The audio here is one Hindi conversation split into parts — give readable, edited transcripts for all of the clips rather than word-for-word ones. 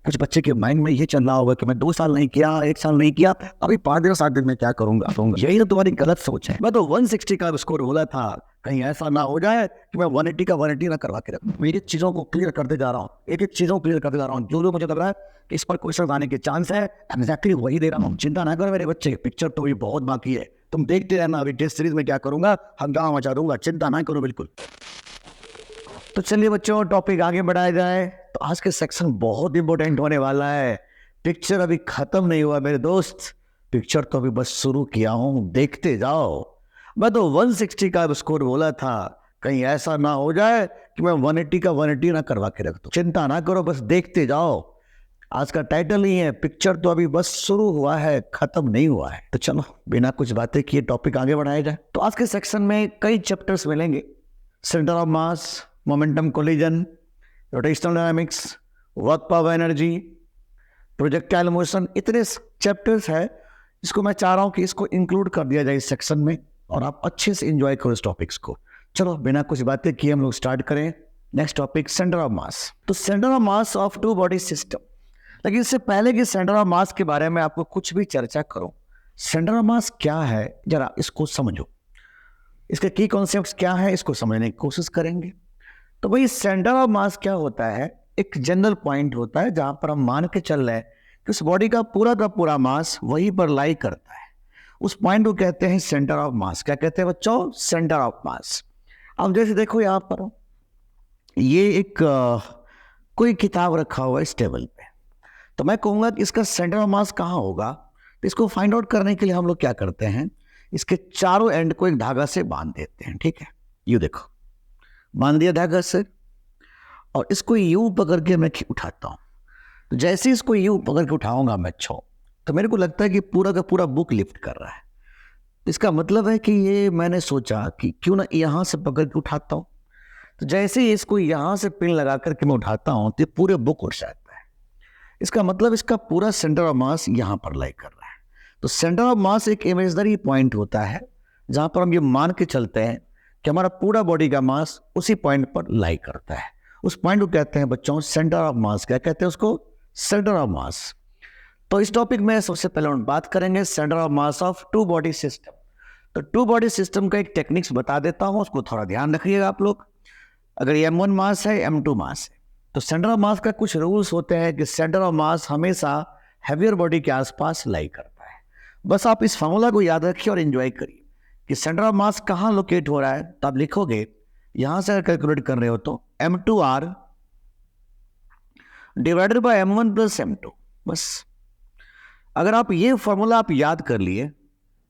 कुछ बच्चे के माइंड में ये चल रहा होगा कि मैं 2 साल नहीं किया, 1 साल नहीं किया, अभी 5 दिन 7 दिन में क्या करूंगा। यही तो तुम्हारी गलत सोच है। मैं तो 160 का स्कोर बोला था, कहीं ऐसा ना हो जाए कि मैं 180 का 180 ना करवा के रखूं। मेरी चीजों को क्लियर करते जा रहा हूँ, एक एक चीजों को क्लियर करते जा रहा हूँ। जो मुझे लग रहा है कि इस पर क्वेश्चन आने के चांस है, एग्जैक्टली वही दे रहा हूँ। चिंता ना करो मेरे बच्चे, पिक्चर तो भी बहुत बाकी है, तुम देखते रहना। अभी टेस्ट सीरीज में क्या करूंगा, हंगामा मचा दूंगा, चिंता ना करो बिल्कुल। तो चलिए बच्चों, टॉपिक आगे बढ़ाया जाए। तो आज के सेक्शन बहुत इंपॉर्टेंट होने वाला है। पिक्चर अभी खत्म नहीं हुआ मेरे दोस्त, पिक्चर तो अभी बस शुरू किया हूं, देखते जाओ। मैं तो 160 का स्कोर बोला था, कहीं ऐसा ना हो जाए कि मैं 180 का 180 ना करवा के रख दूं। चिंता ना करो, बस देखते जाओ। आज का टाइटल ही है, पिक्चर तो अभी बस शुरू हुआ है, खत्म नहीं हुआ है। तो चलो बिना कुछ बातें किए टॉपिक आगे बढ़ाया जाए। तो आज के सेक्शन में कई चैप्टर्स मिलेंगे। Centre of mass, momentum collision, rotational dynamics, work power energy, projectile motion, इतने चैप्टर्स है जिसको मैं चाह रहा हूं कि इसको इंक्लूड कर दिया जाए इस सेक्शन में और आप अच्छे से एंजॉय करो इस टॉपिक्स को। चलो बिना कुछ बातें किए हम लोग स्टार्ट करें। Next topic, centre of mass. तो centre of mass of two body system. लेकिन इससे पहले कि सेंटर ऑफ मास के बारे में आपको कुछ भी चर्चा करो, सेंटर ऑफ मास क्या है जरा इसको समझो, इसके की कॉन्सेप्ट्स क्या है इसको समझने की कोशिश करेंगे। तो भाई सेंटर ऑफ मास क्या होता है, एक जनरल पॉइंट होता है जहां पर हम मान के चल रहे हैं कि उस बॉडी का पूरा मास वहीं पर लाई करता है। उस पॉइंट को कहते हैं सेंटर ऑफ मास। क्या कहते हैं बच्चों? सेंटर ऑफ मास। अब जैसे देखो यहां पर ये एक कोई किताब रखा हुआ है इस टेबल पे, तो मैं कहूंगा कि इसका सेंटर ऑफ मास कहां होगा। तो इसको फाइंड आउट करने के लिए हम लोग क्या करते हैं, इसके चारों एंड को एक धागा से बांध देते हैं। ठीक है, ये देखो बांध दिया धागा से, और इसको यूं पकड़ के मैं उठाता हूं। तो जैसे इसको यूं पकड़ के उठाऊंगा मैं तो मेरे को लगता है कि पूरा का पूरा बुक लिफ्ट कर रहा है। इसका मतलब है कि ये मैंने सोचा कि क्यों ना यहां से पकड़ के उठाता हूं। तो जैसे ही इसको यहां से पिन लगा करके मैं उठाता हूं तो ये पूरे बुक उठ जाता है। इसका मतलब इसका पूरा सेंटर ऑफ मास यहां पर लाई कर रहा है। तो सेंटर ऑफ मास एक इमेजिनरी पॉइंट होता है जहां पर हम ये मान के चलते हैं कि हमारा पूरा बॉडी का मास उसी पॉइंट पर लाई करता है। उस पॉइंट को कहते हैं बच्चों सेंटर ऑफ मास। क्या कहते हैं उसको? Centre of mass. तो इस टॉपिक में सबसे पहले हम बात करेंगे centre of mass of two body system. तो टू बॉडी सिस्टम का एक टेक्निक्स बता देता हूं, उसको थोड़ा ध्यान रखिएगा आप लोग। अगर ये M1 मास है, M2 मास है, तो सेंटर ऑफ मास का कुछ रूल्स होते हैं कि सेंटर ऑफ मास हमेशा हैवियर बॉडी के आसपास लाई करता है। बस आप इस फॉर्मूला को याद रखिए और एंजॉय करिए कि सेंटर ऑफ मास कहां लोकेट हो रहा है। तो आप लिखोगे, यहां से कैलकुलेट कर रहे हो तो M2R divided by M1 plus M2। बस अगर आप ये फॉर्मूला आप याद कर लिए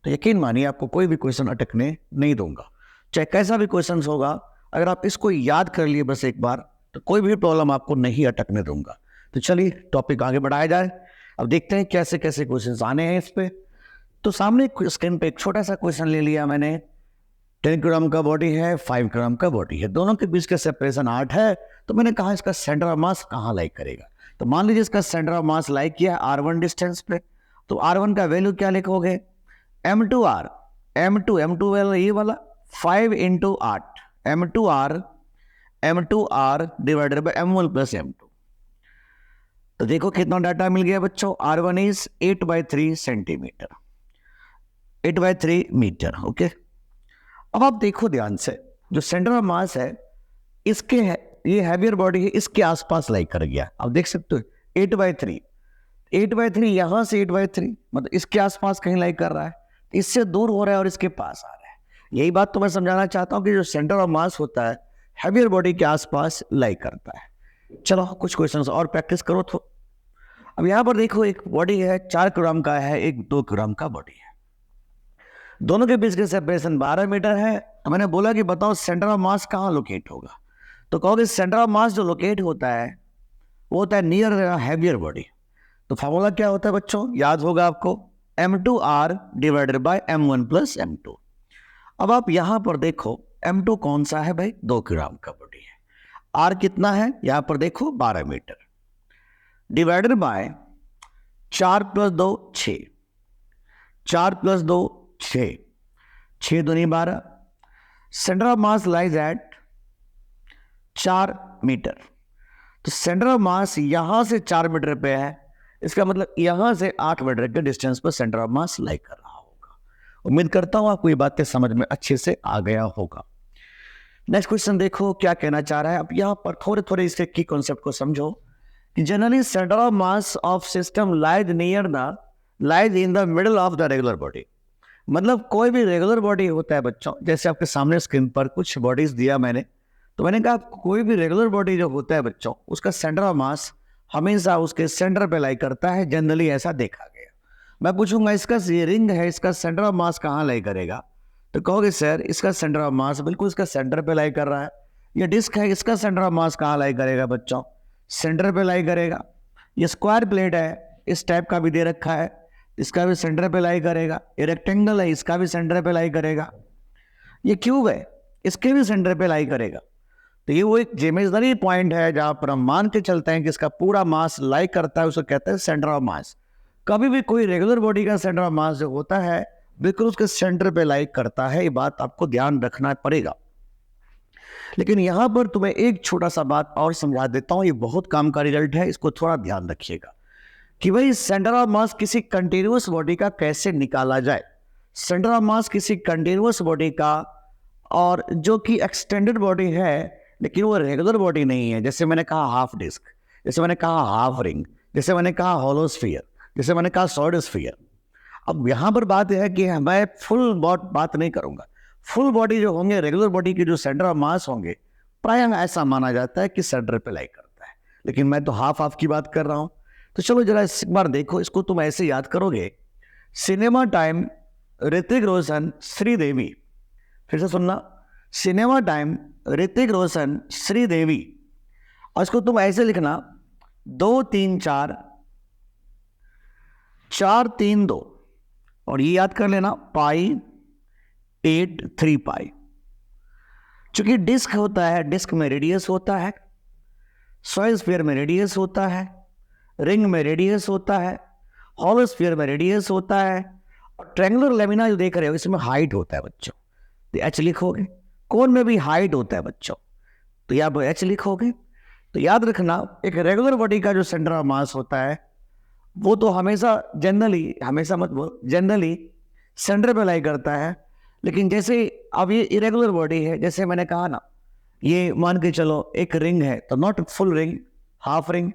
तो यकीन मानिए आपको कोई भी क्वेश्चन अटकने नहीं दूंगा, चाहे कैसा भी क्वेश्चन होगा। अगर आप इसको याद कर लिए बस एक बार तो कोई भी प्रॉब्लम आपको नहीं अटकने दूंगा। तो चलिए टॉपिक आगे बढ़ाया जाए। अब देखते हैं कैसे कैसे क्वेश्चंस आने हैं इस पे। तो सामने स्क्रीन पे एक छोटा सा क्वेश्चन ले लिया मैंने। 10 ग्राम का बॉडी है, 5 ग्राम का बॉडी है, दोनों के बीच का सेपरेशन 8 है। तो मैंने कहा इसका सेंटर ऑफ मास कहाँ लाई करेगा। तो मान लीजिए इसका सेंटर ऑफ मास लाई किया R1 डिस्टेंस पे। तो R1 का वैल्यू क्या लिखोगे? M2R, M2 वाला ये वाला 5 into 8, M2R divided by M1 plus M2। तो देखो कितना डाटा मिल गया बच्चों। R1 is 8/3 centimetre, 8/3 metre. Okay, अब आप देखो ध्यान से, जो सेंटर ऑफ मास है इसके है, ये हैवियर बॉडी है, इसके आसपास लाई कर गया। आप देख सकते हो 8/3 यहां से 8/3 मतलब इसके आसपास कहीं लाई कर रहा है, इससे दूर हो रहा है और इसके पास आ रहा है। यही बात तो मैं समझाना चाहता हूं कि जो सेंटर ऑफ मास होता है हैवियर बॉडी के आसपास लाई करता है। चलो कुछ क्वेश्चंस और प्रैक्टिस करो। तो अब यहां पर देखो, एक बॉडी है 4 ग्राम का है, एक 2 ग्राम का बॉडी है, दोनों के बीच के सेपरेशन 12 मीटर है। तो मैंने बोला कि बताओ सेंटर ऑफ मास कहां लोकेट होगा। तो कहोगे सेंटर ऑफ मास जो लोकेट होता है वो होता है नियर हैवियर बॉडी। तो फॉर्मूला क्या होता है बच्चों, याद होगा आपको, M2R divided by M1 plus M2। अब आप यहां पर देखो M2 कौन सा है भाई, 2 ग्राम का बॉडी है। R कितना है यहां पर देखो 12 मीटर, डिवाइडेड बाय 4 + 2 6, 4 + 2 6, 6 दूनी 12। Centre of mass lies at 4 metre. तो सेंटर ऑफ मास यहां से 4 मीटर पे है, इसका मतलब यहां से 8 मीटर के डिस्टेंस पर सेंटर ऑफ मास लाई कर रहा होगा। उम्मीद करता हूं आपको ये बातें समझ में अच्छे से आ गया होगा। नेक्स्ट क्वेश्चन देखो क्या कहना चाह रहा है। अब यहां पर थोड़े थोड़े इसके की कॉन्सेप्ट को समझो कि generally centre of mass of system lies in the middle of the regular body. मतलब कोई भी रेगुलर बॉडी होता है बच्चों, जैसे आपके सामने स्क्रीन पर कुछ बॉडीज दिया मैंने, तो मैंने कहा कोई भी रेगुलर बॉडी जो होता है बच्चों, उसका सेंटर ऑफ मास हमेशा उसके सेंटर पे लाई करता है, जनरली ऐसा देखा गया। मैं पूछूंगा इसका ये रिंग है, इसका सेंटर ऑफ मास कहाँ लाई करेगा, तो कहोगे सर इसका सेंटर ऑफ मास बिल्कुल इसका सेंटर पे लाई कर रहा है। ये डिस्क है, इसका सेंटर ऑफ मास कहाँ लाई करेगा बच्चों, सेंटर पे लाई करेगा। ये स्क्वायर प्लेट है, इस टाइप का भी दे रखा है, इसका भी सेंटर पे लाई करेगा। ये रेक्टेंगल है, इसका भी सेंटर पे लाई करेगा। ये क्यूब है, इसके भी सेंटर पे लाई करेगा। तो ये वो एक इमेजिनरी पॉइंट है जहां पर हम मान के चलते हैं कि इसका पूरा मास लाई करता है, उसको कहते हैं सेंटर ऑफ मास। कभी भी कोई रेगुलर बॉडी का सेंटर ऑफ मास जो होता है बिल्कुल उसके सेंटर पे लाई करता है, ये बात आपको ध्यान रखना पड़ेगा। लेकिन यहां पर तुम्हें एक छोटा सा बात और समझा देता हूं, ये बहुत काम का रिजल्ट है, इसको थोड़ा ध्यान रखिएगा कि भाई सेंटर ऑफ मास किसी कंटिन्यूअस बॉडी का कैसे निकाला जाए। सेंटर ऑफ मास किसी कंटिन्यूअस बॉडी का, और जो कि एक्सटेंडेड बॉडी है लेकिन वो रेगुलर बॉडी नहीं है, जैसे मैंने कहा हाफ डिस्क, जैसे मैंने कहा हाफ रिंग, जैसे मैंने कहा होलो स्फीयर, जैसे मैंने कहा सॉलिड स्फीयर। अब यहां पर बात यह है कि मैं फुल बात नहीं करूंगा। फुल बॉडी जो होंगे, रेगुलर बॉडी के जो सेंटर ऑफ मास होंगे, प्रायः ऐसा माना जाता है कि सेंटर पे लाई करता है, लेकिन मैं तो हाफ की बात कर रहा हूं। तो चलो जरा इस बार देखो, इसको तुम ऐसे याद करोगे, सिनेमा टाइम ऋतिक रोशन श्रीदेवी। फिर से सुनना, सिनेमा टाइम ऋतिक रोशन श्रीदेवी। और इसको तुम ऐसे लिखना 2 3 4 4 3 2, और ये याद कर लेना पाई 8 3 पाई। चूंकि डिस्क होता है, डिस्क में रेडियस होता है, सॉलिड स्फीयर में रेडियस होता है, रिंग में रेडियस होता है, हॉलो स्फीयर में रेडियस होता है, और ट्रायंगुलर लेमिना जो देख रहे हो इसमें हाइट होता है बच्चों, तो एच लिखोगे। कोन में भी हाइट होता है बच्चों, तो यहाँ पर एच लिखोगे। तो याद रखना एक रेगुलर बॉडी का जो सेंटर ऑफ मास होता है वो तो हमेशा जनरली सेंटर पे लाई करता है। लेकिन जैसे अब ये इरेगुलर बॉडी है, जैसे मैंने कहा ना, ये मान के चलो एक रिंग है, तो not full ring, half ring.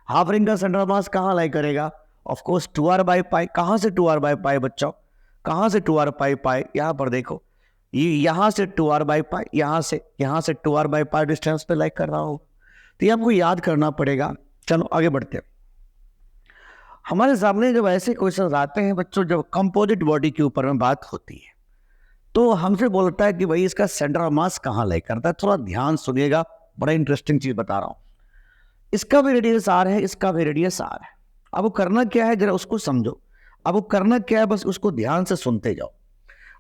Half ring का सेंटर ऑफ मास कहाँ लाई करेगा, ऑफ कोर्स 2r/π। कहाँ से 2r/π बच्चों, कहाँ से 2r/π, यहाँ पर देखो, ये यहाँ से 2r/π, यहाँ से 2r/π डिस्टेंस पे लाइक कर रहा हो, तो ये आपको याद करना पड़ेगा। चलो आगे बढ़ते हैं। हमारे सामने जब ऐसे क्वेश्चन आते हैं बच्चों, जब कंपोजिट बॉडी के ऊपर में बात होती है, तो हमसे बोलता है कि भाई इसका सेंटर ऑफ मास कहाँ लाई करता है। थोड़ा ध्यान सुनिएगा, बड़ा इंटरेस्टिंग चीज बता रहा हूं। इसका भी रेडियस आर है, इसका भी रेडियस आर है। अब वो करना क्या है जरा उसको समझो। अब वो करना क्या है, बस उसको ध्यान से सुनते जाओ।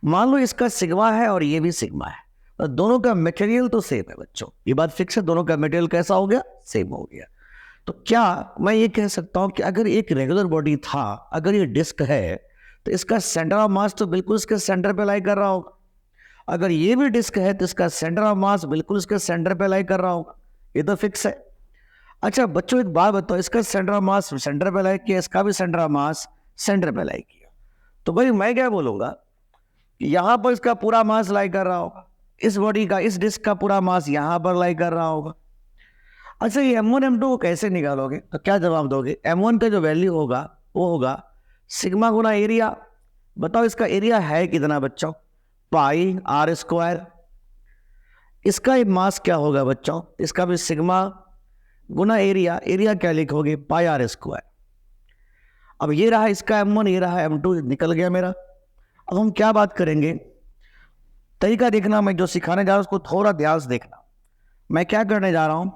मान लो इसका सिग्मा है और ये भी सिग्मा है, और दोनों का मटेरियल तो सेम है बच्चों, ये बात फिक्स है, दोनों का मटेरियल कैसा हो गया, सेम हो गया। तो क्या मैं ये कह सकता हूं कि अगर एक रेगुलर बॉडी था, अगर ये डिस्क है, तो इसका सेंटर ऑफ मास तो बिल्कुल इसके सेंटर पे लाई कर रहा होगा। अगर ये भी डिस्क है तो इसका सेंटर ऑफ मास बिल्कुल इसके सेंटर पे लाई कर रहा होगा, ये तो फिक्स है। अच्छा बच्चों एक बात बताओ, इसका सेंटर ऑफ मास सेंटर पे लाई किया, इसका भी सेंटर ऑफ मास सेंटर पे लाई किया, तो भाई मैं क्या बोलूंगा, यहां पर इसका पूरा मास लाई कर रहा होगा, इस बॉडी का, इस डिस्क का पूरा मास यहां पर लाई कर रहा होगा। अच्छा ये M1 M2 को कैसे निकालोगे, तो क्या जवाब दोगे, M1 का जो वैल्यू होगा वो होगा सिग्मा गुना एरिया। बताओ इसका एरिया है कितना बच्चों, पाई r²। इसका मास क्या होगा बच्चों, इसका भी सिग्मा गुना एरिया, एरिया क्या लिखोगे, पाई r²। अब ये रहा इसका M1, ये रहा M2, निकल गया मेरा। अब हम क्या बात करेंगे, तरीका देखना, मैं जो सिखाने जा रहा हूं उसको थोड़ा ध्यान से देखना। मैं क्या करने जा रहा हूं,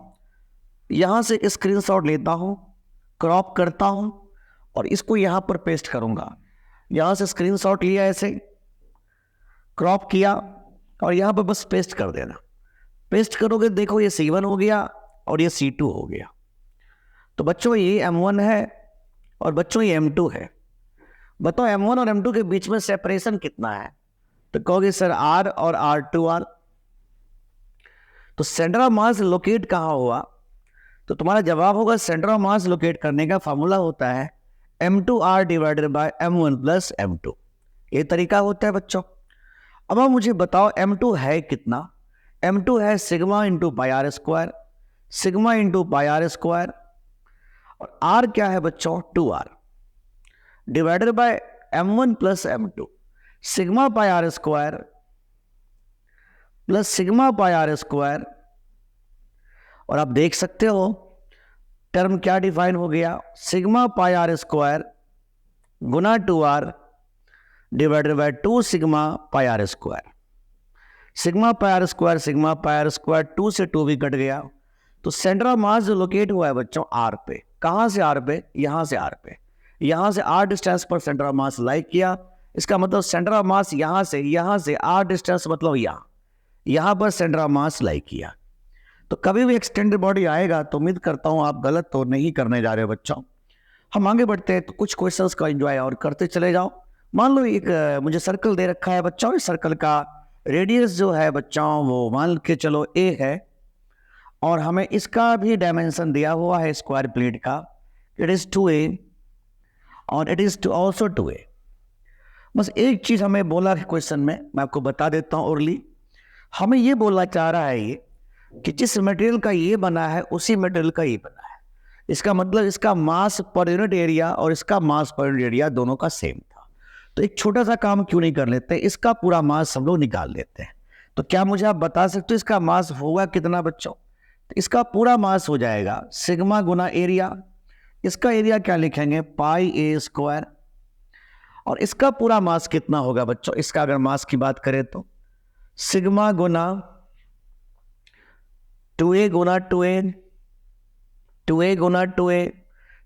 यहां से एक स्क्रीनशॉट लेता हूं, क्रॉप करता हूं और इसको यहां पर पेस्ट करूंगा। यहां से स्क्रीनशॉट लिया, ऐसे क्रॉप किया और यहां पर बस पेस्ट कर देना। पेस्ट करोगे देखो ये C1 हो गया और ये C2 हो गया। तो बच्चों ये M1 है और बच्चों ये M2 है। बताओ M1 और M2 के बीच में सेपरेशन कितना है, तो कहोगे सर R और R2R। तो सेंटर ऑफ मास लोकेट कहां हुआ, तो तुम्हारा जवाब होगा सेंटर ऑफ मास लोकेट करने का फॉर्मूला होता है m2r divided by m1 plus m2। ये तरीका होता है बच्चों। अब आप मुझे बताओ m2 है कितना। m2 है sigma into pi are square, sigma into pi are square, और r क्या है बच्चों 2r divided by m1 plus m2, sigma pi are square plus sigma pi are square. और आप देख सकते हो टर्म क्या डिफाइन हो गया, सिग्मा पाई आर स्क्वायर गुना 2r divided by 2 sigma pi are square. Sigma pi are square sigma pi are स्क्वायर 2 से 2 भी कट गया। तो सेंटर ऑफ मास जो लोकेट हुआ है बच्चों r पे, कहां से r पे, यहां से r पे, यहां से r डिस्टेंस पर सेंटर ऑफ मास लाई किया। इसका मतलब सेंटर ऑफ मास यहां से r डिस्टेंस मतलब यहां पर सेंटर ऑफ मास लाई किया। तो कभी भी एक्सटेंडेड बॉडी आएगा तो उम्मीद करता हूं आप गलत तो नहीं करने जा रहे बच्चों। हम आगे बढ़ते हैं तो कुछ क्वेश्चंस का एंजॉय और करते चले जाओ। मान लो एक मुझे सर्कल दे रखा है बच्चों, इस सर्कल का रेडियस जो है बच्चों वो मान के चलो a है, और हमें इसका भी डायमेंशन दिया हुआ है स्क्वायर प्लेट का, इट इज 2a और इट इज ऑल्सो 2a। बस एक चीज हमें बोला है क्वेश्चन में, मैं आपको बता देता हूं ओरली। हमें ये बोलना चाह रहा है ये कि जिस मटेरियल का ये बना है उसी मटेरियल का ये बना है। इसका मतलब इसका मास पर यूनिट एरिया और इसका मास पर यूनिट एरिया दोनों का सेम था। तो एक छोटा सा काम क्यों नहीं कर लेते, इसका पूरा मास हम लोग निकाल लेते हैं। तो क्या मुझे आप बता सकते हो इसका मास होगा कितना बच्चों? तो इसका पूरा मास हो जाएगा सिग्मा गुना एरिया, इसका एरिया क्या लिखेंगे पाई ए स्क्वायर, और इसका पूरा मास कितना होगा बच्चों? इसका अगर मास की बात करें तो सिग्मा गुना 2a गुना 2a गुना 2a,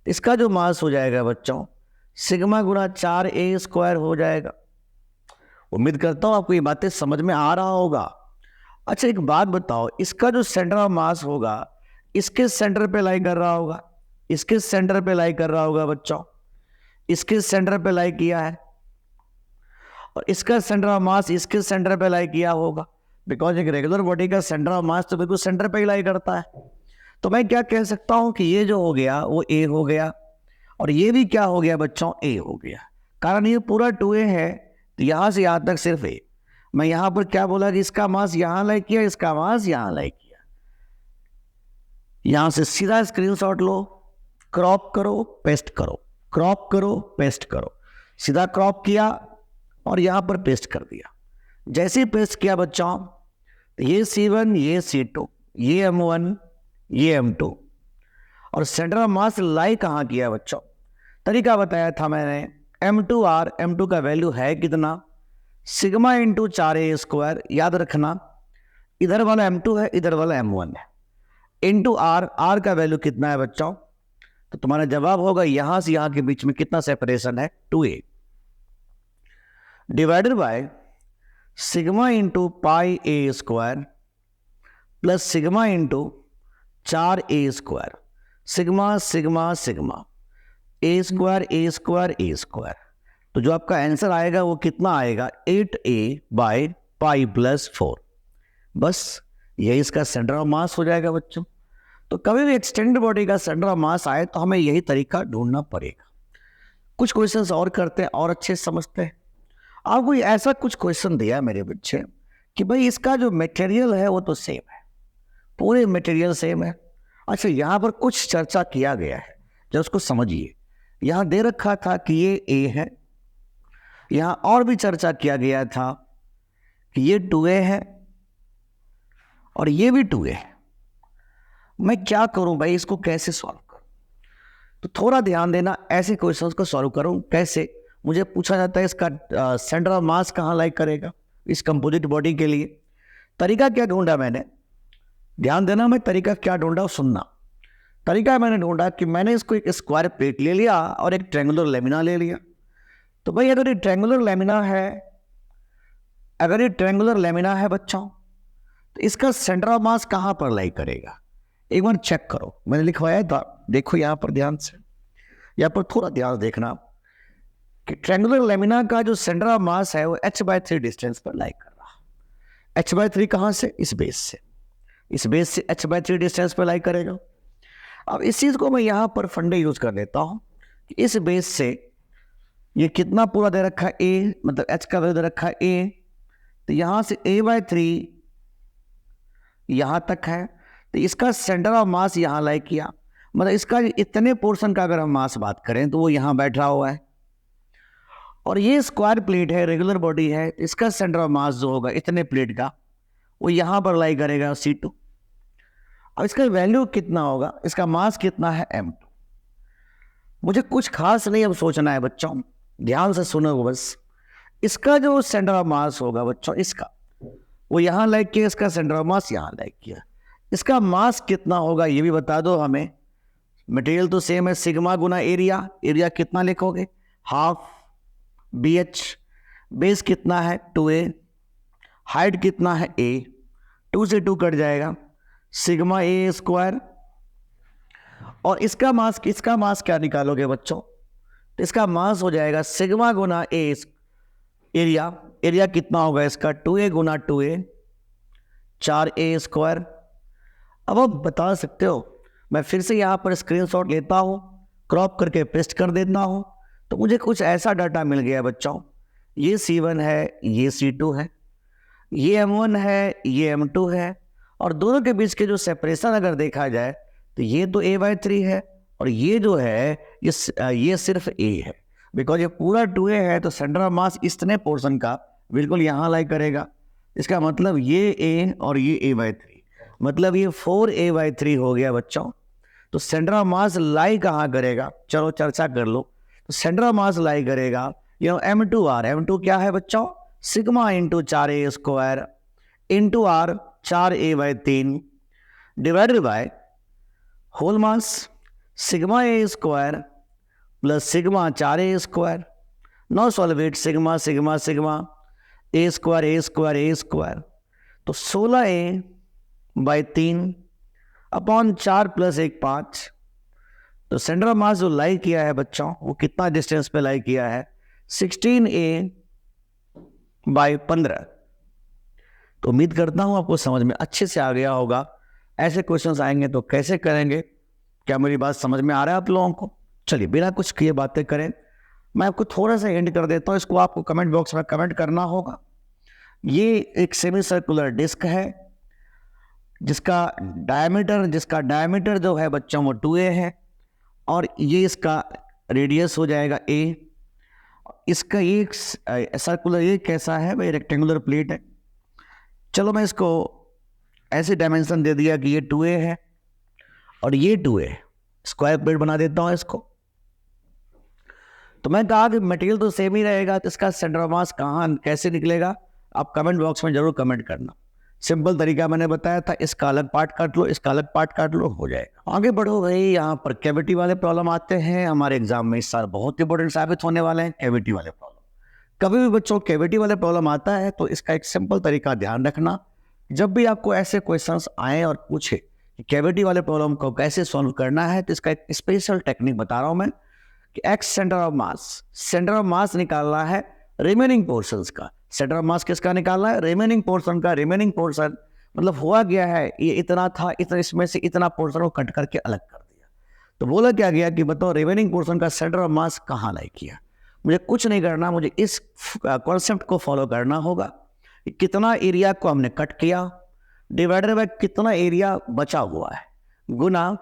इसका जो मास हो जाएगा बच्चों सिग्मा गुना 4a स्क्वायर हो जाएगा। उम्मीद करता हूं आपको ये बातें समझ में आ रहा होगा। अच्छा एक बात बताओ, इसका जो सेंटर ऑफ मास होगा इसके सेंटर पे लाई कर रहा होगा, इसके सेंटर पे लाई कर रहा होगा बच्चों, इसके सेंटर पे लाई किया है, और इसका सेंटर ऑफ मास इसके सेंटर पे लाई किया होगा, बिकॉज एक रेगुलर बॉडी का सेंटर ऑफ मास तो बिल्कुल सेंटर पे ही लाई करता है। तो मैं क्या कह सकता हूं कि ये जो हो गया वो a हो गया, और ये भी क्या हो गया बच्चों a हो गया। कारण ये पूरा 2a है तो यहां से यहां तक सिर्फ a। मैं यहां पर क्या बोला कि इसका मास यहां लाई किया, इसका मास यहां लाई किया। यहां से सीधा स्क्रीनशॉट लो, क्रॉप करो पेस्ट करो, क्रॉप करो पेस्ट करो, सीधा क्रॉप किया और यहां पर पेस्ट कर दिया। जैसे पेस्ट किया बच्चों ये C1 ये C2 ये M1 ये M2, और सेंटर ऑफ मास लाई कहां किया बच्चों? तरीका बताया था मैंने, M2R, M2 का वैल्यू है कितना सिग्मा इंटू 4a स्क्वायर। याद रखना इधर वाला M2 है इधर वाला M1 है, इंटू R, R का वैल्यू कितना है बच्चों? तो तुम्हारा जवाब होगा यहां से यहां के बीच में कितना सेपरेशन है 2a divided by sigma into pi A square plus sigma into 4a square, sigma sigma sigma A square A square A square. तो जो आपका आंसर आएगा वो कितना आएगा 8a बाय पाई प्लस 4। बस यही इसका सेंटर ऑफ मास हो जाएगा बच्चों। तो कभी भी एक्सटेंडेड बॉडी का सेंटर ऑफ मास आए तो हमें यही तरीका ढूंढना पड़ेगा। कुछ क्वेश्चंस और करते हैं और अच्छे समझते हैं। आपको ऐसा कुछ क्वेश्चन दिया मेरे बच्चे कि भाई इसका जो मटेरियल है वो तो सेम है, पूरे मटेरियल सेम है। अच्छा यहाँ पर कुछ चर्चा किया गया है जो उसको समझिए। यहाँ दे रखा था कि ये A है, यहाँ और भी चर्चा किया गया था कि ये 2a है और ये भी 2a है। मैं क्या करूं भाई, इसको कैसे सॉल्व करूं? तो थोड़ा ध्यान देना, ऐसे क्वेश्चंस को सॉल्व करूं कैसे। मुझे पूछा जाता है इसका सेंटर ऑफ मास कहाँ लाई करेगा इस कंपोजिट बॉडी के लिए। तरीका क्या ढूंढा मैंने, ध्यान देना, मैं तरीका क्या ढूंढा सुनना। तरीका मैंने ढूंढा कि मैंने इसको एक स्क्वायर प्लेट ले लिया और एक ट्रायंगुलर लेमिना ले लिया। तो भाई अगर ये ट्रायंगुलर लेमिना है, अगर ये ट्रायंगुलर लेमिना है बच्चों, तो इसका सेंटर ऑफ मास कहाँ पर लाई करेगा एक बार चेक करो। मैंने लिखवाया था, देखो यहाँ पर ध्यान से, यहाँ पर थोड़ा ध्यान देखना कि ट्रायंगुलर लेमिना का जो सेंटर ऑफ मास है वो h/3 डिस्टेंस पर लाई कर रहा है। h/3 कहाँ से? इस बेस से, इस बेस से h/3 डिस्टेंस पर लाई करेगा। अब इस चीज को मैं यहाँ पर फंडे यूज कर देता हूँ। इस बेस से ये कितना पूरा दे रखा है ए, मतलब एच का वैल्यू दे रखा है ए, तो यहां से a/3 यहां तक है, तो इसका सेंटर ऑफ मास यहां लाई किया, मतलब इसका इतने पोर्शन का अगर हम मास बात करें तो वो यहां बैठा हुआ है, और ये स्क्वायर प्लेट है, रेगुलर बॉडी है, इसका सेंटर ऑफ मास जो होगा इतने प्लेट का वो यहां पर लाई करेगा C2। अब इसका वैल्यू कितना होगा, इसका मास कितना है m2। मुझे कुछ खास नहीं अब सोचना है बच्चों, ध्यान से सुनो बस। इसका जो सेंटर ऑफ मास होगा बच्चों, इसका वो यहां लाइक किया, इसका सेंटर ऑफ मास यहां लाइक किया, इसका मास कितना होगा ये भी बता दो हमें। मटेरियल तो सेम है, सिग्मा गुना एरिया, एरिया कितना लिखोगे, हाफ BH, बेस कितना है 2A, हाइट कितना है A, 2 से 2 कट जाएगा, सिग्मा A स्क्वायर, और इसका मास क्या निकालोगे बच्चों, तो इसका मास हो जाएगा sigma Guna A area, area कितना होगा इसका 2A गुना 2A, 4A स्क्वायर। अब आप बता सकते हो, मैं फिर से यहाँ पर स्क्रीनशॉट लेता हूँ, क्रॉप करके पेस्ट कर देता हूँ, तो मुझे कुछ ऐसा डाटा मिल गया बच्चों, ये C1 है, ये C2 है, ये M1 है, ये M2 है, और दोनों के बीच के जो सेपरेशन अगर देखा जाए तो ये तो a/3 है, और ये जो है ये सिर्फ A है, बिकॉज ये पूरा 2A है, तो सेंटर ऑफ मास इतने पोर्शन का बिल्कुल यहाँ लाई करेगा। इसका मतलब ये A और ये a/3, मतलब ये 4a/3 हो गया बच्चों। तो सेंटर ऑफ मास लाई कहाँ करेगा, चलो चर्चा कर लो। तो सेंटर ऑफ मास लाई करेगा M2R, M2 क्या है बच्चों, sigma into 4A square into R 4a/3 divided by whole mass sigma A square plus sigma 4A square. No solve it, sigma sigma sigma A square, तो 16a/3 अपॉन 4 प्लस 1 5। तो सेंटर ऑफ मास जो लाई किया है बच्चों, वो कितना डिस्टेंस पे लाई किया है, 16a/15। तो उम्मीद करता हूं आपको समझ में अच्छे से आ गया होगा। ऐसे क्वेश्चंस आएंगे तो कैसे करेंगे, क्या मेरी बात समझ में आ रहा है आप लोगों को। चलिए बिना कुछ किए बातें करें, मैं आपको थोड़ा सा हिंट कर देता हूं, इसको आपको कमेंट बॉक्स में कमेंट करना होगा। ये एक सेमी सर्कुलर डिस्क है जिसका डायमीटर जो है बच्चों वो 2A है, और ये इसका रेडियस हो जाएगा A। इसका एक सर्कुलर ये कैसा है भाई, रेक्टेंगुलर प्लेट है। चलो मैं इसको ऐसे डायमेंशन दे दिया कि ये 2A है और ये 2A, स्क्वायर प्लेट बना देता हूं इसको। तो मैं कहा कि मटेरियल तो सेम ही रहेगा, तो इसका सेंटर ऑफ मास कहाँ कैसे निकलेगा, आप कमेंट बॉक्स में जरूर कमेंट करना। सिंपल तरीका मैंने बताया था, इसका अलग पार्ट काट लो, इसका अलग पार्ट काट लो, हो जाएगा। आगे बढ़ो भाई, यहाँ पर कैविटी वाले प्रॉब्लम आते हैं हमारे एग्जाम में, इस साल बहुत इंपॉर्टेंट साबित होने वाले हैं कैविटी वाले प्रॉब्लम। कभी भी बच्चों कैविटी वाले प्रॉब्लम आता है तो इसका एक सिंपल तरीका ध्यान रखना, जब भी आपको ऐसे क्वेश्चंस आए और पूछे कि कैविटी वाले प्रॉब्लम को कैसे सॉल्व करना है, तो इसका एक स्पेशल टेक्निक बता रहा हूं मैं कि एक्स सेंटर ऑफ मास निकालना है रिमेनिंग पोर्शंस का। सेंटर ऑफ मास किसका निकालना है, रिमेनिंग पोर्शन का। रिमेनिंग पोर्शन मतलब हुआ गया है ये इतना था, इतना इसमें से इतना पोर्शन को कट करके अलग कर दिया। तो बोला क्या गया कि बताओ रिमेनिंग पोर्शन का सेंटर ऑफ मास कहाँ लाई किया। मुझे कुछ नहीं करना, मुझे इस कॉन्सेप्ट को फॉलो करना होगा कि कितना एरिया को हमने कट किया डिवाइडेड बाय कितना एरिया बचा हुआ है, गुना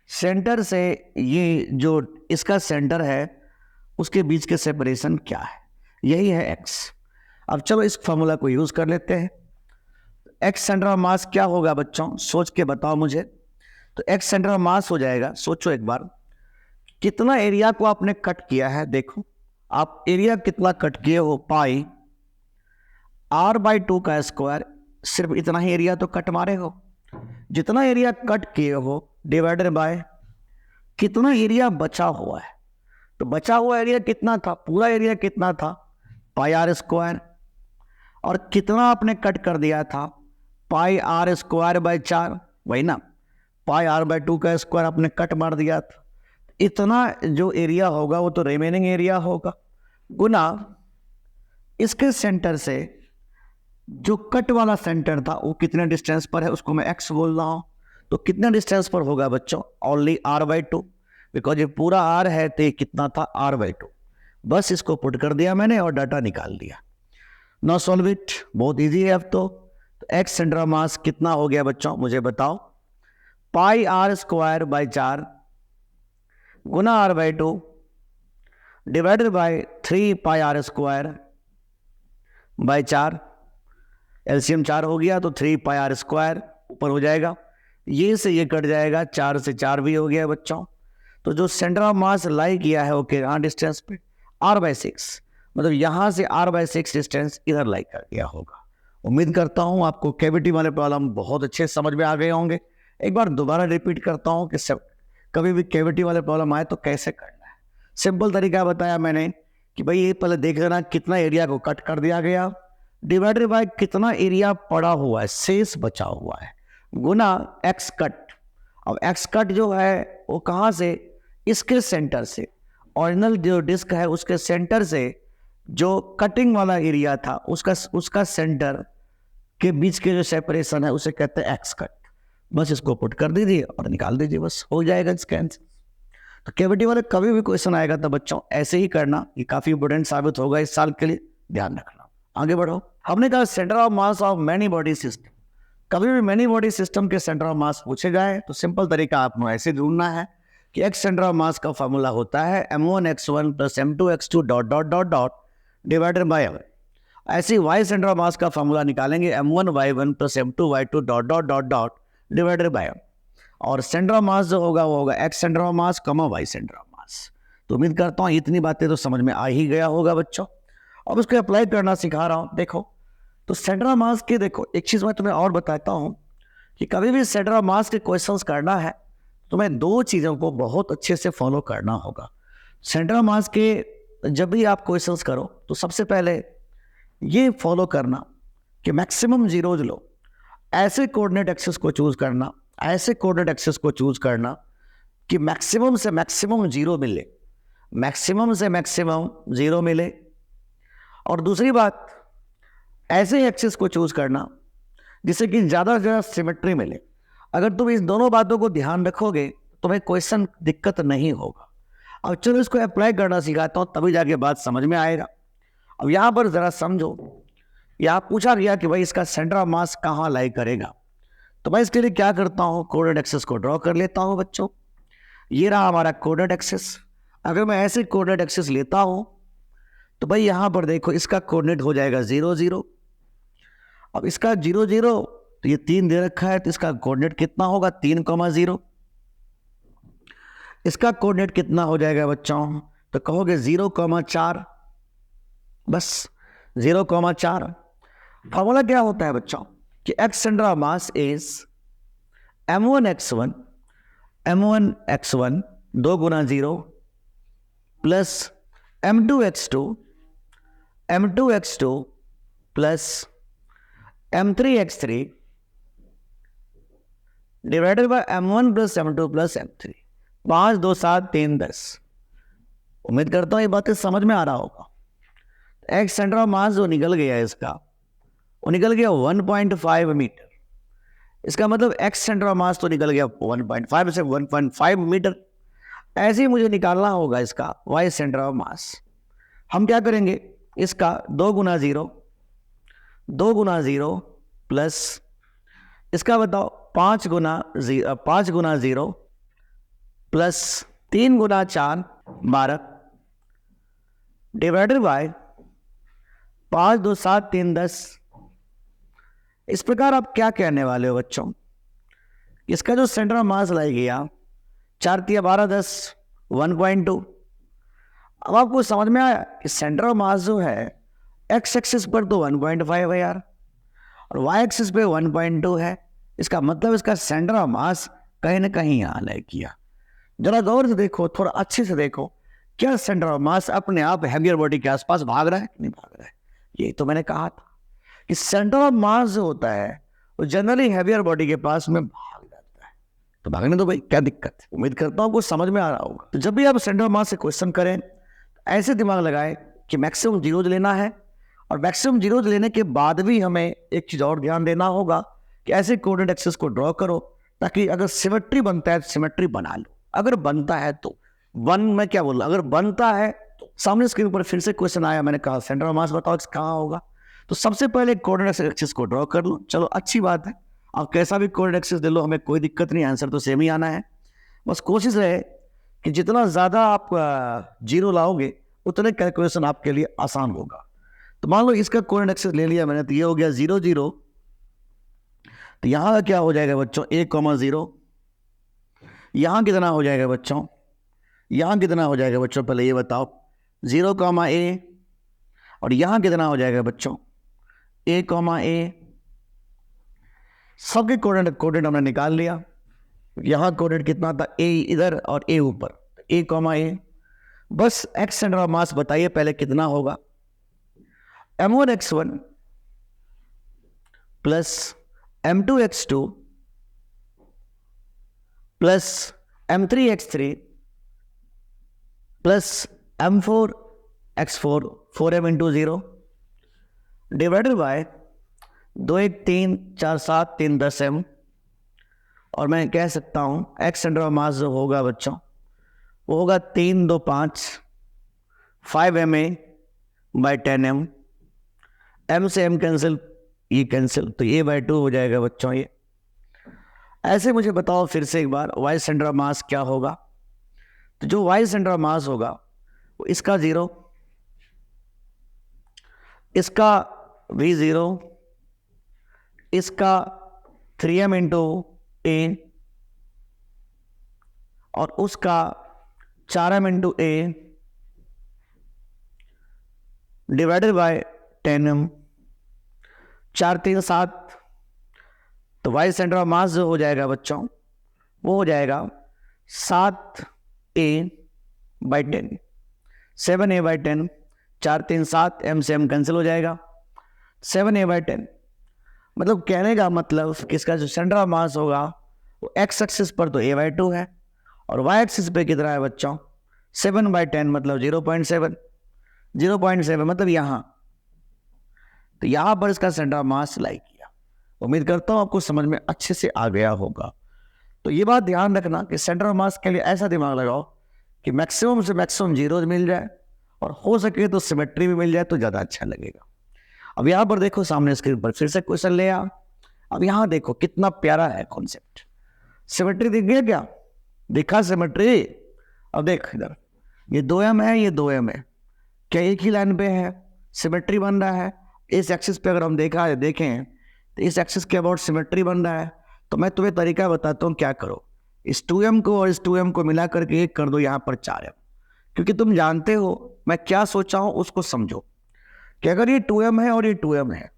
सेंटर से ये जो इसका सेंटर है उसके बीच के सेपरेशन क्या है, यही है एक्स। अब चलो इस फॉर्मूला को यूज कर लेते हैं। एक्स सेंटर ऑफ मास क्या होगा बच्चों, सोच के बताओ मुझे। तो एक्स सेंटर ऑफ मास हो जाएगा, सोचो एक बार, कितना एरिया को आपने कट किया है। देखो आप एरिया कितना कट किए हो, पाई r/2 का स्क्वायर, सिर्फ इतना ही एरिया तो कट मारे हो। जितना एरिया कट किए हो डिवाइडेड बाय कितना एरिया बचा हुआ है। तो बचा हुआ एरिया कितना था, पूरा एरिया कितना था, πr², और कितना आपने कट कर दिया था, πr²/4, वही ना, πr/2 का स्क्वायर आपने कट मार दिया था। इतना जो एरिया होगा वो तो रिमेनिंग एरिया होगा, गुना इसके सेंटर से जो कट वाला सेंटर था वो कितने डिस्टेंस पर है, उसको मैं x बोल रहा हूं। तो कितना डिस्टेंस पर होगा बच्चों? ओनली r/2, बिकॉज ये पूरा r है तो ये कितना था? r/2। बस इसको पुट कर दिया मैंने और डाटा निकाल दिया। नाउ सॉल्व इट, बहुत इजी है अब तो। एक्स सेंटर ऑफ मास कितना हो गया बच्चों, मुझे बताओ। πr² 4 Guna r/2 divided by 3πr² 4। LCM 4 हो गया तो 3πr² ऊपर हो जाएगा, ये से ये कट जाएगा, 4 से 4 भी हो गया बच्चों। तो जो सेंटर ऑफ मास लाई किया है ओके यहाँ डिस्टेंस पे r/6, मतलब यहां से r/6 डिस्टेंस इधर लाई कर दिया होगा। उम्मीद करता हूं आपको कैविटी वाले प्रॉब्लम बहुत अच्छे समझ में आ गए होंगे। एक बार दोबारा रिपीट करता हूं कि कभी भी कैविटी वाले प्रॉब्लम आए तो कैसे करना है। सिंपल तरीका बताया मैंने कि भाई ये पहले देख लेना कितना एरिया को कट कर दिया गया, डिवाइडेड बाय कितना एरिया पड़ा हुआ है, शेष बचा हुआ है, गुना एक्स कट। अब एक्स कट जो है वो कहाँ से? इसके सेंटर से, ओरिजिनल जो डिस्क है उसके सेंटर से जो कटिंग वाला एरिया था उसका सेंटर के बीच के जो सेपरेशन है उसे कहते हैं एक्स कट। बस इसको पुट कर दीजिए और निकाल दीजिए, बस हो जाएगा इसका आंसर। तो कैविटी वाले कभी भी क्वेश्चन आएगा तो बच्चों ऐसे ही करना, ये काफी इंपोर्टेंट साबित होगा इस साल के लिए, ध्यान रखना। आगे बढ़ो। हमने कहा centre of mass of many body system. कभी भी मैनी बॉडी सिस्टम के सेंटर ऑफ मास पूछे जाए तो सिंपल तरीका आपको ऐसे ढूंढना है कि एक्स सेंटर ऑफ मास का फॉर्मूला होता है m1x1 + m2x2 dot dot dot dot divided bye m। ऐसे वाई सेंटर ऑफ मास का फॉर्मूला निकालेंगे m1y1 + m2y2 dot dot dot dot divided bye m। और सेंटर ऑफ मास जो होगा वो होगा एक्स सेंटर ऑफ मास कमा वाई सेंटर ऑफ मास। तो उम्मीद करता हूँ इतनी बातें तो समझ में आ ही गया होगा बच्चों। अब उसको अप्लाई करना सिखा रहा हूँ। देखो तो सेंटर ऑफ मास के, देखो एक चीज मैं तुम्हें और बताता हूँ कि कभी भी सेंटर ऑफ मास के क्वेश्चंस करना है तुम्हें दो चीजों को बहुत अच्छे से फॉलो करना होगा। सेंटर ऑफ मास के जब भी आप क्वेश्चंस करो तो सबसे पहले ये फॉलो करना कि मैक्सिमम जीरोज लो, ऐसे कोऑर्डिनेट एक्सिस को चूज करना, ऐसे कोऑर्डिनेट एक्सिस को चूज करना कि मैक्सिमम से मैक्सिमम जीरो मिले, मैक्सिमम से मैक्सिमम जीरो मिले। और दूसरी बात, ऐसे एक्सिस को चूज करना जिससे कि ज्यादा से ज्यादा सिमेट्री मिले। अगर तुम इस दोनों बातों को ध्यान रखोगे तुम्हें क्वेश्चन दिक्कत नहीं होगा। अब चलो इसको अप्लाई करना सिखाता हूं तभी जाके बात समझ में आएगा। अब यहां पर जरा समझो, यहां पूछा गया कि भाई इसका सेंटर ऑफ मास कहां लाई करेगा। तो मैं इसके लिए क्या करता हूं, कोऑर्डिनेट एक्सिस को ड्रॉ कर लेता हूं बच्चों। ये रहा हमारा कोऑर्डिनेट एक्सिस। अगर मैं ऐसे कोऑर्डिनेट एक्सिस लेता हूं तो भाई यहां पर देखो इसका कोऑर्डिनेट हो जाएगा 0 0। अब इसका 0 0 तो ये 3 दे रखा है तो इसका कोऑर्डिनेट कितना होगा 3,0। इसका कोऑर्डिनेट कितना हो जाएगा बच्चों, तो कहोगे 0,4। बस 0,4। फॉर्मूला क्या होता है बच्चों कि x centre of mass is m1x1 2 Guna 0 plus m2x2 plus m3x3 divided by m1 plus m2 plus m3। 5 2 7 3 10। उम्मीद करता हूं ये बातें समझ में आ रहा होगा। एक्स सेंटर ऑफ मास जो निकल गया इसका, वो निकल गया 1.5 मीटर। इसका मतलब एक्स सेंटर ऑफ मास तो निकल गया 1.5 से 1.5 मीटर। ऐसे ही मुझे निकालना होगा इसका वाई सेंटर ऑफ मास। हम क्या करेंगे, इसका 2 गुना 0 प्लस इसका बताओ 5 गुना 0 प्लस 3 गुना 4 12 डिवाइडेड बाय 5 2 7 3 10। इस प्रकार आप क्या कहने वाले हो बच्चों, इसका जो सेंटर ऑफ मास लाई गया 4 3 12 10 1.2। अब आपको समझ में आया कि सेंटर ऑफ मास जो है एक्स एक्सिस पर तो 1.5 है यार और वाई एक्सिस पे 1.2 है। इसका मतलब इसका सेंटर ऑफ मास कहीं ना कहीं यहाँ लाई किया। जरा गौर से देखो, थोड़ा अच्छे से देखो, क्या सेंटर ऑफ मास अपने आप हैवियर बॉडी के आसपास भाग रहा है नहीं भाग रहा है। ये तो मैंने कहा था कि सेंटर ऑफ मास जो होता है वो जनरली हैवियर बॉडी के पास में भाग जाता है। तो भागने दो भाई, क्या दिक्कत है। उम्मीद करता हूँ कुछ समझ में आ रहा होगा। तो जब भी आप सेंटर ऑफ मास से क्वेश्चन करें ऐसे दिमाग लगाए कि मैक्सिमम जीरोज लेना है और मैक्सिमम जीरोज लेने के बाद भी हमें एक चीज और ध्यान देना होगा कि ऐसे कोऑर्डिनेट एक्सिस को ड्रॉ करो ताकि अगर सिमेट्री बनता है तो सिमेट्री बना लो, अगर बनता है तो मैं क्या बोल रहा, अगर बनता है तो सामने स्क्रीन पर फिर से क्वेश्चन आया, मैंने कहा सेंटर ऑफ मास बताओ कहाँ होगा। तो सबसे पहले कोऑर्डिनेट एक्सिस को ड्रॉ कर लो, चलो अच्छी बात है, आप कैसा भी कोऑर्डिनेट एक्सिस दे लो, हमें कोई दिक्कत नहीं, आंसर तो सेम ही आना है। बस कोशिश रहे कि जितना ज़्यादा आप जीरो लाओगे उतने कैलकुलेशन आपके लिए आसान होगा। तो मान लो इसका कोऑर्डिनेट एक्सिस ले लिया मैंने, तो ये हो गया 0 0, तो यहाँ क्या हो जाएगा बच्चों, 1,0। यहाँ कितना हो जाएगा बच्चों, यहाँ कितना हो जाएगा बच्चों, पहले ये बताओ, 0,a, और यहाँ कितना हो जाएगा बच्चों, a,a। सबके कोऑर्डिनेट हमने निकाल लिया। यहाँ कोऑर्डिनेट कितना था, a इधर और a ऊपर, a,a। बस x सेंटर ऑफ मास बताइए पहले कितना होगा, m1x1 plus m2x2 plus m3x3 plus m4x4, 4m into 0 divided by 2 1 3 4 7 3 10 m। और मैं कह सकता हूं एक्स सेंटर ऑफ मास जो होगा बच्चों वो होगा 3 2 5 5ma बाई 10m। m से m कैंसिल, ये कैंसिल, तो ये बाई 2 हो जाएगा बच्चों। ये ऐसे मुझे बताओ फिर से एक बार, वाई सेंटर ऑफ मास क्या होगा। तो जो वाई सेंटर ऑफ मास होगा वो इसका 0, इसका भी 0, इसका 3m इंटू a और उसका 4m into a divided by 10m। 4 3 7, तो वाई सेंटर ऑफ मास जो हो जाएगा बच्चों वो हो जाएगा 7a by 10, 7a by 10, 4 3 7, m से m कैंसिल हो जाएगा, 7a बाई 10। मतलब कहने का मतलब किसका जो सेंटर ऑफ मास होगा वो x एक्सिस पर तो a बाई 2 है और y एक्सिस पे कितना है बच्चों, 7 बाई 10 मतलब 0.7, 0.7 मतलब यहाँ। तो यहाँ पर इसका सेंटर ऑफ मास लाई किया। उम्मीद करता हूँ आपको समझ में अच्छे से आ गया होगा। तो ये बात ध्यान रखना कि सेंटर ऑफ मास के लिए ऐसा दिमाग लगाओ कि मैक्सिमम से मैक्सिमम जीरोज मिल जाए और हो सके तो सिमेट्री भी मिल जाए तो ज़्यादा अच्छा लगेगा। अब यहाँ पर देखो सामने स्क्रीन पर फिर से क्वेश्चन ले आ। अब यहाँ देखो कितना प्यारा है कॉन्सेप्ट। सिमेट्री दिख गया क्या, दिखा सिमेट्री। अब देख इधर ये 2m है, ये 2m है, क्या एक ही लाइन पे है, सिमेट्री बन रहा है। इस एक्सिस पे अगर हम देखें तो इस एक्सिस के अबाउट सिमेट्री बन रहा है। तो मैं तुम्हें तरीका बताता हूँ क्या करो, इस 2m को और इस 2m को मिला करके एक कर दो यहाँ पर 4m, क्योंकि तुम जानते हो मैं क्या सोचा हूँ उसको समझो कि अगर ये 2m है और ये 2m है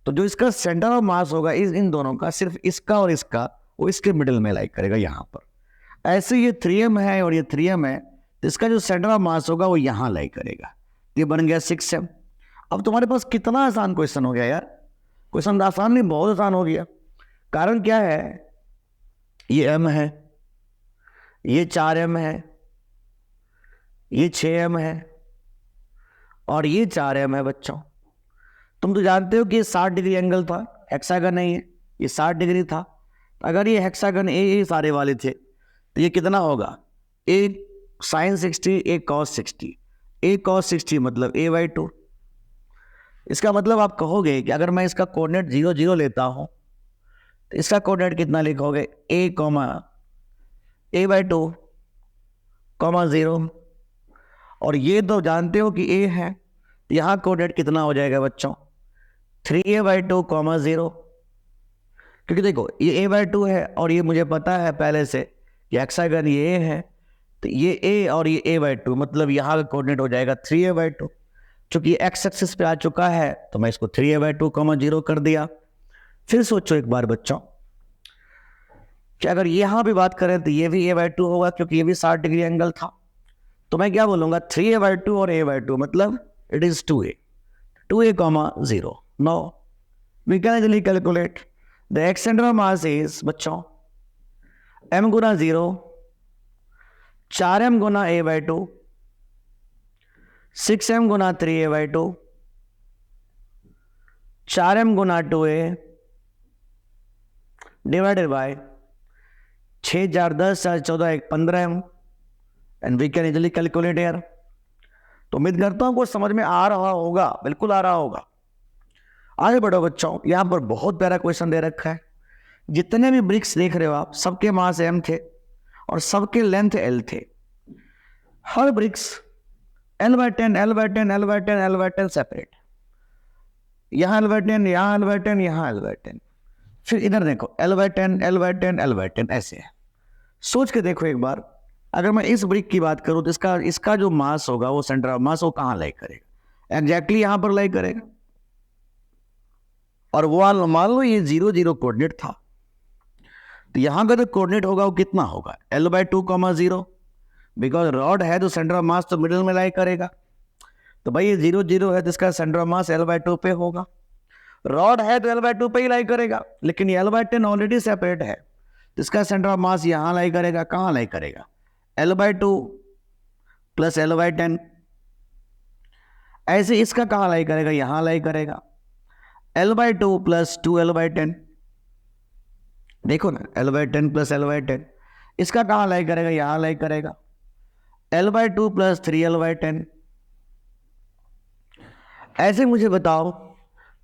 तो जो इसका सेंटर ऑफ मास होगा इन दोनों का, सिर्फ इसका और इसका, वो इसके मिडिल में लाइक करेगा यहाँ पर। ऐसे ये 3m है और ये 3m है तो इसका जो सेंटर ऑफ मास होगा वो यहाँ लाइक करेगा। ये बन गया 6m। अब तुम्हारे पास कितना आसान क्वेश्चन हो गया यार, क्वेश्चन आसान नहीं बहुत आसान हो गया। कारण क्या है, ये m है, ये 4m है, ये 6m है और ये 4m है बच्चों। तुम तो जानते हो कि ये 60 डिग्री एंगल था, हेक्सागन है ये 60 डिग्री था। अगर ये हेक्सागन ये सारे वाले थे तो ये कितना होगा, a sin 60 a cos 60, a cos 60 मतलब a बाई 2। इसका मतलब आप कहोगे कि अगर मैं इसका कोऑर्डिनेट 0 0 लेता हूं तो इसका कोऑर्डिनेट कितना लिखोगे, a बाई 2 0। और ये तो जानते हो कि a है, यहाँ कोऑर्डिनेट कितना हो जाएगा बच्चों, 3a बाई 2 0। क्योंकि देखो ये a बाई 2 है और ये मुझे पता है पहले से कि हेक्सागन ये a है, तो ये a और ये a बाई 2 मतलब यहाँ का कोऑर्डिनेट हो जाएगा 3a बाई 2। चूंकि x एक्सिस पे आ चुका है तो मैं इसको 3a बाई 2 0 कर दिया। फिर सोचो एक बार बच्चों कि अगर यहाँ भी बात करें तो ये भी a बाई 2 होगा क्योंकि ये भी 60 डिग्री एंगल था। तो मैं क्या बोलूंगा, 3a बाई 2 और a बाई 2 मतलब it is 2a 0। Now we can easily calculate the x centre of mass is बच्चों m गुना 0, 4m गुना a बाई 2, 6m गुना 3a बाई 2, 4m गुना 2a divided by 6 4 10 4 14 1 15 m, and we can easily calculate here. तो उम्मीद करता हूं कुछ समझ में आ रहा होगा, बिल्कुल आ रहा होगा। आगे बढ़ो बच्चों, यहां पर बहुत प्यारा क्वेश्चन दे रखा है। जितने भी ब्रिक्स देख रहे हो आप, सबके मास m थे और सबके लेंथ l थे। हर BRICS L/10 L/10 L/10 L/10 separate, यहां L/10 यहां L/10 यहां L/10, फिर इधर देखो L/10 L/10 L/10 ऐसे है। सोच के देखो एक बार, अगर मैं इस ब्रिक की बात करूं तो इसका जो मास होगा, वो सेंटर ऑफ मास वो कहां लाई करेगा? एग्जैक्टली यहां पर लाई करेगा। और वो मान लो ये 0 0 कोऑर्डिनेट था, तो यहां का जो कोऑर्डिनेट होगा वो कितना होगा? L/2, 0, बिकॉज रॉड है तो सेंटर ऑफ मास तो मिडिल में लाई करेगा। तो भाई ये 0 0 है तो इसका सेंटर ऑफ मास L/2 पे होगा। रॉड है तो L/2 पे ही लाई करेगा, लेकिन ये L/10 ऑलरेडी सेपरेट है, तो इसका सेंटर ऑफ मास यहां लाई करेगा। कहां लाई करेगा? L/2 plus L/10। ऐसे इसका कहां लाई करेगा? यहां लाई करेगा। L/2 प्लस 2L/10, देखो ना, L/10 प्लस L/10, इसका कहां लाई करेगा? यहां लाई करेगा। L/2 plus 3L/10। ऐसे मुझे बताओ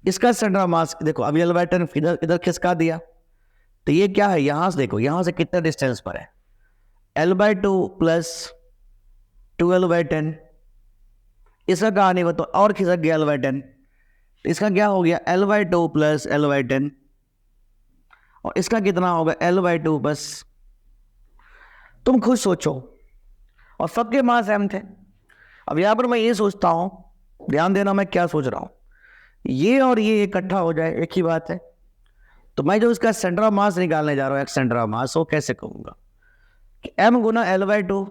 इसका सेंटर ऑफ मास, देखो अभी L/10 इधर इधर खिसका दिया, तो ये क्या है? यहां से देखो, यहां से कितना डिस्टेंस पर है? L/2 plus 2L/10। इसका कहा नहीं बताओ, और खिसक गया L/10, तो इसका क्या हो गया? L/2 प्लस L/10, और इसका कितना होगा? L/2 बस। तुम खुद सोचो, और सबके मास m थे। अब यहां पर मैं ये सोचता हूं, ध्यान देना मैं क्या सोच रहा हूं, ये और ये इकट्ठा हो जाए, एक ही बात है। तो मैं जो इसका सेंटर ऑफ मास निकालने जा रहा हूं, एक सेंटर ऑफ मास, वो कैसे कहूंगा कि m गुना L/2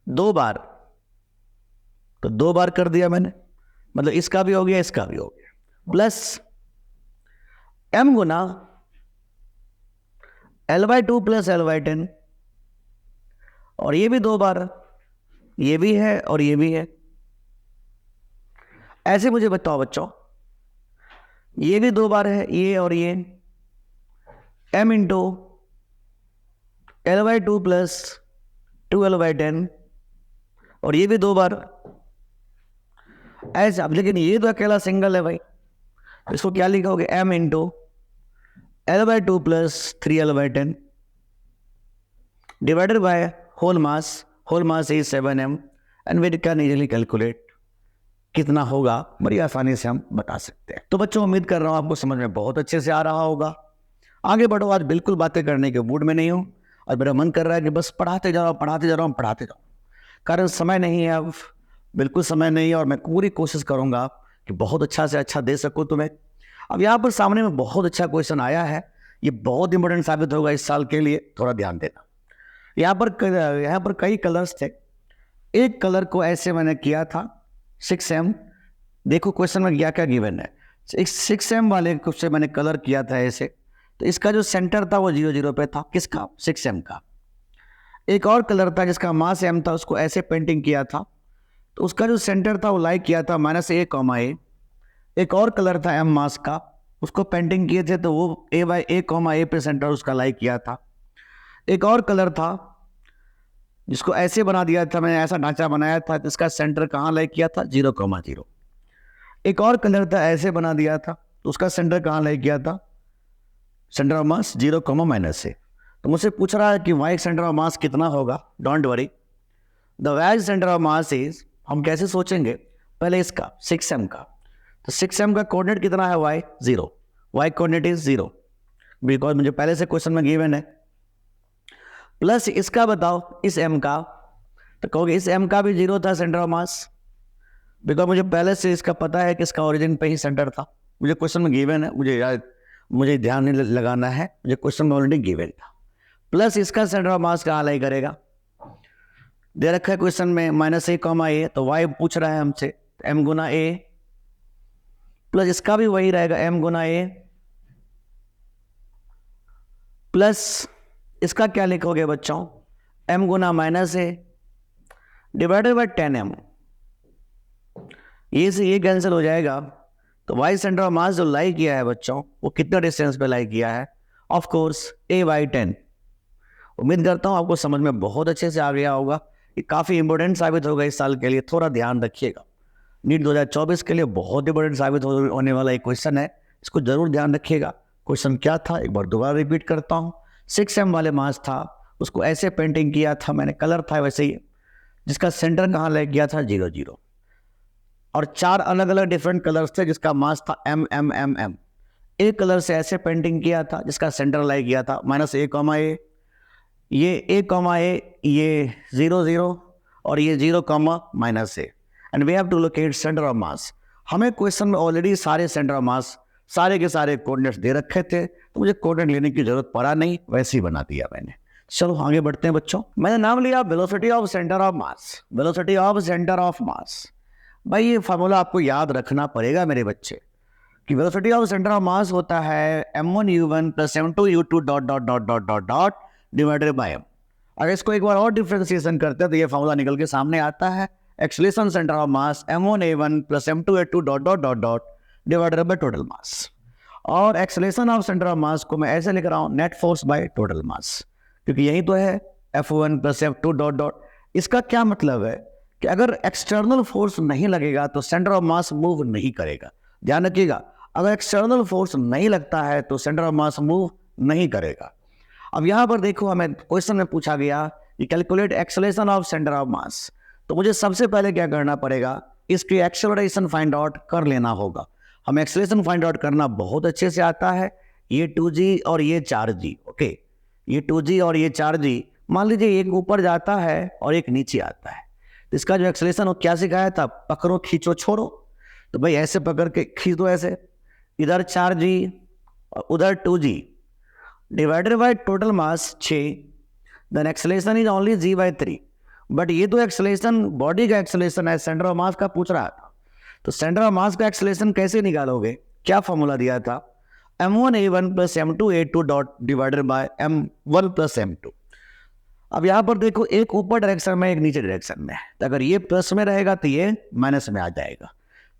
2 बार, तो 2 बार कर दिया मैंने, मतलब इसका भी हो गया इसका भी हो गया, प्लस m गुना L/2 प्लस L/10, और ये भी 2 बार, ये भी है और ये भी है। ऐसे मुझे बताओ बच्चों, ये भी 2 बार है, ये और ये, m into L/2 plus 2L/10, और ये भी 2 बार। ऐसे अब लेकिन ये तो अकेला सिंगल है भाई, तो इसको क्या लिखोगे? m into L/2 plus 3L/10 divided by whole mass is 7m, and we can easily calculate कितना होगा, बड़ी आसानी से हम बता सकते हैं। तो बच्चों उम्मीद कर रहा हूं आपको समझ में बहुत अच्छे से आ रहा होगा। आगे बढ़ो, आज बिल्कुल बातें करने के मूड में नहीं हूं, और मेरा मन कर रहा है कि बस पढ़ाते जा रहा हूं, कारण समय नहीं है, अब बिल्कुल समय नहीं है, और मैं पूरी कोशिश करूंगा कि बहुत अच्छा से अच्छा दे सकूं तुम्हें। अब यहाँ पर सामने में बहुत अच्छा क्वेश्चन आया है, ये बहुत इंपॉर्टेंट साबित होगा इस साल के लिए, थोड़ा ध्यान देना। यहाँ पर कई कलर्स थे, एक कलर को ऐसे मैंने किया था 6m, देखो क्वेश्चन में क्या क्या गिवन है। 6m वाले को से मैंने कलर किया था ऐसे, तो इसका जो सेंटर था वो 0 0 पे था, किसका? 6m का। एक और कलर था जिसका मास m था, उसको ऐसे पेंटिंग किया था, तो उसका जो सेंटर था वो लाई किया था -a, एक और कलर था m मास का, उसको पेंटिंग किए थे, तो वो a पे सेंटर उसका लाई किया था। एक और कलर था जिसको ऐसे बना दिया था, मैंने ऐसा ढांचा बनाया था, तो इसका सेंटर कहाँ लाई किया था? 0, 0। एक और कलर था ऐसे बना दिया था, तो उसका सेंटर कहाँ लाई किया था? Centre of mass 0, -a। तो मुझसे पूछ रहा है कि वाई सेंटर ऑफ मास कितना होगा? Don't worry, the y centre of mass is, हम कैसे सोचेंगे? पहले इसका 6m का, तो 6m का कोऑर्डिनेट कितना है? y 0, y coordinate is 0, because मुझे पहले से क्वेश्चन में गिवन है। प्लस इसका बताओ, इस m का, तो कहोगे इस m का भी 0 था सेंटर ऑफ मास, बिकॉज मुझे पहले से इसका पता है कि इसका ओरिजिन पे ही सेंटर था, मुझे क्वेश्चन में गिवन है, मुझे ध्यान नहीं लगाना है, मुझे क्वेश्चन में ऑलरेडी गिवन था। प्लस इसका सेंटर ऑफ मास कहाँ लाई करेगा? दे रखा है क्वेश्चन में -a, तो y पूछ रहा है हमसे, m गुना a, प्लस इसका भी वही रहेगा m गुना a, प्लस इसका क्या लिखोगे बच्चों? m Guna -a divided by 10m, ये से ये कैंसिल हो जाएगा। तो y सेंटर ऑफ मास जो लाई किया है बच्चों, वो कितना डिस्टेंस पे लाई किया है? ऑफ कोर्स a/10, उम्मीद करता हूँ आपको समझ में बहुत अच्छे से आ गया होगा। ये काफ़ी इंपॉर्टेंट साबित होगा इस साल के लिए, थोड़ा ध्यान रखिएगा। नीट 2024 के लिए बहुत इंपॉर्टेंट साबित होने वाला एक क्वेश्चन है, इसको जरूर ध्यान रखिएगा। क्वेश्चन क्या था एक बार दोबारा रिपीट करता हूँ। 6M वाले मास था, उसको ऐसे पेंटिंग किया था मैंने, कलर था वैसे ही, जिसका सेंटर कहाँ लग गया था 0 0, और 4 अलग अलग डिफरेंट कलर्स थे जिसका मास था M। एक कलर से ऐसे पेंटिंग किया था जिसका सेंटर लग गया था -A, ये A, ये 0 0 और ये 0, -A, and we have to locate centre of mass. हमें क्वेश्चन में ऑलरेडी सारे सेंटर ऑफ मास सारे के सारे कोऑर्डिनेट्स दे रखे थे, तो मुझे कोऑर्डिनेट लेने की जरूरत पड़ा नहीं, वैसे ही बना दिया मैंने। चलो आगे बढ़ते हैं बच्चों। मैंने नाम लिया velocity of centre of mass. Velocity of centre of मास, भाई ये फार्मूला आपको याद रखना पड़ेगा मेरे बच्चे, कि वेलोसिटी ऑफ सेंटर ऑफ मास होता है m1u1 + m2u2 dot divided bye m। अगर इसको एक बार और डिफरेंशिएशन करते हैं तो ये फार्मूला निकल के सामने आता है, acceleration centre of mass m1a1 + m2a2 dot divided by total mass. और acceleration of centre of mass को मैं ऐसे लिख रहा हूँ net force by total mass, क्योंकि यही तो है F1 + F2 डॉट। इसका क्या मतलब है कि अगर एक्सटर्नल फोर्स नहीं लगेगा तो सेंटर ऑफ मास मूव नहीं करेगा। ध्यान रखिएगा, अगर एक्सटर्नल फोर्स नहीं लगता है तो सेंटर ऑफ मास मूव नहीं करेगा। अब यहाँ पर देखो, हमें क्वेश्चन में पूछा गया कि calculate acceleration of centre of mass, तो मुझे सबसे पहले क्या करना पड़ेगा, इसकी एक्सेलरेशन फाइंड आउट कर लेना होगा। हमें एक्सेलरेशन फाइंड आउट करना बहुत अच्छे से आता है। ये 2g और ये 4g, ओके, ये 2g और ये 4g, मान लीजिए एक ऊपर जाता है और एक नीचे आता है, तो इसका जो एक्सेलरेशन वो क्या सिखाया था, पकड़ो खींचो छोड़ो। तो भाई ऐसे पकड़ के खींच दो, ऐसे इधर 4g और उधर 2g divided by total mass 6, then acceleration is only g/3। But ये तो एक्सेलरेशन बॉडी का एक्सेलरेशन है, सेंटर ऑफ मास का पूछ रहा था। तो सेंटर ऑफ मास का एक्सेलरेशन कैसे निकालोगे, क्या फॉर्मूला दिया था, m1a1 + m2a2 dot divided by m1 + m2। अब यहाँ पर देखो, एक ऊपर डायरेक्शन में एक नीचे डायरेक्शन में, तो अगर ये प्लस में रहेगा तो ये माइनस में आ जाएगा।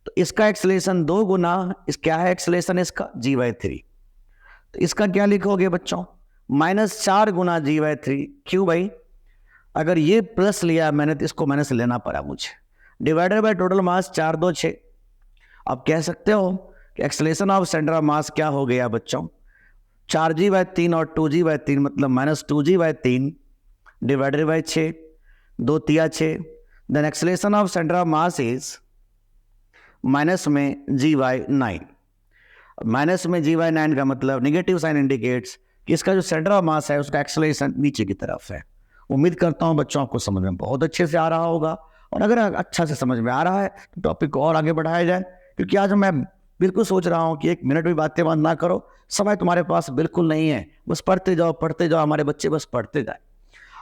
तो इसका एक्सेलरेशन 2 गुना इस क्या है एक्सेलरेशन इसका g/3। तो इसका क्या लिखोगे बच्चों, -4 गुना g/3। क्यों भाई, अगर ये प्लस लिया मैंने तो इसको माइनस लेना पड़ा मुझे, डिवाइडेड बाय टोटल मास 4 2 6। आप कह सकते हो कि acceleration of centre of mass क्या हो गया बच्चों, 4g/3 और 2g/3 मतलब -2g/3 divided by 6, 2 3 6। Then acceleration of centre of mass is minus में g/9। माइनस में g/9 का मतलब नेगेटिव साइन इंडिकेट्स कि इसका जो सेंटर ऑफ मास है उसका एक्सेलरेशन नीचे की तरफ है। उम्मीद करता हूं बच्चों आपको समझ में बहुत अच्छे से आ रहा होगा, और अगर अच्छा से समझ में आ रहा है तो टॉपिक को और आगे बढ़ाया जाए, क्योंकि आज मैं बिल्कुल सोच रहा हूं कि 1 मिनट भी बातें बंद ना करो, समय तुम्हारे पास बिल्कुल नहीं है, बस पढ़ते जाओ, हमारे बच्चे बस पढ़ते जाए।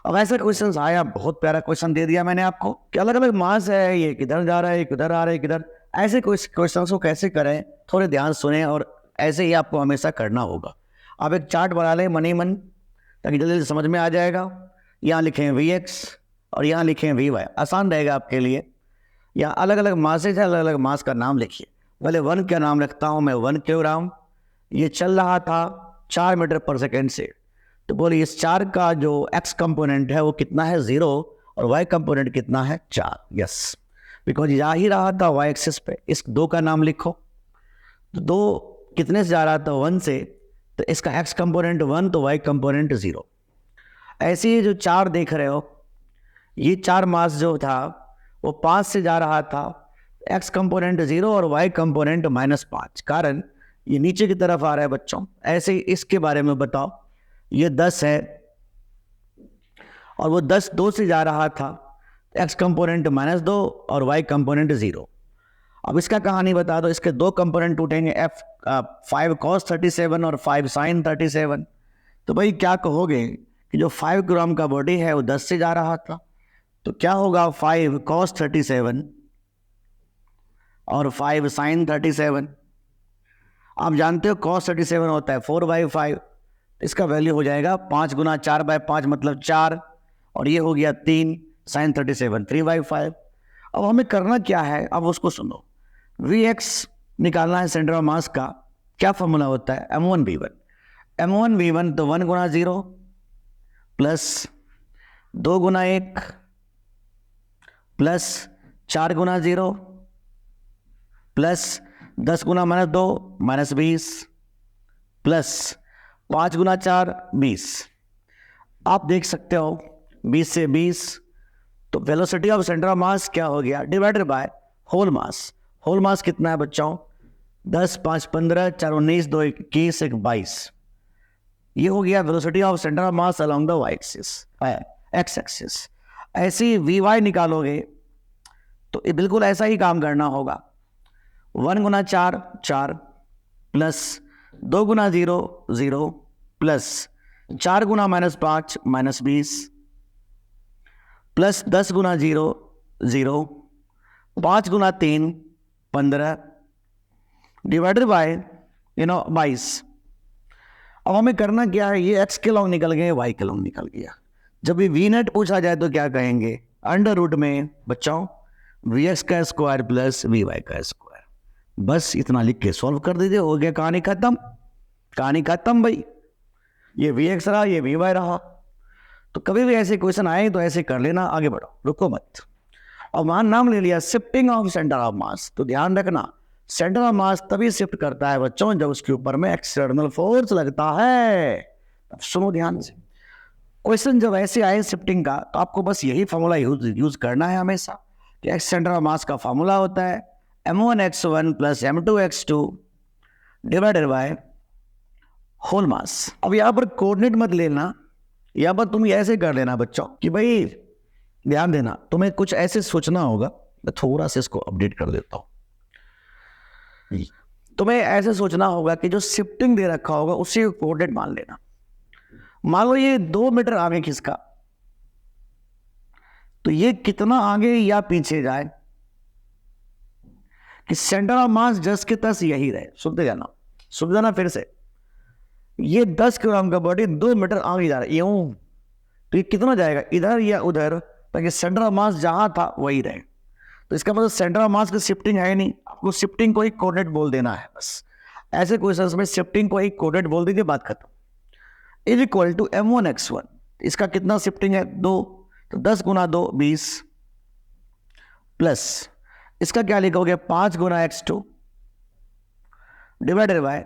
अब ऐसे क्वेश्चन आया, बहुत प्यारा क्वेश्चन दे दिया मैंने आपको कि अलग अलग मास है, ये किधर जा रहा है, किधर आ रहा है, किधर, ऐसे क्वेश्चन को कैसे करें, थोड़े ध्यान सुने, और ऐसे ही आपको हमेशा करना होगा। आप एक चार्ट बना लें मन ही मन, ताकि जल्दी जल्दी समझ में आ जाएगा। यहाँ लिखें Vx और यहाँ लिखें Vy, आसान रहेगा आपके लिए। यहाँ अलग अलग मासेज है, अलग अलग मास का नाम लिखिए। पहले 1 का नाम रखता हूँ मैं, 1 किलोग्राम। ये चल रहा था 4 मीटर पर सेकेंड से, तो बोलिए इस 4 का जो x कंपोनेंट है वो कितना है 0, और y कंपोनेंट कितना है 4। यस, बिकॉज जा ही रहा था y एक्सिस पे। इस 2 का नाम लिखो, तो 2 कितने से जा रहा था 1 से, तो इसका x कंपोनेंट 1 तो y कंपोनेंट 0। ऐसे ही जो 4 देख रहे हो, ये 4 मास जो था वो 5 से जा रहा था, x कंपोनेंट 0 और y कंपोनेंट -5, कारण ये नीचे की तरफ आ रहा है बच्चों। ऐसे ही इसके बारे में बताओ, ये 10 है और वो 10 2 से जा रहा था, x कंपोनेंट -2 और y कंपोनेंट 0। अब इसका कहानी बता दो, इसके 2 कंपोनेंट टूटेंगे, 5 cos 37 और 5 sin 37। तो भाई क्या कहोगे कि जो 5 ग्राम का बॉडी है वो 10 से जा रहा था, तो क्या होगा 5 cos 37 और 5 sin 37। आप जानते हो cos 37 होता है 4/5, इसका वैल्यू हो जाएगा 5 गुना 4/5 मतलब 4, और ये हो गया 3 sin 37 3/5। अब हमें करना क्या है, अब उसको सुनो। Vx निकालना है सेंटर ऑफ मास का, क्या फॉर्मूला होता है m1v1। m1v1 तो 1 गुना 0 प्लस 2 गुना 1 प्लस 4 गुना 0 प्लस 10 गुना -2 -20 प्लस 5 गुना 4 20। आप देख सकते हो 20 से 20, तो velocity of centre of mass क्या हो गया, divided by whole mass. Whole mass कितना है बच्चों, 10 5 15 4 19 2 21 1 22। ये हो गया velocity of centre of mass along the y axis, x axis. ऐसे ही वी वाई निकालोगे तो ये बिल्कुल ऐसा ही काम करना होगा। 1 गुना 4 4 plus 2 Guna 0 0 plus 4 Guna -5 -20 plus 10 Guna 0 0 5 Guna 3 15 divided by 22। अब हमें करना क्या है, ये x के लॉन्ग निकल गए, y के लॉन्ग निकल गया। जब भी वी नेट पूछा जाए तो क्या कहेंगे, अंडर रूट में बच्चों vx का स्क्वायर प्लस vy का स्क्वायर। बस इतना लिख के सॉल्व कर दीजिए, हो गया, कहानी खत्म। कहानी खत्म भाई, ये vx रहा, ये vy रहा। तो कभी भी ऐसे क्वेश्चन आए तो ऐसे कर लेना, आगे बढ़ो, रुको मत। और वहां नाम ले लिया shifting of centre of mass, तो ध्यान रखना सेंटर ऑफ मास तभी शिफ्ट करता है बच्चों जब उसके ऊपर में एक्सटर्नल फोर्स लगता है। अब सुनो ध्यान से, क्वेश्चन जब ऐसे आए शिफ्टिंग का तो आपको बस यही फॉर्मूला यूज करना है हमेशा कि एक्स सेंटर ऑफ मास का फॉर्मूला होता है m1x1 plus m2x2 divided by whole mass. अब यहां पर कोऑर्डिनेट मत लेना, यहां पर तुम ऐसे कर लेना बच्चों कि भाई ध्यान देना, तुम्हें कुछ ऐसे सोचना होगा। मैं थोड़ा सा इसको अपडेट कर देता हूं। तुम्हें ऐसे सोचना होगा कि जो शिफ्टिंग दे रखा होगा उसी को कोऑर्डिनेट मान लेना। मान लो ये 2 मीटर आगे खिसका, तो ये कितना आगे या पीछे जाए कि सेंटर ऑफ मास जस्ट के तस यही रहे। सुनते जाना फिर से। ये 10 किलोग्राम का बॉडी 2 मीटर आगे जा रहा है यूं, तो ये कितना जाएगा, इधर या उधर, ताकि सेंटर ऑफ मास जहां था वही रहे। तो इसका मतलब सेंटर ऑफ मास की शिफ्टिंग है नहीं, आपको शिफ्टिंग को ही कोऑर्डिनेट बोल देना है बस। ऐसे क्वेश्चंस में शिफ्टिंग को ही कोऑर्डिनेट बोल दीजिए, बात खत्म। इज इक्वल टू m1x1, इसका कितना शिफ्टिंग है 2, तो 10 गुना 2 20 प्लस इसका क्या लिखोगे 5 गुना x2 divided by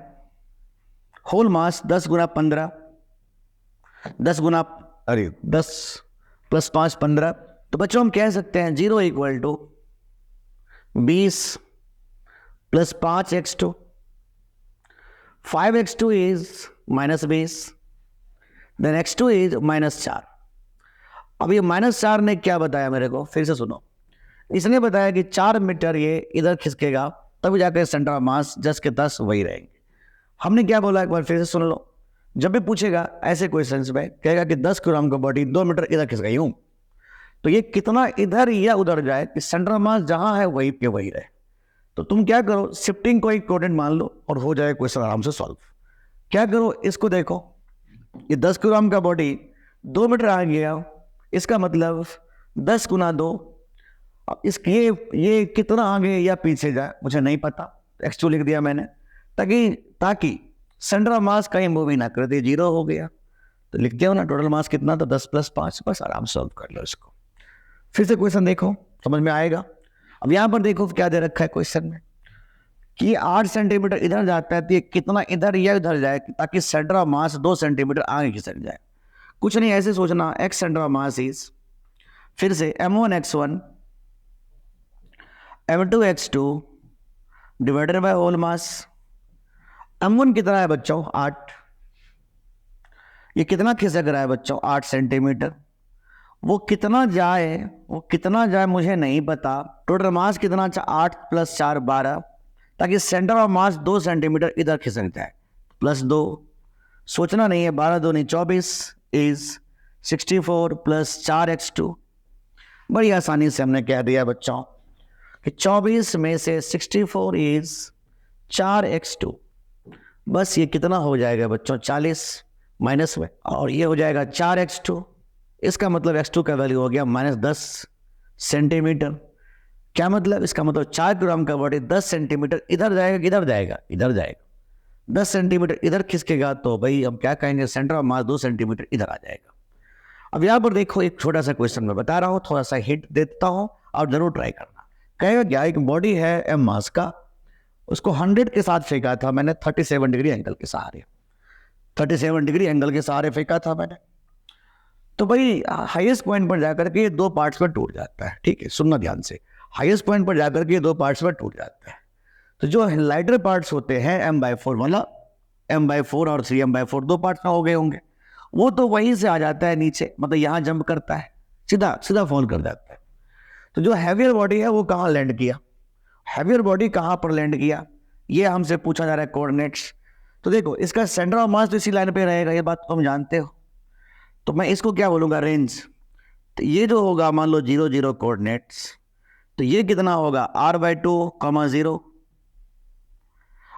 whole mass 10 गुना 15 10 गुना 10 प्लस 5 15। तो बच्चों हम कह सकते हैं 0 equal to 20 plus 5x2, 5x2 is -20, then x2 is -4। अब ये -4 ने क्या बताया मेरे को, फिर से सुनो। इसने बताया कि 4 मीटर ये इधर खिसकेगा तभी जाकर सेंटर ऑफ मास जस्ट के 10 वही रहेंगे। हमने क्या बोला एक बार फिर से सुन लो। जब भी पूछेगा ऐसे क्वेश्चंस में कहेगा कि 10 किलोग्राम का बॉडी 2 मीटर इधर खिसका यूं, तो ये कितना इधर या उधर जाए कि सेंटर ऑफ मास जहां है वही पे वही रहे। तो तुम क्या करो, शिफ्टिंग को एक कोऑर्डिनेट मान लो और हो जाए क्वेश्चन आराम से सॉल्व। क्या करो, इसको देखो, ये 10 किलोग्राम का बॉडी 2 मीटर आ गया, इसका मतलब 10 गुना 2। अब इसके ये कितना आगे या पीछे जाए मुझे नहीं पता, x2 लिख दिया मैंने, ताकि सेंटर ऑफ मास कहीं मूव ही ना कर दे, 0 हो गया। तो लिख दिया ना, टोटल मास कितना था 10 + 5, बस आराम से सॉल्व कर लो इसको। फिर से क्वेश्चन देखो, समझ में आएगा। अब यहां पर देखो क्या दे रखा है क्वेश्चन में कि 8 सेंटीमीटर इधर जाता है, तो ये कितना इधर या उधर जाए ताकि सेंटर ऑफ मास 2 सेंटीमीटर आगे खिसक जाए। कुछ नहीं, ऐसे सोचना, x centre of mass is, फिर से m1x1 m2x2 divided by whole mass. m1 कितना है बच्चों 8, ये कितना खिसक रहा है बच्चों 8 सेंटीमीटर। वो कितना जाए मुझे नहीं पता। टोटल मास कितना 8 + 4 12, ताकि सेंटर ऑफ मास 2 सेंटीमीटर इधर खिसक जाए, +2। सोचना नहीं है, 12 2 नहीं 24 इज 64 प्लस 4x2। बड़ी आसानी से हमने कह दिया बच्चों कि 24 में से 64 इज 4x2। बस ये कितना हो जाएगा बच्चों 40 माइनस में, और ये हो जाएगा 4x2। इसका मतलब x2 का वैल्यू हो गया -10 सेंटीमीटर। क्या मतलब, इसका मतलब 4 किलोग्राम का बॉडी 10 सेंटीमीटर इधर जाएगा, इधर जाएगा 10 सेंटीमीटर इधर खिसकेगा, तो भाई हम क्या कहेंगे सेंटर ऑफ मास 2 सेंटीमीटर इधर आ जाएगा। अब यहाँ पर देखो एक छोटा सा क्वेश्चन मैं बता रहा हूँ, थोड़ा सा हिंट देता हूँ, आप जरूर ट्राई करना। कहेगा क्या, एक बॉडी है एम मास का, उसको 100 के साथ फेंका था मैंने 37 डिग्री एंगल के सहारे, 37 डिग्री एंगल के सहारे फेंका था मैंने। तो भाई हाईएस्ट पॉइंट पर जाकर के ये 2 पार्ट्स में टूट जाता है। ठीक है, सुनना ध्यान से, हाईएस्ट पॉइंट पर जाकर के ये 2 पार्ट्स में टूट जाता है। तो जो लाइटर पार्ट्स होते हैं m/4 वाला, m/4 और 3m/4 2 पार्ट्स में हो गए होंगे, वो तो वहीं से आ जाता है नीचे, मतलब यहाँ जंप करता है, सीधा सीधा फॉल कर जाता है। तो जो हैवियर बॉडी है वो कहाँ लैंड किया, हैवियर बॉडी कहाँ पर लैंड किया, ये हमसे पूछा जा रहा है कोऑर्डिनेट्स। तो देखो इसका सेंटर ऑफ मास तो इसी लाइन पे रहेगा, ये बात तुम जानते हो। तो मैं इसको क्या बोलूँगा, रेंज। तो ये जो होगा मान लो 0 0 कोऑर्डिनेट्स, तो ये कितना होगा r/2, 0,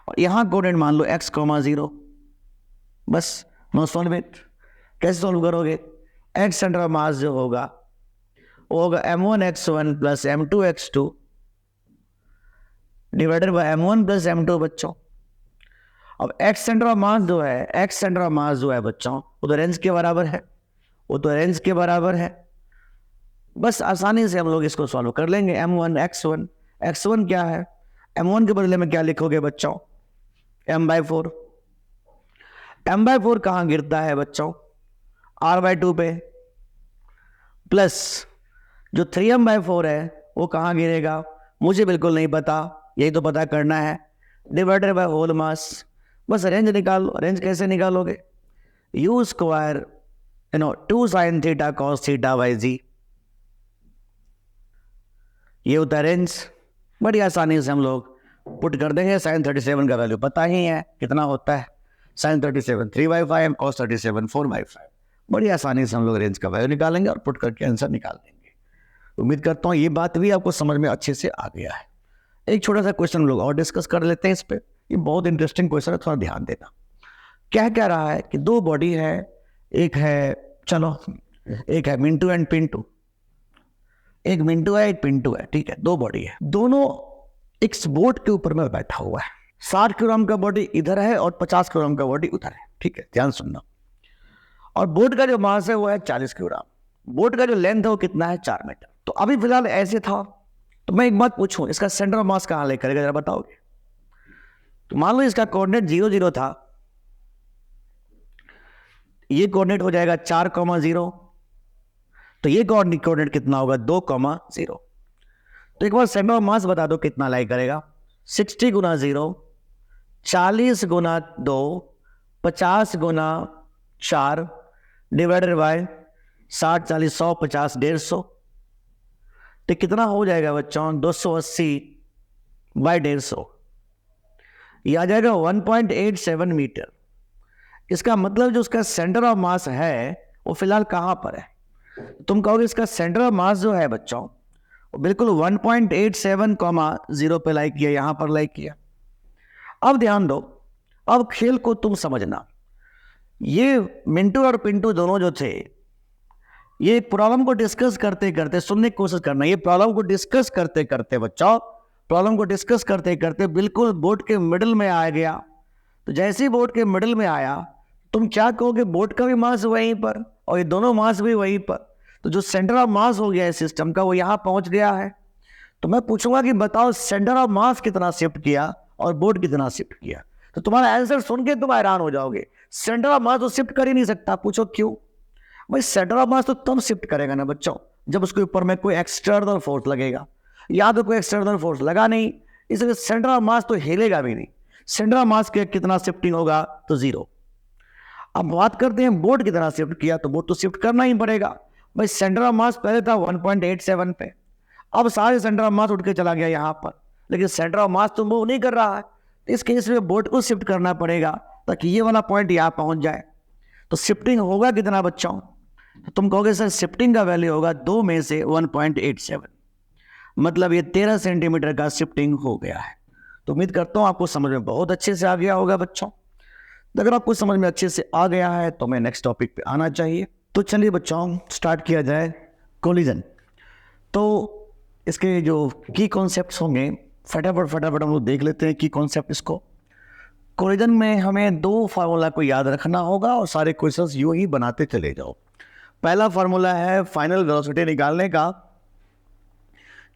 और यहाँ कोऑर्डिनेट मान लो x, 0। बस नो सॉल्व इट। कैसे सॉल्व करोगे, x सेंटर ऑफ मास जो होगा वो होगा m1x1 plus m2x2 divided by m1 plus m2 बच्चों। अब x सेंटर ऑफ मास जो है, x सेंटर ऑफ मास जो है बच्चों, वो तो रेंज के बराबर है, वो तो रेंज के बराबर है। बस आसानी से हम लोग इसको सॉल्व कर लेंगे। m1 x1, x1 क्या है, m1 के बदले में क्या लिखोगे बच्चों, m/4। m/4 कहाँ गिरता है बच्चों, r/2 पे, प्लस जो 3m/4 है वो कहाँ गिरेगा, मुझे बिल्कुल नहीं पता, यही तो पता करना है, डिवाइडेड बाय होल मास। बस रेंज निकालो। रेंज कैसे निकालोगे, u², 2 sin theta cos theta by G, ये होता है रेंज। बड़ी आसानी से हम लोग पुट कर देंगे। sin 37 का वैल्यू पता ही है कितना होता है, sin 37 3/5, cos 37 4/5। बड़ी आसानी से हम लोग रेंज का वैल्यू निकालेंगे और पुट करके आंसर निकाल देंगे। उम्मीद करता हूँ ये बात भी आपको समझ में अच्छे से आ गया है। एक छोटा सा क्वेश्चन हम लोग और डिस्कस कर लेते हैं इस पे, ये बहुत इंटरेस्टिंग क्वेश्चन है, थोड़ा ध्यान देना। क्या कह रहा है कि 2 बॉडी है, एक है, चलो एक है मिंटू एंड पिंटू, एक मिंटू है एक पिंटू है, ठीक है, 2 बॉडी है, दोनों एक बोट के ऊपर में बैठा हुआ है। 60 किलोग्राम का बॉडी इधर है और 50 किलोग्राम का बॉडी उधर है, ठीक है, ध्यान सुनना। और बोट का जो मास है वो है 40 किलोग्राम, बोट का जो लेंथ है वो कितना है 4 मीटर। तो अभी फिलहाल ऐसे था, तो मैं एक बात पूछूं, इसका सेंटर ऑफ मास कहाँ लेकर जरा बताओगे। तो मान लो इसका कोऑर्डिनेट 0 0 था, ये कोऑर्डिनेट हो जाएगा 4, 0, तो ये कोऑर्डिनेट कितना होगा 2, 0। तो एक बार सेंटर ऑफ मास बता दो कितना लाई करेगा, 60 गुना 0, 40 गुना 2, 50 गुना 4 डिवाइडेड बाय 60 40 100 50 150। तो कितना हो जाएगा बच्चों, 280 बाई 150, ये आ जाएगा 1.87 मीटर। इसका मतलब जो उसका सेंटर ऑफ मास है वो फिलहाल कहां पर है, तुम कहोगे इसका सेंटर ऑफ मास जो है बच्चों वो बिल्कुल 1.87, 0 पे लाई किया, यहां पर लाई किया। अब ध्यान दो, अब खेल को तुम समझना। ये मिंटू और पिंटू दोनों जो थे, ये प्रॉब्लम को डिस्कस करते करते, सुनने की कोशिश करना, ये प्रॉब्लम को डिस्कस करते करते बच्चों, प्रॉब्लम को डिस्कस करते करते बिल्कुल बोट के मिडिल में आ गया। तो जैसे ही बोट के मिडिल में आया, तुम क्या कहोगे, बोट का भी मास वहीं पर और ये दोनों मास भी वहीं पर, तो जो सेंटर ऑफ मास हो गया है सिस्टम का वो यहां पहुंच गया है। तो मैं पूछूंगा कि बताओ सेंटर ऑफ मास कितना शिफ्ट किया और बोट कितना शिफ्ट किया। तो तुम्हारा आंसर सुन के तुम हैरान हो जाओगे, सेंटर ऑफ मास तो शिफ्ट कर ही नहीं सकता। पूछो क्यों, भाई सेंटर ऑफ मास तो तब शिफ्ट करेगा ना बच्चों जब उसके ऊपर में कोई एक्सटर्नल फोर्स लगेगा, या तो कोई एक्सटर्नल फोर्स लगा नहीं, इसलिए सेंटर ऑफ मास तो हिलेगा भी नहीं। सेंटर ऑफ मास के कितना शिफ्टिंग होगा, तो 0। अब बात करते हैं बोट कितना शिफ्ट किया, तो बोट तो शिफ्ट करना ही पड़ेगा। भाई सेंटर ऑफ मास पहले था 1.87 पे, अब सारे सेंटर ऑफ मास उठ के चला गया यहाँ पर, लेकिन सेंटर ऑफ मास तो मूव नहीं कर रहा है। इस केस में बोट को शिफ्ट करना पड़ेगा ताकि ये वाला पॉइंट यहाँ पहुंच जाए। तो शिफ्टिंग होगा कितना बच्चों, तो तुम कहोगे सर शिफ्टिंग का वैल्यू होगा 2 में से 1.87, मतलब ये 13 सेंटीमीटर का शिफ्टिंग हो गया है। तो उम्मीद करता हूँ आपको समझ में बहुत अच्छे से आ गया होगा बच्चों। अगर आपको समझ में अच्छे से आ गया है तो मैं नेक्स्ट टॉपिक पे आना चाहिए। तो चलिए बच्चों स्टार्ट किया जाए कोलिजन। तो इसके जो की कॉन्सेप्ट्स होंगे फटाफट हम लोग देख लेते हैं की कॉन्सेप्ट। इसको कोलिजन में हमें 2 फार्मूला को याद रखना होगा और सारे क्वेश्चंस यूं ही बनाते चले जाओ। पहला फॉर्मूला है फाइनल वेलोसिटी निकालने का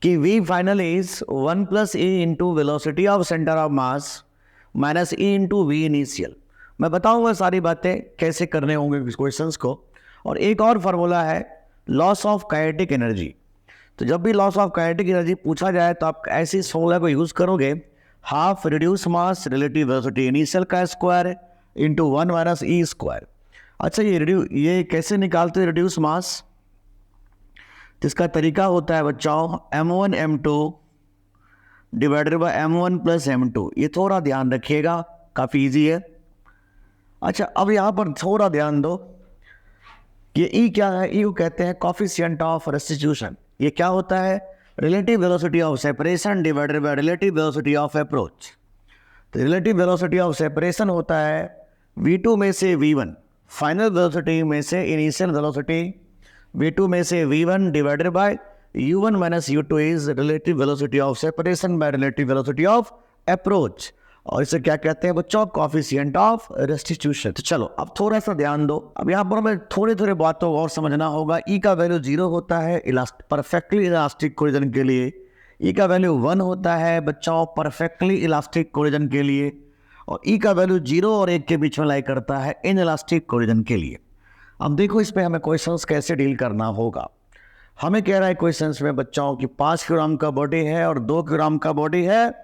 कि v final is 1 plus e into velocity of centre of mass minus e into we initial. मैं बताऊंगा सारी बातें कैसे करने होंगे इस क्वेश्चंस को। और एक और फार्मूला है लॉस ऑफ काइनेटिक एनर्जी। तो जब भी लॉस ऑफ काइनेटिक एनर्जी पूछा जाए तो आप ऐसी फॉर्मूला को यूज़ करोगे, half reduce mass relative velocity initial का square into 1 minus E square. अच्छा, ये कैसे निकालते हैं रिड्यूस मास? तो इसका तरीका होता है बच्चों m1 m2 divided by m1 plus m2। ये थोड़ा ध्यान रखिएगा, काफ़ी इजी है। अच्छा, अब यहाँ पर थोड़ा ध्यान दो, ये ई क्या है? ई को कहते हैं कॉफिशिएंट ऑफ रेस्टिट्यूशन। ये क्या होता है? Relative velocity of separation divided by relative velocity of approach. तो रिलेटिव वेलोसिटी ऑफ सेपरेशन होता है v2 में से v1, फाइनल वेलोसिटी में से इनिशियल वेलोसिटी v2 में से v1 divided by u1 minus u2 is relative velocity of separation by relative velocity of approach. और इसे क्या कहते हैं बच्चों? Coefficient of restitution. तो चलो अब थोड़ा सा ध्यान दो। अब यहाँ पर हमें थोड़े थोड़े बातों को और समझना होगा। ई का वैल्यू 0 होता है परफेक्टली इलास्टिक कोलिजन के लिए। ई का वैल्यू 1 होता है बच्चों परफेक्टली इलास्टिक कोलिजन के लिए। और ई का वैल्यू 0 और 1 के बीच में लाई करता है इन इलास्टिक कोलिजन के लिए। अब देखो इस पर हमें क्वेश्चंस कैसे डील करना होगा। हमें कह रहा है क्वेश्चंस में बच्चों की 5 किलोग्राम का बॉडी है और 2 किलोग्राम का बॉडी है।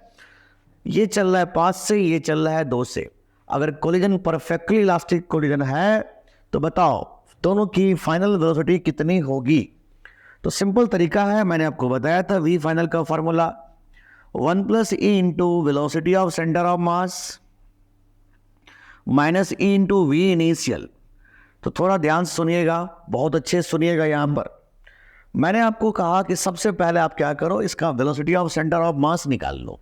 ये चल रहा है 5 से, ये चल रहा है 2 से। अगर कोलिजन परफेक्टली इलास्टिक कोलिजन है तो बताओ दोनों की फाइनल वेलोसिटी कितनी होगी? तो सिंपल तरीका है, मैंने आपको बताया था वी फाइनल का formula 1 plus E into velocity of centre of mass minus E into we initial. तो थोड़ा ध्यान से सुनिएगा, बहुत अच्छे से सुनिएगा। यहाँ पर मैंने आपको कहा कि सबसे पहले आप क्या करो, इसका वेलोसिटी ऑफ सेंटर ऑफ मास निकाल लो।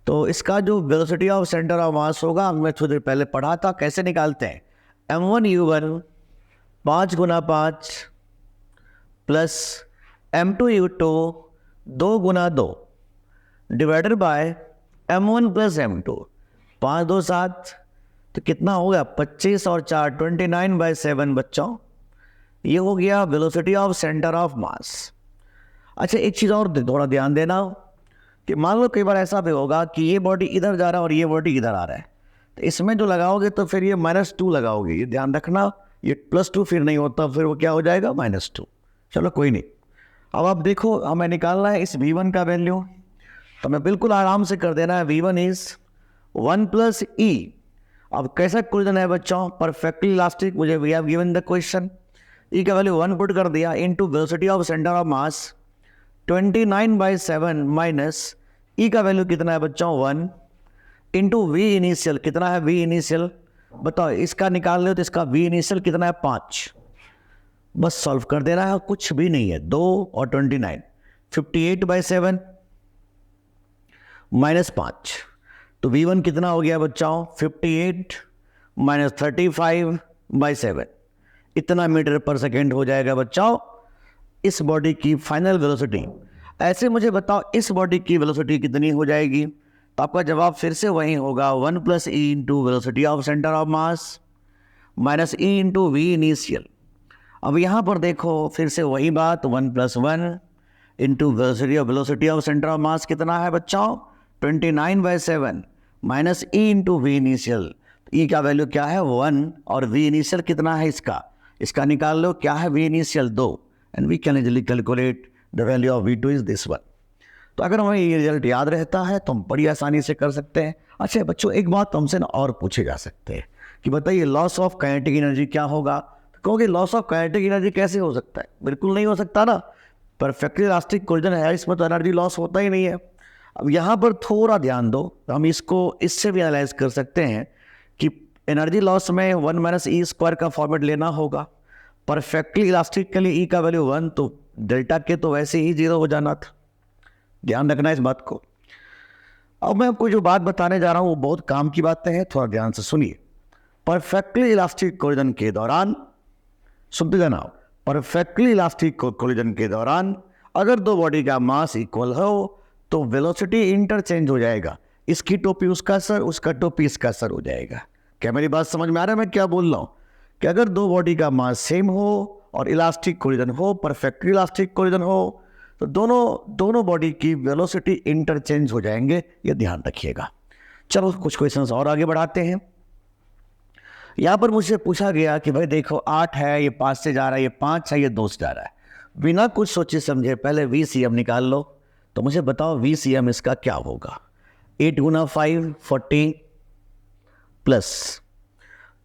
तो इसका जो वेलोसिटी ऑफ सेंटर ऑफ मास होगा, मैं थोड़ी देर पहले पढ़ा था कैसे निकालते हैं। m1u1 5 Guna 5 plus m2u2 2 Guna 2 divided by m1 plus m2। 5 2 7, तो कितना हो गया? 25 और 4 29/7 बच्चों। ये हो गया वेलोसिटी ऑफ सेंटर ऑफ मास। अच्छा, एक चीज़ और थोड़ा ध्यान देना कि मान लो कई बार ऐसा भी होगा कि ये बॉडी इधर जा रहा है और ये बॉडी इधर आ रहा है, तो इसमें जो लगाओगे तो फिर ये -2 लगाओगे। ये ध्यान रखना, ये +2 फिर नहीं होता, फिर वो क्या हो जाएगा? -2। चलो कोई नहीं। अब आप देखो, हमें निकालना है इस v1 का वैल्यू। तो हमें बिल्कुल आराम से कर देना है। v1 इज 1 प्लस ई। अब कैसा कोलिजन है बच्चों? Perfectly elastic. मुझे we have given the question. E का वैल्यू 1 पुट कर दिया into velocity of centre of mass 29/7 minus E का वैल्यू कितना है बच्चों? 1 इंटू वी इनिशियल। कितना है वी इनिशियल? बताओ, इसका निकाल लो तो इसका वी इनिशियल कितना है? 5। बस सॉल्व कर देना है, कुछ भी नहीं है। 2 और 29 58/7 माइनस 5। तो v1 कितना हो गया बच्चों? 58 माइनस 35/7। इतना मीटर पर सेकेंड हो जाएगा बच्चों इस बॉडी की फाइनल वेलोसिटी। ऐसे मुझे बताओ इस बॉडी की वेलोसिटी कितनी हो जाएगी? तो आपका जवाब फिर से वही होगा 1 plus E into velocity of centre of mass minus E into we initial. अब यहाँ पर देखो फिर से वही बात, 1 plus 1 into velocity of centre of mass कितना है बच्चों? 29/7 minus E into we initial. E का वैल्यू क्या है? 1 और वी इनिशियल कितना है इसका निकाल लो। क्या है V initial? 2। And we can easily calculate the value of v2 is this one. तो अगर हमें ये रिजल्ट याद रहता है तो हम बड़ी आसानी से कर सकते हैं। अच्छा बच्चों, एक बात हमसे ना और पूछे जा सकते हैं कि बताइए लॉस ऑफ काइनेटिक एनर्जी क्या होगा? तो कहोगे लॉस ऑफ काइनेटिक एनर्जी कैसे हो सकता है? बिल्कुल नहीं हो सकता ना, परफेक्टली इलास्टिक कोलिजन है, इसमें तो एनर्जी लॉस होता ही नहीं है। अब यहाँ पर थोड़ा ध्यान दो, हम इसको इससे भी एनालाइज कर सकते हैं कि एनर्जी लॉस में 1 माइनस ई स्क्वायर का फॉर्मेट लेना होगा। परफेक्टली इलास्टिक के लिए ई का वैल्यू 1, तो डेल्टा के तो वैसे ही 0 हो जाना था। ध्यान रखना इस बात को। अब मैं आपको जो बात बताने जा रहा हूँ वो बहुत काम की बातें हैं, थोड़ा ध्यान से सुनिए। परफेक्टली इलास्टिक कोलिजन के दौरान, सुनते जाना, परफेक्टली इलास्टिक कोलिजन के दौरान अगर दो बॉडी का मास इक्वल हो तो वेलोसिटी इंटरचेंज हो जाएगा। इसकी टोपी उसका सर, उसका टोपी इसका सर हो जाएगा। क्या मेरी बात समझ में आ रहा है मैं क्या बोल रहा हूँ? कि अगर दो बॉडी का मास सेम हो और इलास्टिक कोलिजन हो, परफेक्टली इलास्टिक कोलिजन हो, तो दोनों बॉडी की वेलोसिटी इंटरचेंज हो जाएंगे, ये ध्यान रखिएगा। चलो कुछ क्वेश्चंस और आगे बढ़ाते हैं। यहां पर मुझसे पूछा गया कि भाई देखो 8 है, ये 5 से जा रहा है, ये 5 है, ये 2 से जा रहा है। बिना कुछ सोचे समझे पहले VCM निकाल लो। तो मुझे बताओ VCM इसका क्या होगा। 8 गुना 5 40 प्लस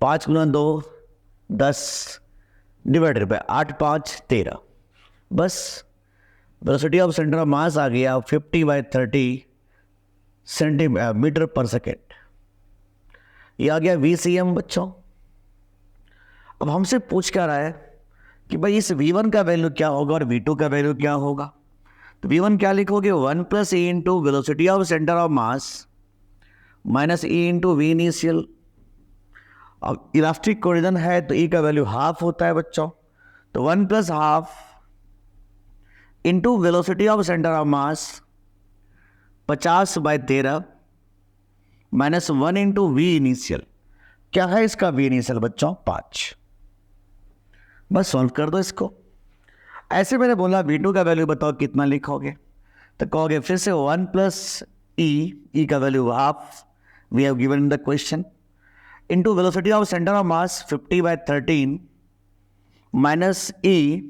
5 गुना 2 10 डिवाइडेड बाय 8 5 13। बस velocity of centre of mass आ गया 50/30 सेंटीमीटर पर सेकेंड। ये आ गया VCM बच्चों। अब हमसे पूछ क्या रहा है कि भाई इस V1 का वैल्यू क्या होगा और V2 का वैल्यू क्या होगा। तो V1 क्या लिखोगे, 1 + E into velocity of centre of mass minus E into V initial. अब इलास्टिक कोलिजन है तो E का वैल्यू हाफ होता है बच्चों, तो 1 + half into velocity of centre of mass 50/13 minus 1 into V initial. क्या है इसका V इनिशियल बच्चों, 5। बस सॉल्व कर दो इसको। ऐसे मैंने बोला V2 का वैल्यू बताओ कितना लिखोगे, तो कहोगे फिर से 1 + E का value half, we have given in the question, into velocity of centre of mass 50/13 minus E।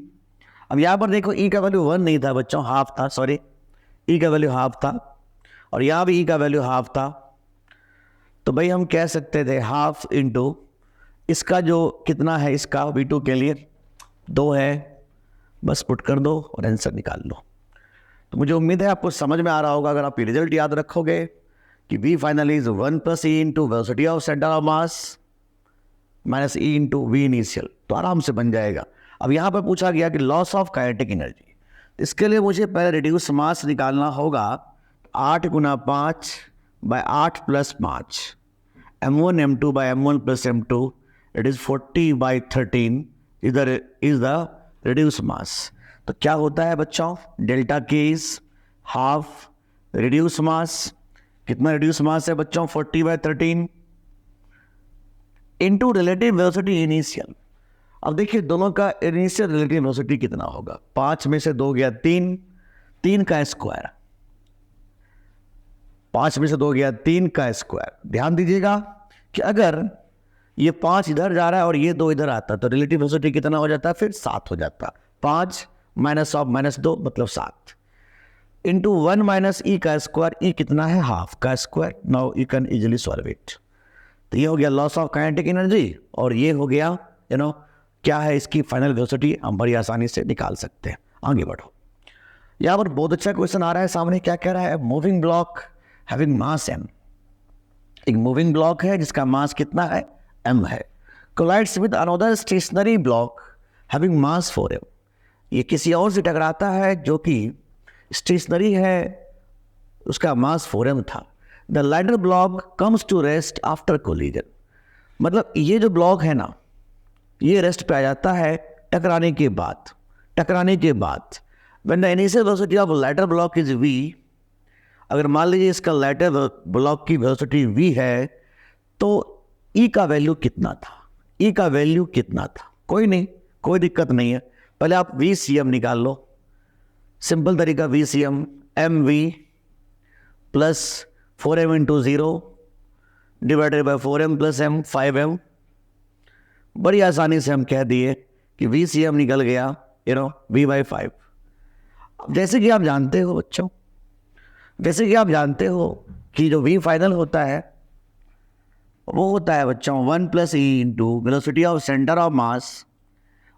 अब यहाँ पर देखो E का वैल्यू 1 नहीं था बच्चों, हाफ था, सॉरी E का वैल्यू हाफ था, और यहाँ भी E का वैल्यू हाफ था। तो भाई हम कह सकते थे हाफ इंटू इसका जो कितना है, इसका V2 के लिए 2 है। बस पुट कर दो और आंसर निकाल लो। तो मुझे उम्मीद है आपको समझ में आ रहा होगा। अगर आप ये रिजल्ट याद रखोगे कि V final is 1 + E into velocity of centre of mass minus E into V initial, तो आराम से बन जाएगा। अब यहाँ पर पूछा गया कि लॉस ऑफ काइनेटिक एनर्जी, इसके लिए मुझे पहले रिड्यूस मास निकालना होगा। 8 गुना 5/8 + 5 m1 m2/m1 + m2 it is 40/13 इधर इज द रिड्यूस मास। तो क्या होता है बच्चों, डेल्टा के इज हाफ रिड्यूस मास। कितना रिड्यूस मास है बच्चों, 40/13 इंटू रिलेटिव वेलोसिटी इनिशियल। अब देखिए दोनों का इनिशियल रिलेटिव वेलोसिटी कितना होगा, 5 में से 2 गया 3, 3 का स्क्वायर, 5 में से 2 गया 3 का स्क्वायर। ध्यान दीजिएगा कि अगर ये 5 इधर जा रहा है और ये 2 इधर आता तो रिलेटिव वेलोसिटी कितना हो जाता है, फिर 7 हो जाता। 5 माइनस ऑफ -2 मतलब 7 इंटू 1 - E का स्क्वायर। E कितना है, हाफ का square. Now you can easily solve it. तो ये हो गया लॉस ऑफ काइनेटिक एनर्जी, और ये हो गया क्या है इसकी फाइनल वेलोसिटी, हम बड़ी आसानी से निकाल सकते हैं। आगे बढ़ो। यहाँ पर बहुत अच्छा क्वेश्चन आ रहा है सामने। क्या कह रहा है, moving block having mass m। एक मूविंग ब्लॉक है जिसका मास कितना है, m है, collides with another stationary block having mass 4m। ये किसी और से टकराता है जो कि स्टेशनरी है, उसका मास 4m था। The lighter block comes to rest after collision. मतलब ये जो ब्लॉक है ना, ये रेस्ट पे आ जाता है टकराने के बाद। When the initial velocity of lighter block is v, अगर मान लीजिए इसका लाइटर ब्लॉक की वेलोसिटी v है, तो E का वैल्यू कितना था, कोई नहीं, कोई दिक्कत नहीं है। पहले आप VCM निकाल लो, सिंपल तरीका VCM mv plus 4m into 0 divided by 4m + m 5m। बड़ी आसानी से हम कह दिए कि VCM निकल गया V/5। अब जैसे कि आप जानते हो बच्चों, कि जो V फाइनल होता है वो होता है बच्चों 1 + E into velocity of centre of mass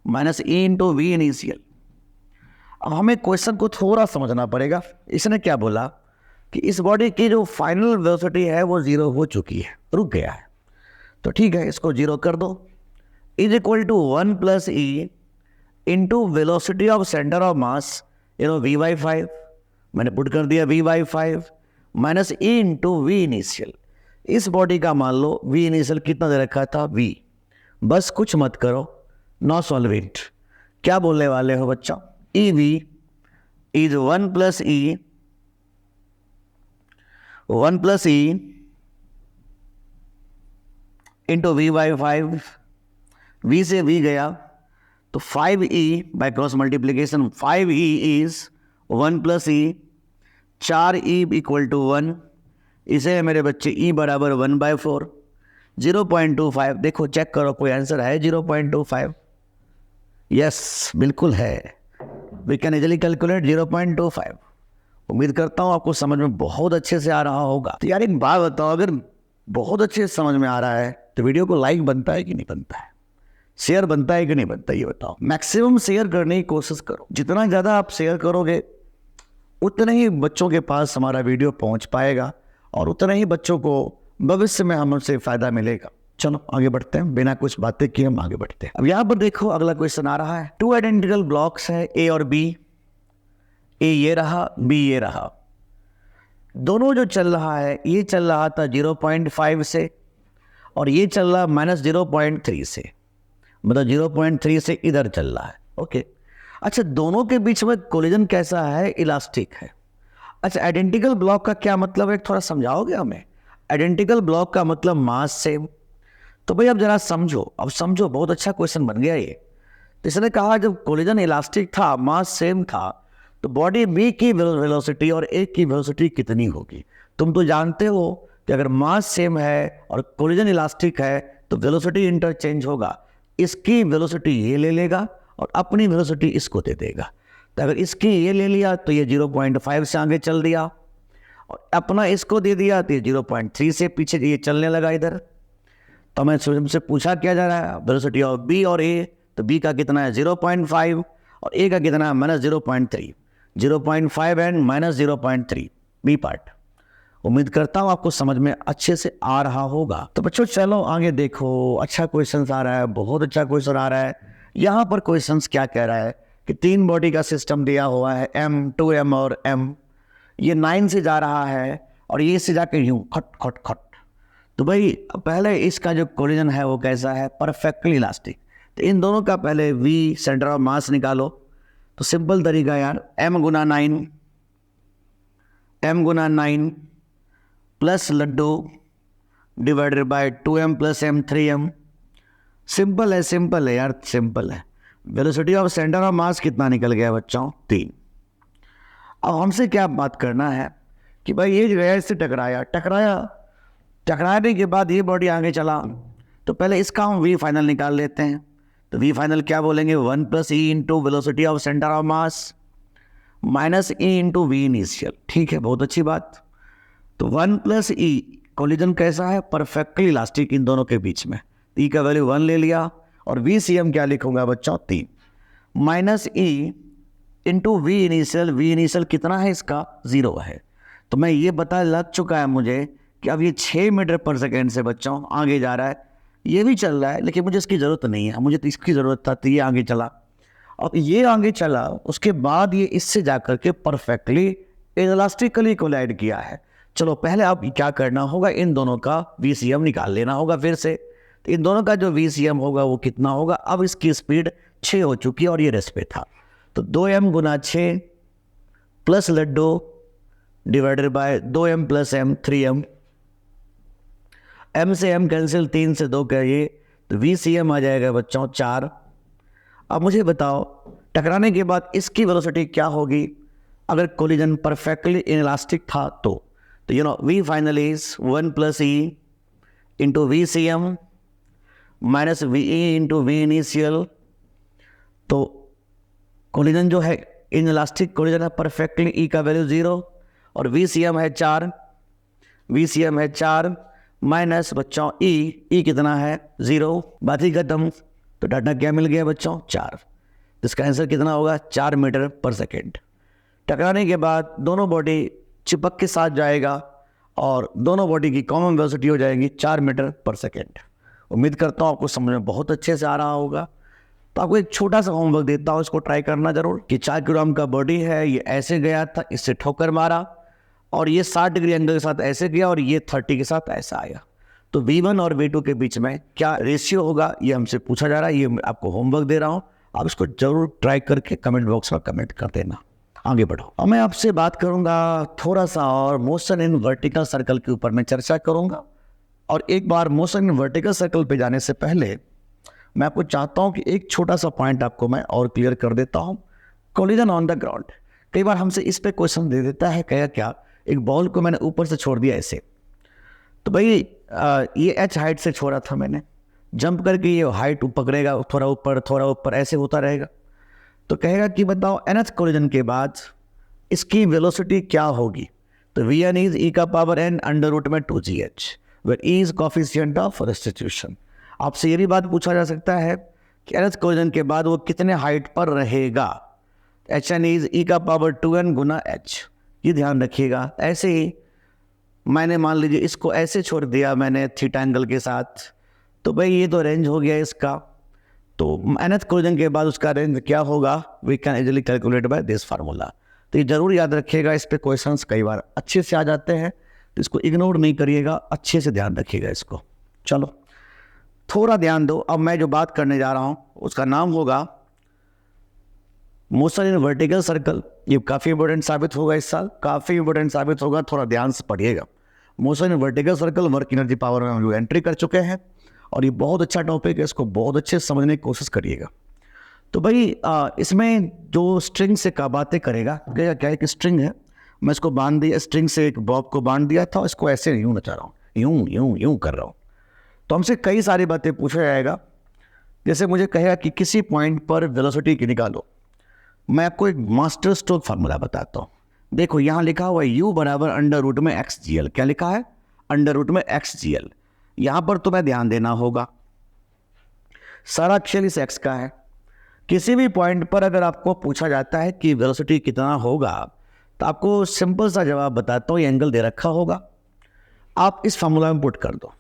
minus E into V initial. अब हमें क्वेश्चन को थोड़ा समझना पड़ेगा। इसने क्या बोला कि इस बॉडी की जो फाइनल वेलोसिटी है वो 0 हो चुकी है, रुक गया है। तो ठीक है, इसको 0 कर दो, is equal to 1 + E into velocity of centre of mass V/5। मैंने पुट कर दिया V/5 minus E into V initial. इस बॉडी का मान लो V इनिशियल कितना दे रखा था, V। बस कुछ मत करो, नो सॉल्व इट। क्या बोलने वाले हो बच्चों, EV is 1 + E into V/5। V से V गया तो 5e by cross multiplication 5e is 1 plus E, 4e equal to 1, इसे मेरे बच्चे e बराबर 1/4, 0.25। देखो चेक करो कोई आंसर है 0.25? यस बिल्कुल है, वी कैन इजिली कैलकुलेट 0.25। उम्मीद करता हूँ आपको समझ में बहुत अच्छे से आ रहा होगा। तो यार एक बात बताओ, अगर बहुत अच्छे से समझ में आ रहा है तो वीडियो को लाइक बनता है कि नहीं बनता है, शेयर बनता है कि नहीं बनता है, ये बताओ। मैक्सिमम शेयर करने की कोशिश करो, जितना ज़्यादा आप शेयर करोगे उतने ही बच्चों के पास हमारा वीडियो पहुंच पाएगा और उतने ही बच्चों को भविष्य में हमसे फ़ायदा मिलेगा। चलो आगे बढ़ते हैं, बिना कुछ बातें किए हम आगे बढ़ते हैं। अब यहाँ पर देखो अगला क्वेश्चन आ रहा है, 2 आइडेंटिकल ब्लॉक्स है ए और बी, ए ये रहा, बी ये रहा। दोनों जो चल रहा है, ये चल रहा था 0.5 से और ये चल रहा -0.3 से, मतलब 0.3 से इधर चल रहा है। ओके, अच्छा दोनों के बीच में कोलिजन कैसा है? इलास्टिक है। अच्छा आइडेंटिकल ब्लॉक का क्या मतलब है, थोड़ा समझाओगे हमें? आइडेंटिकल ब्लॉक का मतलब मास सेम। तो भाई अब जरा समझो, अब समझो, बहुत अच्छा क्वेश्चन बन गया ये। तो इसने कहा जब कोलिजन इलास्टिक था, मास सेम था, तो बॉडी बी की वेलोसिटी और ए की वेलोसिटी कितनी होगी? तुम तो जानते हो कि अगर मास सेम है और कोलिजन इलास्टिक है तो वेलोसिटी इंटरचेंज होगा। इसकी वेलोसिटी ये ले लेगा और अपनी वेलोसिटी इसको दे देगा। तो अगर इसकी ये ले लिया तो ये 0.5 से आगे चल दिया और अपना इसको दे दिया तो ये 0.3 से पीछे ये चलने लगा इधर। तो मैं तुमसे पूछा क्या जा रहा है, वेलोसिटी ऑफ बी और ए। तो बी का कितना है 0.5 और ए का कितना है -0.3, 0.5 एंड -0.3 बी पार्ट। उम्मीद करता हूँ आपको समझ में अच्छे से आ रहा होगा। तो बच्चों चलो आगे देखो, अच्छा क्वेश्चन आ रहा है, बहुत अच्छा क्वेश्चन आ रहा है। यहाँ पर क्वेश्चन क्या कह रहा है कि 3 बॉडी का सिस्टम दिया हुआ है, M, 2M और M। ये 9 से जा रहा है और ये से जाकर यूं खट खट खट। तो भाई पहले इसका जो कोलिजन है वो कैसा है? Perfectly elastic. तो इन दोनों का पहले V सेंटर ऑफ मास निकालो। तो सिंपल तरीका यार, M गुना 9 प्लस लड्डू divided by 2M plus M 3M। Simple है यार, सिंपल है। Velocity of centre of mass कितना निकल गया बच्चों? 3। अब हमसे क्या बात करना है कि भाई ये जो है इससे टकराने के बाद ये बॉडी आगे चला, तो पहले इसका हम V फाइनल निकाल लेते हैं। तो V फाइनल क्या बोलेंगे? 1 plus E into velocity of centre of mass minus E into we initial. ठीक है, बहुत अच्छी बात। तो 1 प्लस ई, कोलिजन कैसा है? परफेक्टली इलास्टिक इन दोनों के बीच में। ई का वैल्यू 1 ले लिया और VCM क्या लिखूंगा बच्चों? 3 minus E into we initial. V initial कितना है इसका? 0 है। तो मैं ये बता लग चुका है मुझे कि अब ये 6 मीटर पर सेकेंड से बच्चों आगे जा रहा है। ये भी चल रहा है लेकिन मुझे इसकी ज़रूरत नहीं है, मुझे तो इसकी ज़रूरत था, तो ये आगे चला। अब ये आगे चला, उसके बाद ये इससे जा कर के परफेक्टली इलास्टिकली कोलाइड किया है। चलो पहले आप क्या करना होगा, इन दोनों का VCM निकाल लेना होगा फिर से। तो इन दोनों का जो VCM होगा वो कितना होगा? अब इसकी स्पीड 6 हो चुकी है और ये रेस्ट पे था। तो 2M गुना 6 प्लस लड्डू divided by 2M plus M 3M। M से M कैंसिल, 3 से 2 करिए, तो VCM आ जाएगा बच्चों 4। अब मुझे बताओ टकराने के बाद इसकी वेलोसिटी क्या होगी अगर कोलिजन परफेक्टली इनइलास्टिक था? तो V final is 1 plus E into VCM minus VE into V initial. तो कोलिजन जो है इनइलास्टिक कोलिजन है, परफेक्टली E का वैल्यू 0 और VCM है 4, VCM है 4 माइनस बच्चों E कितना है? 0। बात ही खत्म। तो डाटा क्या मिल गया बच्चों? 4। तो इसका आंसर कितना होगा? 4 मीटर पर सेकेंड। टकराने के बाद दोनों बॉडी चिपक के साथ जाएगा और दोनों बॉडी की कॉमन वेलोसिटी हो जाएगी 4 मीटर पर सेकेंड। उम्मीद करता हूँ आपको समझ में बहुत अच्छे से आ रहा होगा। तो आपको एक छोटा सा होमवर्क देता हूँ, इसको ट्राई करना जरूर। कि 4 किलोग्राम का बॉडी है, ये ऐसे गया था, इससे ठोकर मारा और ये 60 डिग्री एंगल के साथ ऐसे गया और ये 30 के साथ ऐसा आया। तो V1 और V2 के बीच में क्या रेशियो होगा, ये हमसे पूछा जा रहा है। ये आपको होमवर्क दे रहा हूँ, आप इसको जरूर ट्राई करके कमेंट बॉक्स में कमेंट कर देना। आगे बढ़ो। अब मैं आपसे बात करूंगा थोड़ा सा और मोशन इन वर्टिकल सर्कल के ऊपर मैं चर्चा करूंगा। और एक बार मोशन इन वर्टिकल सर्कल पे जाने से पहले मैं आपको चाहता हूं कि एक छोटा सा पॉइंट आपको मैं और क्लियर कर देता हूं। कोलिजन ऑन द ग्राउंड, कई बार हमसे इस पे क्वेश्चन दे देता है, क्या एक बॉल को मैंने ऊपर से छोड़ दिया ऐसे, तो भाई ये h हाइट से छोड़ा था मैंने, जंप करके ये हाइट पकड़ेगा, थोड़ा ऊपर ऐसे होता रहेगा। तो कहेगा कि बताओ nth कोलिजन के बाद इसकी वेलोसिटी क्या होगी। तो Vn इज e का पावर n अंडर रूट में 2gh, where e is coefficient of restitution. आपसे ये भी बात पूछा जा सकता है कि nth कोलिजन के बाद वो कितने हाइट पर रहेगा। Hn इज e का पावर 2n गुना h, ये ध्यान रखिएगा। ऐसे ही मैंने मान लीजिए इसको ऐसे छोड़ दिया मैंने थीटा एंगल के साथ, तो भाई ये तो रेंज हो गया इसका। तो nth कोलिजन के बाद उसका रेंज क्या होगा, we can easily calculate by this formula. तो ये जरूर याद रखिएगा, इस पे क्वेश्चंस कई बार अच्छे से आ जाते हैं, तो इसको इग्नोर नहीं करिएगा, अच्छे से ध्यान रखिएगा इसको। चलो थोड़ा ध्यान दो, अब मैं जो बात करने जा रहा हूं उसका नाम होगा मोशन इन वर्टिकल सर्कल। ये काफ़ी इंपॉर्टेंट साबित होगा इस साल, काफ़ी इंपॉर्टेंट साबित होगा, थोड़ा ध्यान से पढ़िएगा। Motion in vertical circle, work energy power में हम लोग एंट्री कर चुके हैं और ये बहुत अच्छा टॉपिक है, इसको बहुत अच्छे से समझने की कोशिश करिएगा। तो भाई इसमें जो स्ट्रिंग से का बातें करेगा, क्या एक स्ट्रिंग है, मैं इसको बांध दिया, स्ट्रिंग से एक बॉब को बांध दिया था, इसको ऐसे यूं नचा रहा हूँ, यूं कर रहा हूँ। तो हमसे कई सारी बातें पूछा जाएगा, जैसे मुझे कहेगा कि किसी पॉइंट पर वेलोसिटी की निकालो। मैं आपको एक मास्टर स्ट्रोक फार्मूला बताता हूँ। देखो यहाँ लिखा हुआ है u बराबर अंडर रूट में xgl। क्या लिखा है, अंडर रूट में xgl। यहाँ पर तुम्हें ध्यान देना होगा, सारा अक्षर इस x का है। किसी भी पॉइंट पर अगर आपको पूछा जाता है कि वेलोसिटी कितना होगा, तो आपको सिंपल सा जवाब बताता हूँ, ये एंगल दे रखा होगा, आप इस फार्मूला में पुट कर दो।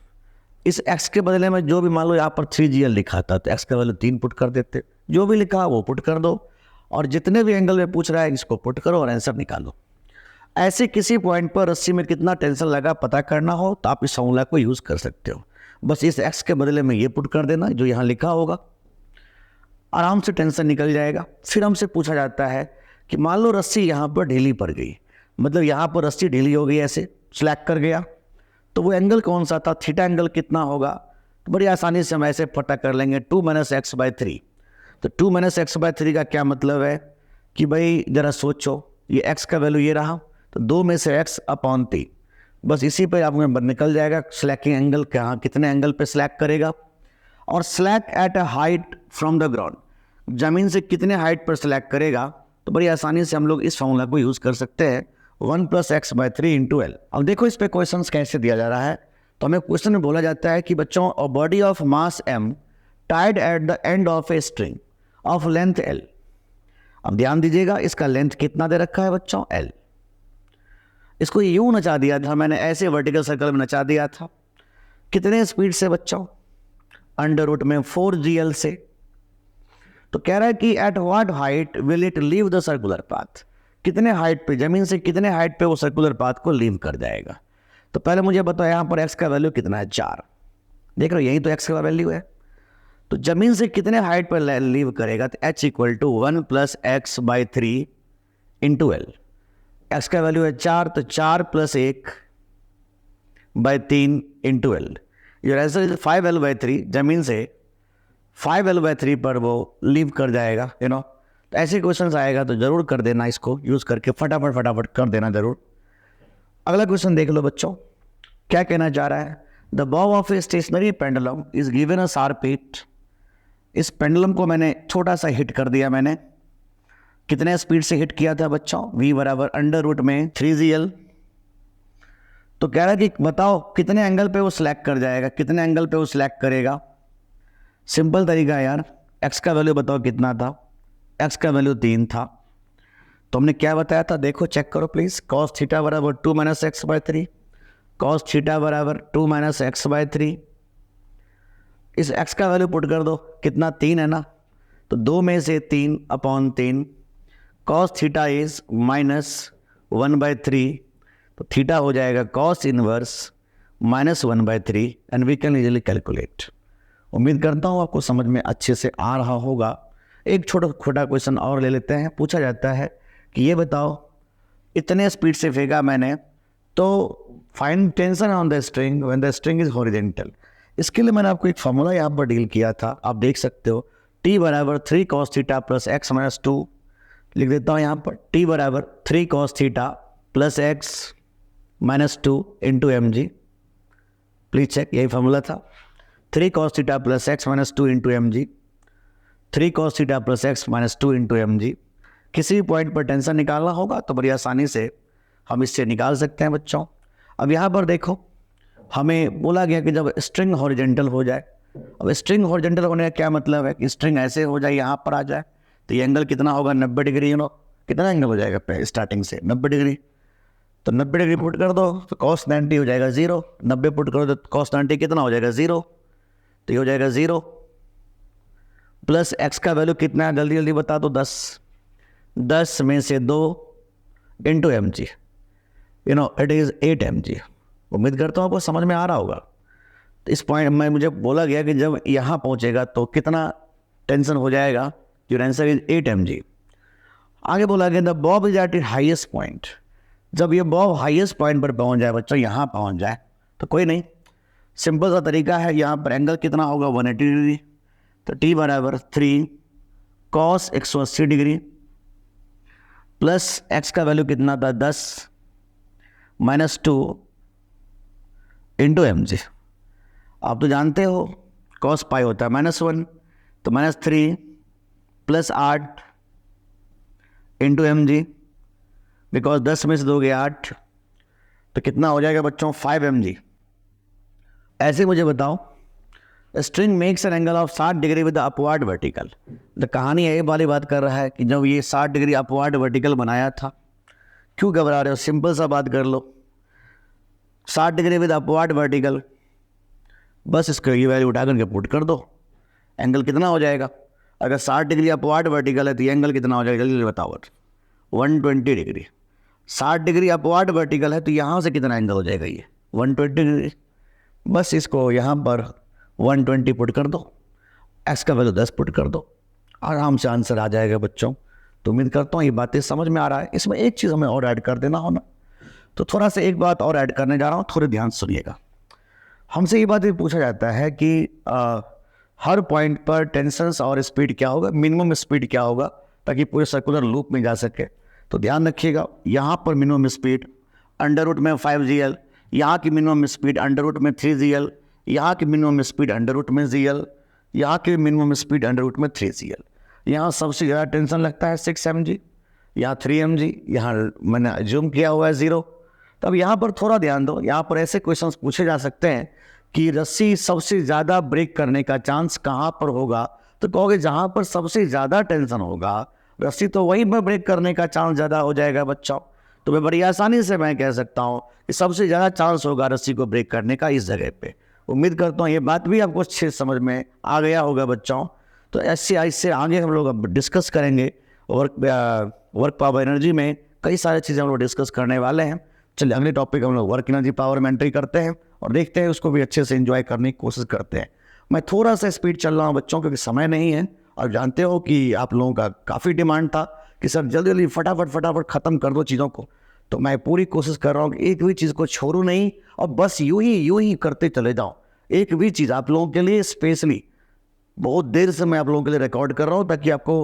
इस x के बदले में जो भी मान लो यहाँ पर 3gl लिखा था, तो x का वैल्यू 3 पुट कर देते, जो भी लिखा वो पुट कर दो, और जितने भी एंगल में पूछ रहा है इसको पुट करो और आंसर निकालो। ऐसे किसी पॉइंट पर रस्सी में कितना टेंशन लगा पता करना हो तो आप इस फॉर्मूला को यूज़ कर सकते हो। बस इस x के बदले में ये पुट कर देना जो यहाँ लिखा होगा, आराम से टेंशन निकल जाएगा। फिर हमसे पूछा जाता है कि मान लो रस्सी यहाँ पर ढीली पड़ गई, मतलब यहाँ पर रस्सी ढीली हो गई, ऐसे स्लैक कर गया, तो वो एंगल कौन सा था, थीटा एंगल कितना होगा। तो बड़ी आसानी से हम ऐसे पता कर लेंगे, 2 - x/3। तो 2 - x/3 का क्या मतलब है कि भाई ज़रा सोचो, ये x का वैल्यू ये रहा, तो 2 में से x/3, बस इसी पर आपको निकल जाएगा स्लैकिंग एंगल कहाँ कितने एंगल पे स्लैक करेगा। और slack at a height from the ground, ज़मीन से कितने हाइट पर स्लैक करेगा, तो बड़ी आसानी से हम लोग इस फॉर्मूला को यूज़ कर सकते हैं, 1 + x/3 × l। अब देखो इस पे क्वेश्चन कैसे दिया जा रहा है, तो हमें क्वेश्चन में बोला जाता है कि बच्चों a body of mass m tied at the end of a string of length l। अब ध्यान दीजिएगा, इसका लेंथ कितना दे रखा है बच्चों, l। इसको यूं नचा दिया था मैंने, ऐसे वर्टिकल सर्कल में नचा दिया था, कितने स्पीड से बच्चों, अंडर रूट में 4gl से। तो कह रहा है कि at what height will it leave the circular path, कितने हाइट पे, जमीन से कितने हाइट पे वो सर्कुलर पाथ को लीव कर जाएगा। तो पहले मुझे बताओ यहाँ पर x का वैल्यू कितना है, 4। देख रहे हो यही तो x का वैल्यू है, तो जमीन से कितने हाइट पर लीव करेगा, तो h = 1 + x/3 × l। x का वैल्यू है 4, तो 4 + 1/3 × l। Your answer is 5l/3। जमीन से 5l/3 पर वो लीव कर जाएगा, तो ऐसे क्वेश्चन आएगा तो जरूर कर देना, इसको यूज़ करके फटाफट कर देना जरूर। अगला क्वेश्चन देख लो बच्चों, क्या कहना चाह रहा है, the Bob of a stationary pendulum is given a sharp hit. इस पेंडुलम को मैंने छोटा सा हिट कर दिया, मैंने कितने स्पीड से हिट किया था बच्चों, v बराबर अंडर रूट में 3gl। तो कह रहा है कि बताओ कितने एंगल पे वो स्लैक कर जाएगा, कितने एंगल पे वो स्लैक करेगा। सिंपल तरीका है यार, x का वैल्यू बताओ कितना था, x का वैल्यू 3 था, तो हमने क्या बताया था, देखो चेक करो प्लीज, cos थीटा बराबर 2 - x/3, cos थीटा बराबर 2 - x/3। इस x का वैल्यू पुट कर दो, कितना 3 है ना, तो 2 में से 3/3, cos थीटा इज -1/3, तो थीटा हो जाएगा cos inverse -1/3 and we can easily calculate. उम्मीद करता हूँ आपको समझ में अच्छे से आ रहा होगा। एक छोटा क्वेश्चन और ले लेते हैं। पूछा जाता है कि ये बताओ इतने स्पीड से फेंका मैंने, तो find tension on the string when the string is horizontal. इसके लिए मैंने आपको एक फॉर्मूला यहाँ पर डील किया था, आप देख सकते हो। t बराबर 3 cos theta plus X minus 2, लिख देता हूँ यहाँ पर t बराबर 3 cos theta plus X minus 2 into M G. Please check, यही फॉर्मूला था, 3 cos theta plus X minus 2 into M G, 3 cos theta plus X minus 2 into M G. किसी भी पॉइंट पर टेंशन निकालना होगा तो बड़ी आसानी से हम इससे निकाल सकते हैं बच्चों। अब यहाँ पर देखो, हमें बोला गया कि जब स्ट्रिंग हॉरिजेंटल हो जाए, अब स्ट्रिंग हॉरिजेंटल होने का क्या मतलब है कि स्ट्रिंग ऐसे हो जाए, यहाँ पर आ जाए, तो ये एंगल कितना होगा 90 डिग्री। कितना एंगल हो जाएगा स्टार्टिंग से 90 डिग्री, तो 90 डिग्री पुट कर दो तो cos 90 हो जाएगा 0, 90 पुट करो तो cos 90 कितना हो जाएगा 0, तो ये हो जाएगा 0 प्लस एक्स का वैल्यू कितना है जल्दी जल्दी बता दो, 10 में से 2 into M G, it is 8 M G. उम्मीद करता हूँ आपको समझ में आ रहा होगा। तो इस पॉइंट में मुझे बोला गया कि जब यहाँ पहुँचेगा तो कितना टेंशन हो जाएगा, योर आंसर इज 8 mg। आगे बोला गया the Bob is at it highest point, जब ये बॉब हाईएस्ट पॉइंट पर पहुँच जाए बच्चों, यहाँ पहुँच जाए तो कोई नहीं, सिंपल सा तरीका है, यहाँ पर एंगल कितना होगा 180 डिग्री, तो t बराबर 3 cos 180 डिग्री प्लस x का वैल्यू कितना था 10 माइनस 2 इंटू एम जी। आप तो जानते हो cos पाई होता है -1, तो -3 plus 8 into M G, because 10 में से दोगे 8, तो कितना हो जाएगा बच्चों 5 mg। ऐसे मुझे बताओ, string makes an angle of 60 degree with upward vertical. तो कहानी ये वाली बात कर रहा है कि जब ये 60 डिग्री अपवर्ड वर्टिकल बनाया था, क्यों घबरा रहे हो, सिंपल सा बात कर लो, 60 डिग्री विद अपवर्ड वर्टिकल, बस इसको ये वैल्यू उठा करके पुट कर दो, एंगल कितना हो जाएगा। अगर 60 डिग्री अपवर्ड वर्टिकल है तो ये एंगल कितना हो जाएगा जल्दी बताओ, 120 डिग्री। 60 डिग्री अपवर्ड वर्टिकल है तो यहाँ से कितना एंगल हो जाएगा, ये 120 डिग्री। बस इसको यहाँ पर 120 पुट कर दो, एक्स का वैल्यू 10 पुट कर दो, आराम से आंसर आ जाएगा बच्चों। तो उम्मीद करता हूँ ये बातें समझ में आ रहा है। इसमें एक चीज़ हमें और ऐड कर देना हो ना, तो थोड़ा सा एक बात और ऐड करने जा रहा हूँ, थोड़े ध्यान सुनिएगा। हमसे ये बात भी पूछा जाता है कि हर पॉइंट पर टेंशन्स और स्पीड क्या होगा, मिनिमम स्पीड क्या होगा, ताकि पूरे सर्कुलर लूप में जा सके। तो ध्यान रखिएगा, यहाँ पर मिनिमम स्पीड अंडर रूट में 5gl, यहाँ की मिनिमम स्पीड अंडर रूट में 3gl, यहाँ की मिनिमम स्पीड अंडर रूट में gl, यहाँ की मिनिमम स्पीड अंडर रूट में 3gl। यहाँ सबसे ज़्यादा टेंशन लगता है 6 mg, यहाँ 3 mg, यहाँ मैंने जूम किया हुआ है 0। तो अब यहाँ पर थोड़ा ध्यान दो, यहाँ पर ऐसे क्वेश्चंस पूछे जा सकते हैं कि रस्सी सबसे ज़्यादा ब्रेक करने का चांस कहाँ पर होगा, तो कहोगे जहाँ पर सबसे ज़्यादा टेंशन होगा रस्सी तो वहीं पर ब्रेक करने का चांस ज़्यादा हो जाएगा बच्चों। तो मैं बड़ी आसानी से मैं कह सकता हूँ कि सबसे ज़्यादा चांस होगा रस्सी को ब्रेक करने का इस जगह पे। उम्मीद करता हूँ ये बात भी आपको अच्छे समझ में आ गया होगा बच्चों। तो ऐसे आगे हम लोग अब डिस्कस करेंगे, वर्क पावर एनर्जी में कई सारी चीज़ें हम लोग डिस्कस करने वाले हैं। चलिए अगले टॉपिक हम लोग वर्क एनर्जी पावर में एंट्री करते हैं और देखते हैं, उसको भी अच्छे से एंजॉय करने की कोशिश करते हैं। मैं थोड़ा सा स्पीड चल रहा हूँ बच्चों, क्योंकि समय नहीं है और जानते हो कि आप लोगों का काफ़ी डिमांड था कि सर जल्दी जल्दी फटाफट ख़त्म कर दो चीज़ों को। तो मैं पूरी कोशिश कर रहा हूँ कि एक भी चीज़ को छोड़ूं नहीं और बस यूं ही करते चले जाऊँ। एक भी चीज़ आप लोगों के लिए स्पेशली बहुत देर से मैं आप लोगों के लिए रिकॉर्ड कर रहा हूँ ताकि आपको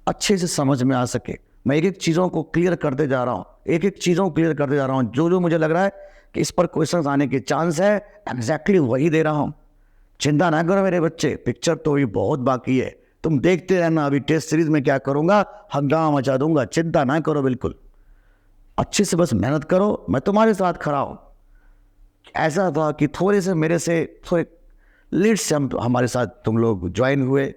अच्छे से समझ में आ सके। मैं एक एक चीज़ों को क्लियर करते जा रहा हूँ, एक चीज़ों को क्लियर करते जा रहा हूँ। जो मुझे लग रहा है कि इस पर क्वेश्चन आने के चांस है, एग्जैक्टली वही दे रहा हूँ। चिंता ना करो मेरे बच्चे, पिक्चर तो ये बहुत बाकी है, तुम देखते रहना। अभी टेस्ट सीरीज में क्या करूँगा, हंगामा मचा दूंगा। चिंता ना करो, बिल्कुल अच्छे से बस मेहनत करो, मैं तुम्हारे साथ खड़ा हूँ। ऐसा था कि थोड़े से मेरे से थोड़े लेट से हमारे साथ तुम लोग ज्वाइन हुए,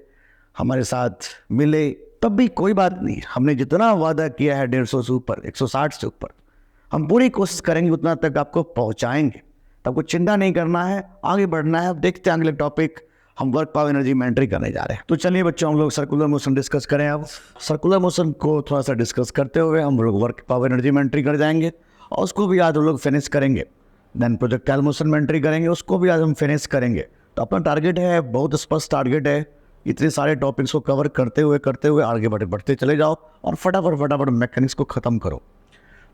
हमारे साथ मिले, तब भी कोई बात नहीं। हमने जितना वादा किया है 150 से ऊपर, 160 से ऊपर, हम पूरी कोशिश करेंगे उतना तक आपको पहुंचाएंगे। तो आपको चिंता नहीं करना है, आगे बढ़ना है। अब देखते हैं अगले टॉपिक हम वर्क पावर एनर्जी में एंट्री करने जा रहे हैं। तो चलिए बच्चों, हम लोग सर्कुलर मोशन डिस्कस करें। अब सर्कुलर मोशन को थोड़ा सा डिस्कस करते हुए हम लोग वर्क पावर एनर्जी में एंट्री कर जाएंगे और उसको भी आज हम लोग फिनिश करेंगे। देन प्रोजेक्टाइल मोशन में एंट्री करेंगे, उसको भी आज हम फिनिश करेंगे। तो अपना टारगेट है, बहुत स्पष्ट टारगेट है, इतने सारे टॉपिक्स को कवर करते हुए आगे बढ़ते चले जाओ और फटाफट मैकेनिक्स को ख़त्म करो।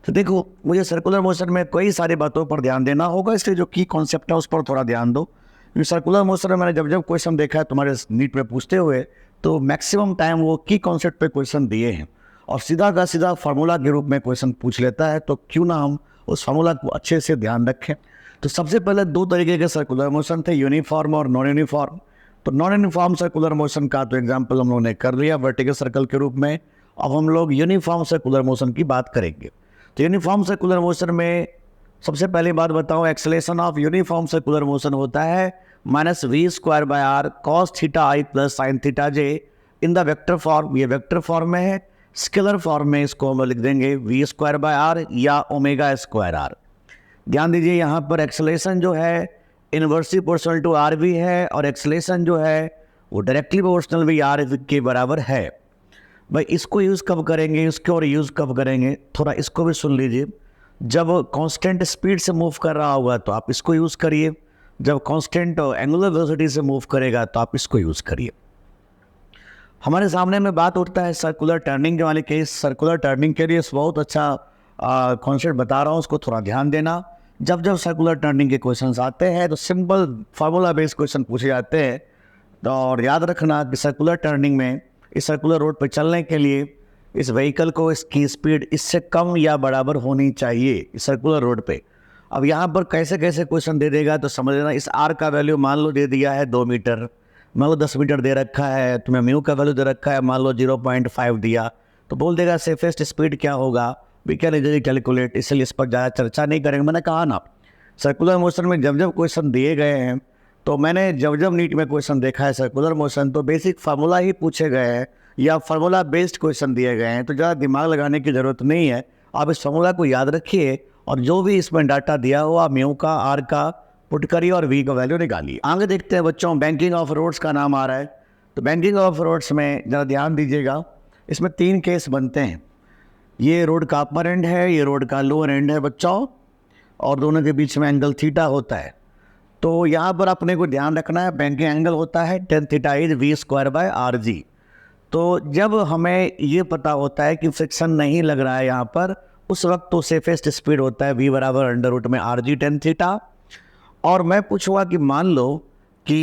तो देखो, मुझे सर्कुलर मोशन में कई सारी बातों पर ध्यान देना होगा, इसलिए जो की कॉन्सेप्ट है उस पर थोड़ा ध्यान दो सर्कुलर मोशन में मैंने जब जब क्वेश्चन देखा है तुम्हारे नीट में पूछते हुए, तो मैक्सिमम टाइम वो की कॉन्सेप्ट पे क्वेश्चन दिए हैं और सीधा का सीधा फार्मूला के रूप में क्वेश्चन पूछ लेता है। तो क्यों ना हम उस फार्मूला को अच्छे से ध्यान रखें। तो सबसे पहले दो तरीके के सर्कुलर मोशन थे, यूनिफॉर्म और नॉन यूनिफॉर्म। तो नॉन यूनिफॉर्म सर्कुलर मोशन का तो एग्जाम्पल हम लोगों ने कर लिया वर्टिकल सर्कल के रूप में। अब हम लोग यूनिफॉर्म सर्कुलर मोशन की बात करेंगे। तो यूनिफॉर्म सर्कुलर मोशन में सबसे पहली बात बताऊं, acceleration of uniform circular motion होता है -v² cos theta i plus sine theta j in the vector form. ये वेक्टर फॉर्म में है। स्केलर फॉर्म में इसको हम लिख देंगे v² या ω²r। ध्यान दीजिए यहाँ पर एक्सेलेरेशन जो है inversely proportional to R V है और एक्सेलेरेशन जो है वो डायरेक्टली प्रोपोर्शनल भी आर के बराबर है। भाई इसको यूज़ कब करेंगे, इसको और यूज़ कब करेंगे, थोड़ा इसको भी सुन लीजिए। जब कांस्टेंट स्पीड से मूव कर रहा होगा तो आप इसको यूज़ करिए, जब कांस्टेंट एंगुलर वेलोसिटी से मूव करेगा तो आप इसको यूज़ करिए। हमारे सामने में बात उठता है सर्कुलर टर्निंग वाले केस। सर्कुलर टर्निंग के लिए बहुत अच्छा कॉन्सेप्ट बता रहा हूँ, उसको थोड़ा ध्यान देना। जब जब सर्कुलर टर्निंग के क्वेश्चंस आते हैं तो सिंपल फार्मूला बेस्ड क्वेश्चन पूछे जाते हैं। तो और याद रखना कि सर्कुलर टर्निंग में इस सर्कुलर रोड पर चलने के लिए इस व्हीकल को इसकी स्पीड इससे कम या बराबर होनी चाहिए इस सर्कुलर रोड पे। अब यहाँ पर कैसे कैसे क्वेश्चन दे देगा तो समझ लेना। इस आर का वैल्यू मान लो दे दिया है 2 मीटर, मान लो 10 मीटर दे रखा है, तुम्हें म्यू का वैल्यू दे रखा है मान लो 0.5 दिया, तो बोल देगा सेफेस्ट स्पीड क्या होगा, वी कैन इजीली कैलकुलेट। इसलिए इस पर ज़्यादा चर्चा नहीं करेंगे। मैंने कहा ना सर्कुलर मोशन में जब जब क्वेश्चन दिए गए हैं, तो मैंने जब जब नीट में क्वेश्चन देखा है सर्कुलर मोशन, तो बेसिक फार्मूला ही पूछे गए हैं या फार्मूला बेस्ड क्वेश्चन दिए गए हैं। तो ज़्यादा दिमाग लगाने की ज़रूरत नहीं है। आप इस फार्मूला को याद रखिए और जो भी इसमें डाटा दिया हुआ म्यू का आर का पुट करिए और वी का वैल्यू निकालिए। आगे देखते हैं बच्चों, बैंकिंग ऑफ रोड्स का नाम आ रहा है। तो बैंकिंग ऑफ रोड्स में ज़रा ध्यान दीजिएगा, इसमें 3 केस बनते हैं। ये रोड का अपर एंड है, ये रोड का लोअर एंड है बच्चों, और दोनों के बीच में एंगल थीटा होता है। तो यहाँ पर अपने को ध्यान रखना है बैंकिंग एंगल होता है tan थीटा इज v²/rg। तो जब हमें ये पता होता है कि फ्रिक्शन नहीं लग रहा है यहाँ पर, उस वक्त तो सेफेस्ट स्पीड होता है v बराबर √rg tan थीटा। और मैं पूछूंगा कि मान लो कि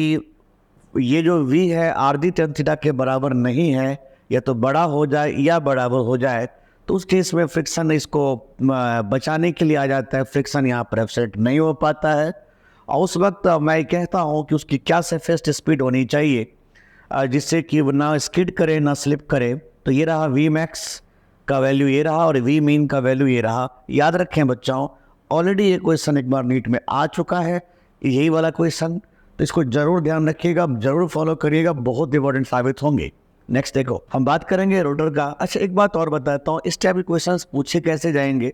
ये जो v है rg tan थीटा के बराबर नहीं है, या तो बड़ा हो जाए या बराबर हो जाए, तो उस केस में फ्रिक्शन इसको बचाने के लिए आ जाता है। फ्रिक्शन यहाँ पर एब्सेंट नहीं हो पाता है और उस वक्त मैं कहता हूँ कि उसकी क्या सेफेस्ट स्पीड होनी चाहिए जिससे कि ना स्किड करे ना स्लिप करे। तो ये रहा वी मैक्स का वैल्यू, ये रहा, और वी मीन का वैल्यू ये रहा। याद रखें बच्चों, ऑलरेडी ये क्वेश्चन एक बार नीट में आ चुका है, यही वाला क्वेश्चन। तो इसको जरूर ध्यान रखिएगा, जरूर फॉलो करिएगा, बहुत इंपॉर्टेंट साबित होंगे। नेक्स्ट देखो, हम बात करेंगे रोटर का। अच्छा एक बात और बताता हूँ, इस टाइप के क्वेश्चन पूछे कैसे जाएंगे,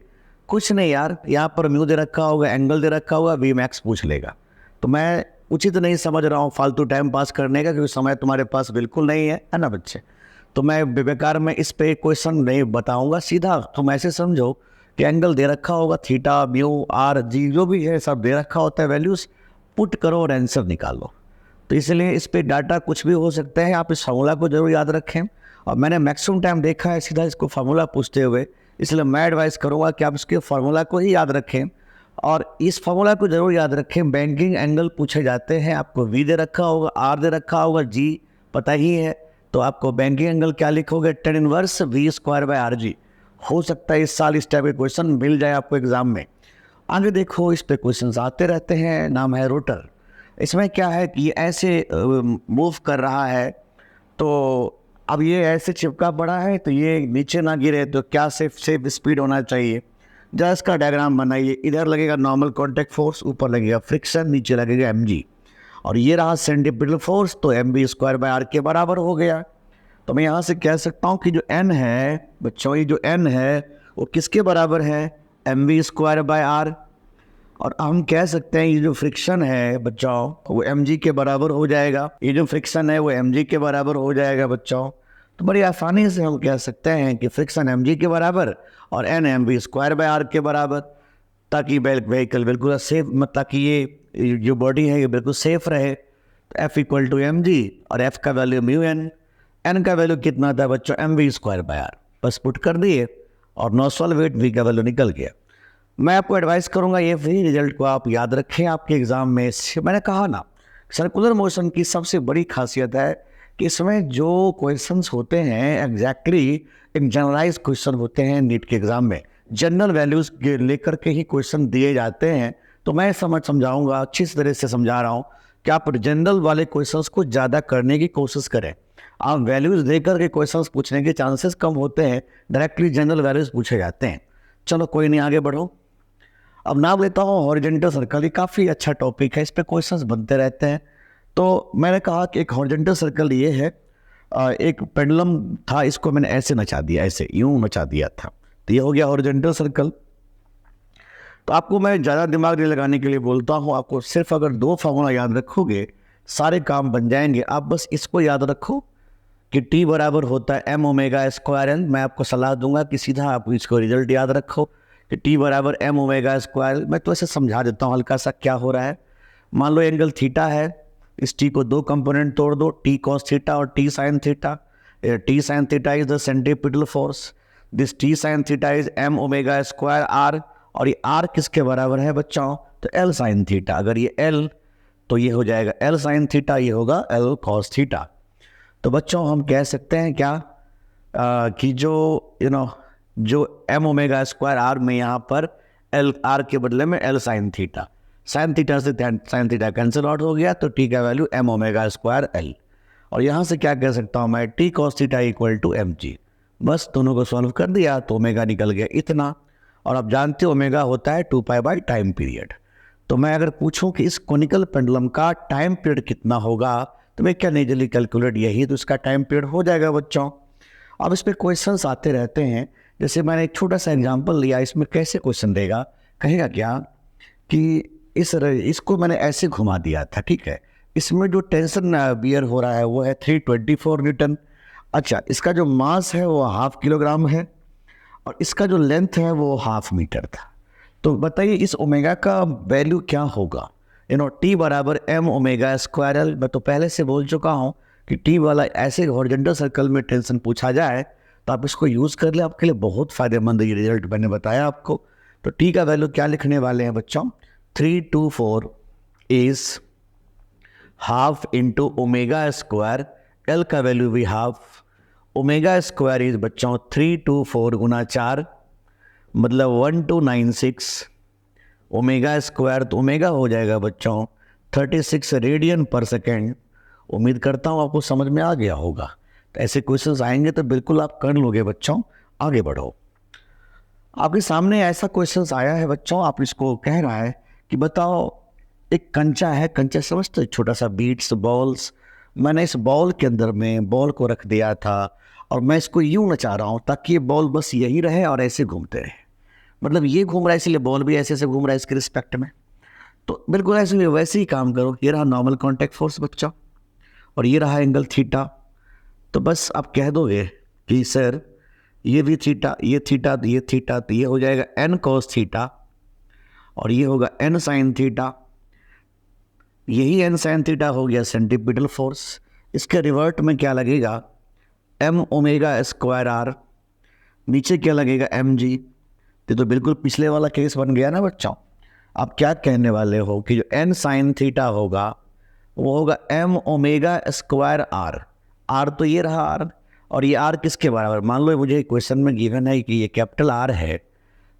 कुछ नहीं यार, यहाँ पर म्यू दे रखा होगा, एंगल दे रखा होगा, वी मैक्स पूछ लेगा। तो मैं उचित नहीं समझ रहा हूँ फालतू टाइम पास करने का, क्योंकि समय तुम्हारे पास बिल्कुल नहीं है ना बच्चे। तो मैं बेकार में इस पे क्वेश्चन नहीं बताऊंगा, सीधा तुम ऐसे समझो कि एंगल दे रखा होगा, थीटा म्यू आर जी जो भी है सब दे रखा होता है, वैल्यूज पुट करो और आंसर निकालो। तो इसलिए इस पे डाटा कुछ भी हो सकता है, आप इस फार्मूला को जरूर याद रखें। और मैंने मैक्सिमम टाइम देखा है सीधा इसको फार्मूला पूछते हुए, इसलिए मैं एडवाइस करूँगा कि आप इसके फार्मूला को ही याद रखें और इस फार्मूला को जरूर याद रखें। बैंकिंग एंगल पूछे जाते हैं, आपको वी दे रखा होगा, आर दे रखा होगा, जी पता ही है, तो आपको बैंकिंग एंगल क्या लिखोगे, tan इनवर्स v²/rg। हो सकता है इस साल इस टाइप के क्वेश्चन मिल जाए आपको एग्जाम में। आगे देखो, इस पे क्वेश्चन आते रहते हैं। नाम है रोटर। इसमें क्या है कि ये ऐसे मूव कर रहा है, तो अब ये ऐसे चिपका पड़ा है, तो ये नीचे ना गिरे, तो क्या सेफ स्पीड होना चाहिए। जरा इसका डायग्राम बनाइए। इधर लगेगा नॉर्मल कॉन्टैक्ट फोर्स, ऊपर लगेगा फ्रिक्शन, नीचे लगेगा mg, और ये रहा सेंट्रीपिटल फोर्स, तो mv²/r के बराबर हो गया। तो मैं यहाँ से कह सकता हूँ कि जो n है बच्चों, ये जो n है वो किसके बराबर है, mv²/r। और हम कह सकते हैं ये जो फ्रिक्शन है बच्चों वो mg के बराबर हो जाएगा, ये जो फ्रिक्शन है वो mg के बराबर हो जाएगा बच्चों। तो बड़ी आसानी से हम कह सकते हैं कि फ्रिक्शन mg के बराबर और n mv²/r के बराबर, ताकि व्हीकल बिल्कुल सेफ, ताकि ये जो बॉडी है ये बिल्कुल सेफ रहे। तो f = mg और f का वैल्यू n का वैल्यू कितना था बच्चों, mv²/r, बस पुट कर दिए और नॉर्मल वेट v का वैल्यू निकल गया। मैं आपको एडवाइस करूंगा ये फ्री रिजल्ट को आप याद रखें आपके एग्जाम में। मैंने कहा ना सर्कुलर मोशन की सबसे बड़ी खासियत है कि इसमें जो क्वेश्चंस होते हैं एग्जैक्टली एक जनरलाइज क्वेश्चन होते हैं नीट के एग्जाम में, जनरल वैल्यूज लेकर के ही क्वेश्चन दिए जाते हैं। तो मैं समझाऊंगा, अच्छी तरह से समझा रहा हूँ कि आप जनरल वाले क्वेश्चंस को ज़्यादा करने की कोशिश करें। आप वैल्यूज देकर के क्वेश्चंस पूछने के चांसेस कम होते हैं, डायरेक्टली जनरल वैल्यूज पूछे जाते हैं। चलो कोई नहीं, आगे बढ़ो। अब नाम लेता हूँ हॉरिजॉन्टल सर्कल। ये काफ़ी अच्छा टॉपिक है, इस पे क्वेश्चंस बनते रहते हैं। तो मैंने कहा कि एक हॉरिजॉन्टल सर्कल ये है, एक पेंडुलम था, इसको मैंने ऐसे नचा दिया, ऐसे यूं नचा दिया था, तो ये हो गया हॉरिजॉन्टल सर्कल। तो आपको मैं ज़्यादा दिमाग नहीं लगाने के लिए बोलता हूँ, आपको सिर्फ अगर 2 फार्मूला याद रखोगे सारे काम बन जाएंगे। आप बस इसको याद रखो कि T बराबर होता है m ओमेगा स्क्वायर एल। मैं आपको सलाह दूंगा कि सीधा आप इसको रिजल्ट याद रखो कि T बराबर m ओमेगा स्क्वायर। मैं तो ऐसे समझा देता हूँ हल्का सा क्या हो रहा है। मान लो एंगल थीटा है, इस T को 2 कंपोनेंट तोड़ दो, T cos थीटा और T sin theta. T sin theta is the centripetal force, this T sin theta is m omega square r, और ये r किसके बराबर है बच्चों, तो L sin थीटा। अगर ये L तो ये हो जाएगा L sin थीटा, ये होगा L cos थीटा। तो बच्चों हम कह सकते हैं क्या कि जो जो m ओमेगा स्क्वायर r में यहाँ पर L r के बदले में L sin theta, sine theta से साइन थीटा कैंसिल आउट हो गया, तो T का value m omega square L। और यहाँ से क्या कह सकता हूँ मैं, T cos theta equal to mg। बस दोनों को सॉल्व कर दिया तो ओमेगा निकल गया इतना। और आप जानते हो ओमेगा होता है 2 पाई बाई टाइम पीरियड। तो मैं अगर पूछूं कि इस कोनिकल पेंडुलम का टाइम पीरियड कितना होगा, तो मैं क्या नहीं जल्दी कैलकुलेट, यही तो इसका टाइम पीरियड हो जाएगा बच्चों। अब इस पर क्वेश्चंस आते रहते हैं। जैसे मैंने एक छोटा सा एग्जांपल लिया, इसमें कैसे क्वेश्चन देगा, कहेगा क्या कि इसको मैंने ऐसे घुमा दिया था, ठीक है। इसमें जो टेंशन बियर हो रहा है वो है 324 न्यूटन। अच्छा, इसका जो मास है वो 1/2 किलोग्राम है, और इसका जो लेंथ है वो 1/2 मीटर था। तो बताइए इस ओमेगा का वैल्यू क्या होगा। T बराबर m ओमेगा स्क्वायर एल। मैं तो पहले से बोल चुका हूँ कि T वाला ऐसे हॉरिजॉन्टल सर्कल में टेंशन पूछा जाए तो आप इसको यूज़ कर ले, आपके लिए बहुत फायदेमंद ये रिजल्ट मैंने बताया आपको। तो T का वैल्यू क्या लिखने वाले हैं बच्चों, 324 is 1/2 into omega square, L का वैल्यू भी 1/2। ओमेगा स्क्वायर इज बच्चों 324 गुना 4 मतलब 1296 ओमेगा स्क्वायर। तो ओमेगा हो जाएगा बच्चों 36 रेडियन पर सेकेंड। उम्मीद करता हूँ आपको समझ में आ गया होगा। तो ऐसे क्वेश्चंस आएंगे तो बिल्कुल आप कर लोगे बच्चों। आगे बढ़ो। आपके सामने ऐसा क्वेश्चंस आया है बच्चों, आप इसको कह रहा है कि बताओ एक कंचा है, कंचा समझते, छोटा सा बीट्स बॉल्स। मैंने इस बॉल के अंदर में बॉल को रख दिया था और मैं इसको यूं नचा रहा हूँ ताकि ये बॉल बस यही रहे और ऐसे घूमते रहे। मतलब ये घूम रहा है इसलिए बॉल भी ऐसे ऐसे घूम रहा है इसके रिस्पेक्ट में। तो बिल्कुल ऐसे वैसे ही काम करो। ये रहा नॉर्मल कॉन्टैक्ट फोर्स बच्चा, और ये रहा एंगल थीटा। तो बस आप कह दोगे कि सर ये भी थीटा, ये थीटा, तो ये थीटा, तो ये हो जाएगा n cos थीटा और ये होगा n sin थीटा। यही n sin थीटा हो गया सेंट्रीपिटल फोर्स। इसके रिवर्ट में क्या लगेगा, m ओमेगा स्क्वायर r, नीचे क्या लगेगा mg। तो बिल्कुल पिछले वाला केस बन गया ना बच्चों। आप क्या कहने वाले हो कि जो n sin थीटा होगा वो होगा m omega square r। r तो ये रहा r, और ये r किसके बराबर, मान लो मुझे क्वेश्चन में गिवन है कि ये कैपिटल R है,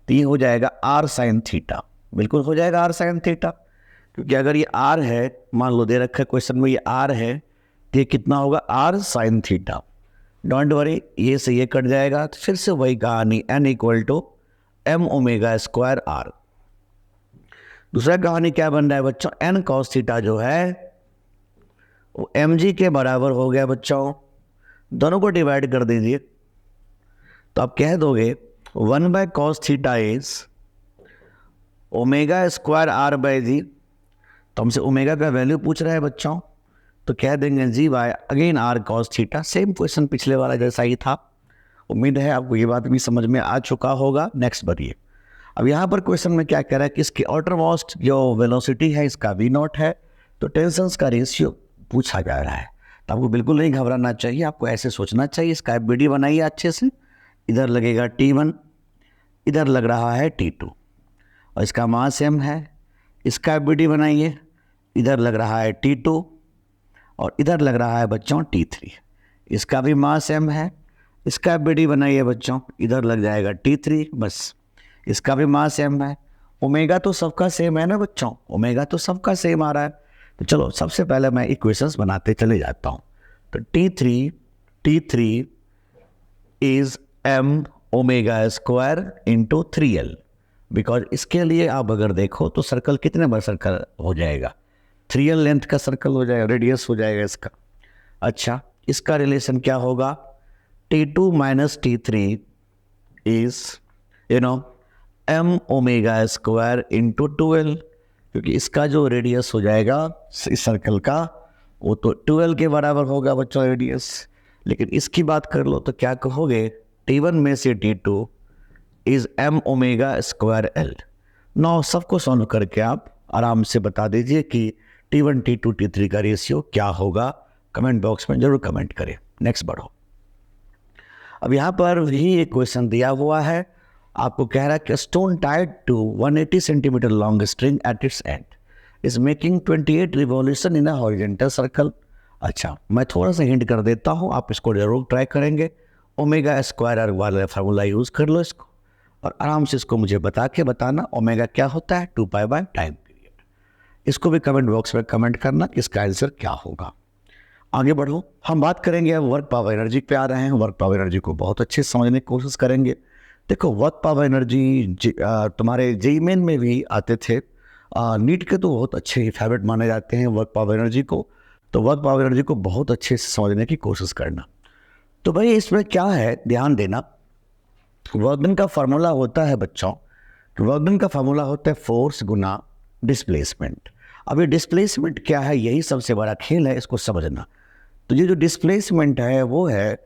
तो ये हो जाएगा r sin थीटा। बिल्कुल हो जाएगा r sin थीटा, क्योंकि अगर ये r है, मान लो दे रखा है क्वेश्चन में ये r है, तो ये कितना होगा r sin theta. Don't worry, ये से ये कट जाएगा, तो फिर से वही कहानी n equal to m omega square r। दूसरा कहानी क्या बन रहा है बच्चों, n cos थीटा जो है वो mg के बराबर हो गया बच्चों। दोनों को डिवाइड कर दीजिए तो आप कह दोगे 1/cos theta is omega square r by g. तो हमसे ओमेगा का वैल्यू पूछ रहा है बच्चों, तो कह देंगे g by again r cos theta. Same question पिछले वाला जैसा ही था। उम्मीद है आपको ये बात भी समझ में आ चुका होगा। नेक्स्ट बढ़िए। अब यहाँ पर क्वेश्चन में क्या कह रहा है कि इसकी आउटरमोस्ट जो वेलोसिटी है इसका v0 है, तो टेंशंस का रेशियो पूछा जा रहा है। तो आपको बिल्कुल नहीं घबराना चाहिए, आपको ऐसे सोचना चाहिए। इसका FBD बनाइए अच्छे से, इधर लगेगा T1, इधर लग रहा है T2, और इसका मास m है। इसका FBD बनाइए, इधर लग रहा है T2 और इधर लग रहा है बच्चों T3। इसका भी मास m है, इसका BD बनाइए बच्चों, इधर लग जाएगा T3, बस इसका भी मास m है। ओमेगा तो सबका सेम है ना बच्चों, ओमेगा तो सबका सेम आ रहा है। तो चलो सबसे पहले मैं इक्वेशंस बनाते चले जाता हूँ। तो T3 is m omega square into 3l, because इसके लिए आप अगर देखो तो सर्कल कितने बड़ा सर्कल हो जाएगा, 3l लेंथ का सर्कल हो जाएगा, रेडियस हो जाएगा इसका। अच्छा, इसका रिलेशन क्या होगा, T2 minus T3 is m omega square into 2l, क्योंकि इसका जो रेडियस हो जाएगा इस सर्कल का वो तो 2l के बराबर होगा बच्चों रेडियस। लेकिन इसकी बात कर लो तो क्या कहोगे, T1 में से T2 is m omega square l। नौ सबको सॉल्व करके आप आराम से बता दीजिए कि T1 T2 T3 का रेशियो क्या होगा, कमेंट बॉक्स में जरूर कमेंट करें। नेक्स्ट बढ़ो। अब यहाँ पर ही एक क्वेश्चन दिया हुआ है, आपको कह रहा है कि stone tied to 180 centimetre long string at its end is making 28 revolution in a horizontal circle. अच्छा, मैं थोड़ा सा हिंट कर देता हूँ, आप इसको जरूर ट्राई करेंगे। ओमेगा स्क्वायर वाला फार्मूला यूज कर लो इसको और आराम से इसको मुझे बताना ओमेगा क्या होता है, 2 पाई बाय टाइम पीरियड। इसको भी कमेंट बॉक्स में कमेंट करना कि इसका आंसर क्या होगा। आगे बढ़ो, हम बात करेंगे अब वर्क पावर एनर्जी पे आ रहे हैं। वर्क पावर एनर्जी को बहुत अच्छे से समझने की कोशिश करेंगे। देखो, वर्क पावर एनर्जी तुम्हारे जेईई मेन में भी आते थे, नीट के तो बहुत अच्छे फेवरेट माने जाते हैं वर्क पावर एनर्जी को। तो वर्क पावर एनर्जी को बहुत अच्छे से समझने की कोशिश करना। तो भाई इसमें क्या है, ध्यान देना, वर्क डन का फार्मूला होता है बच्चों, वर्क डन का फार्मूला होता है फोर्स गुना डिस्प्लेसमेंट। अब ये डिस्प्लेसमेंट क्या है, यही सबसे बड़ा खेल है, इसको समझना। तो ये जो डिस्प्लेसमेंट है वो है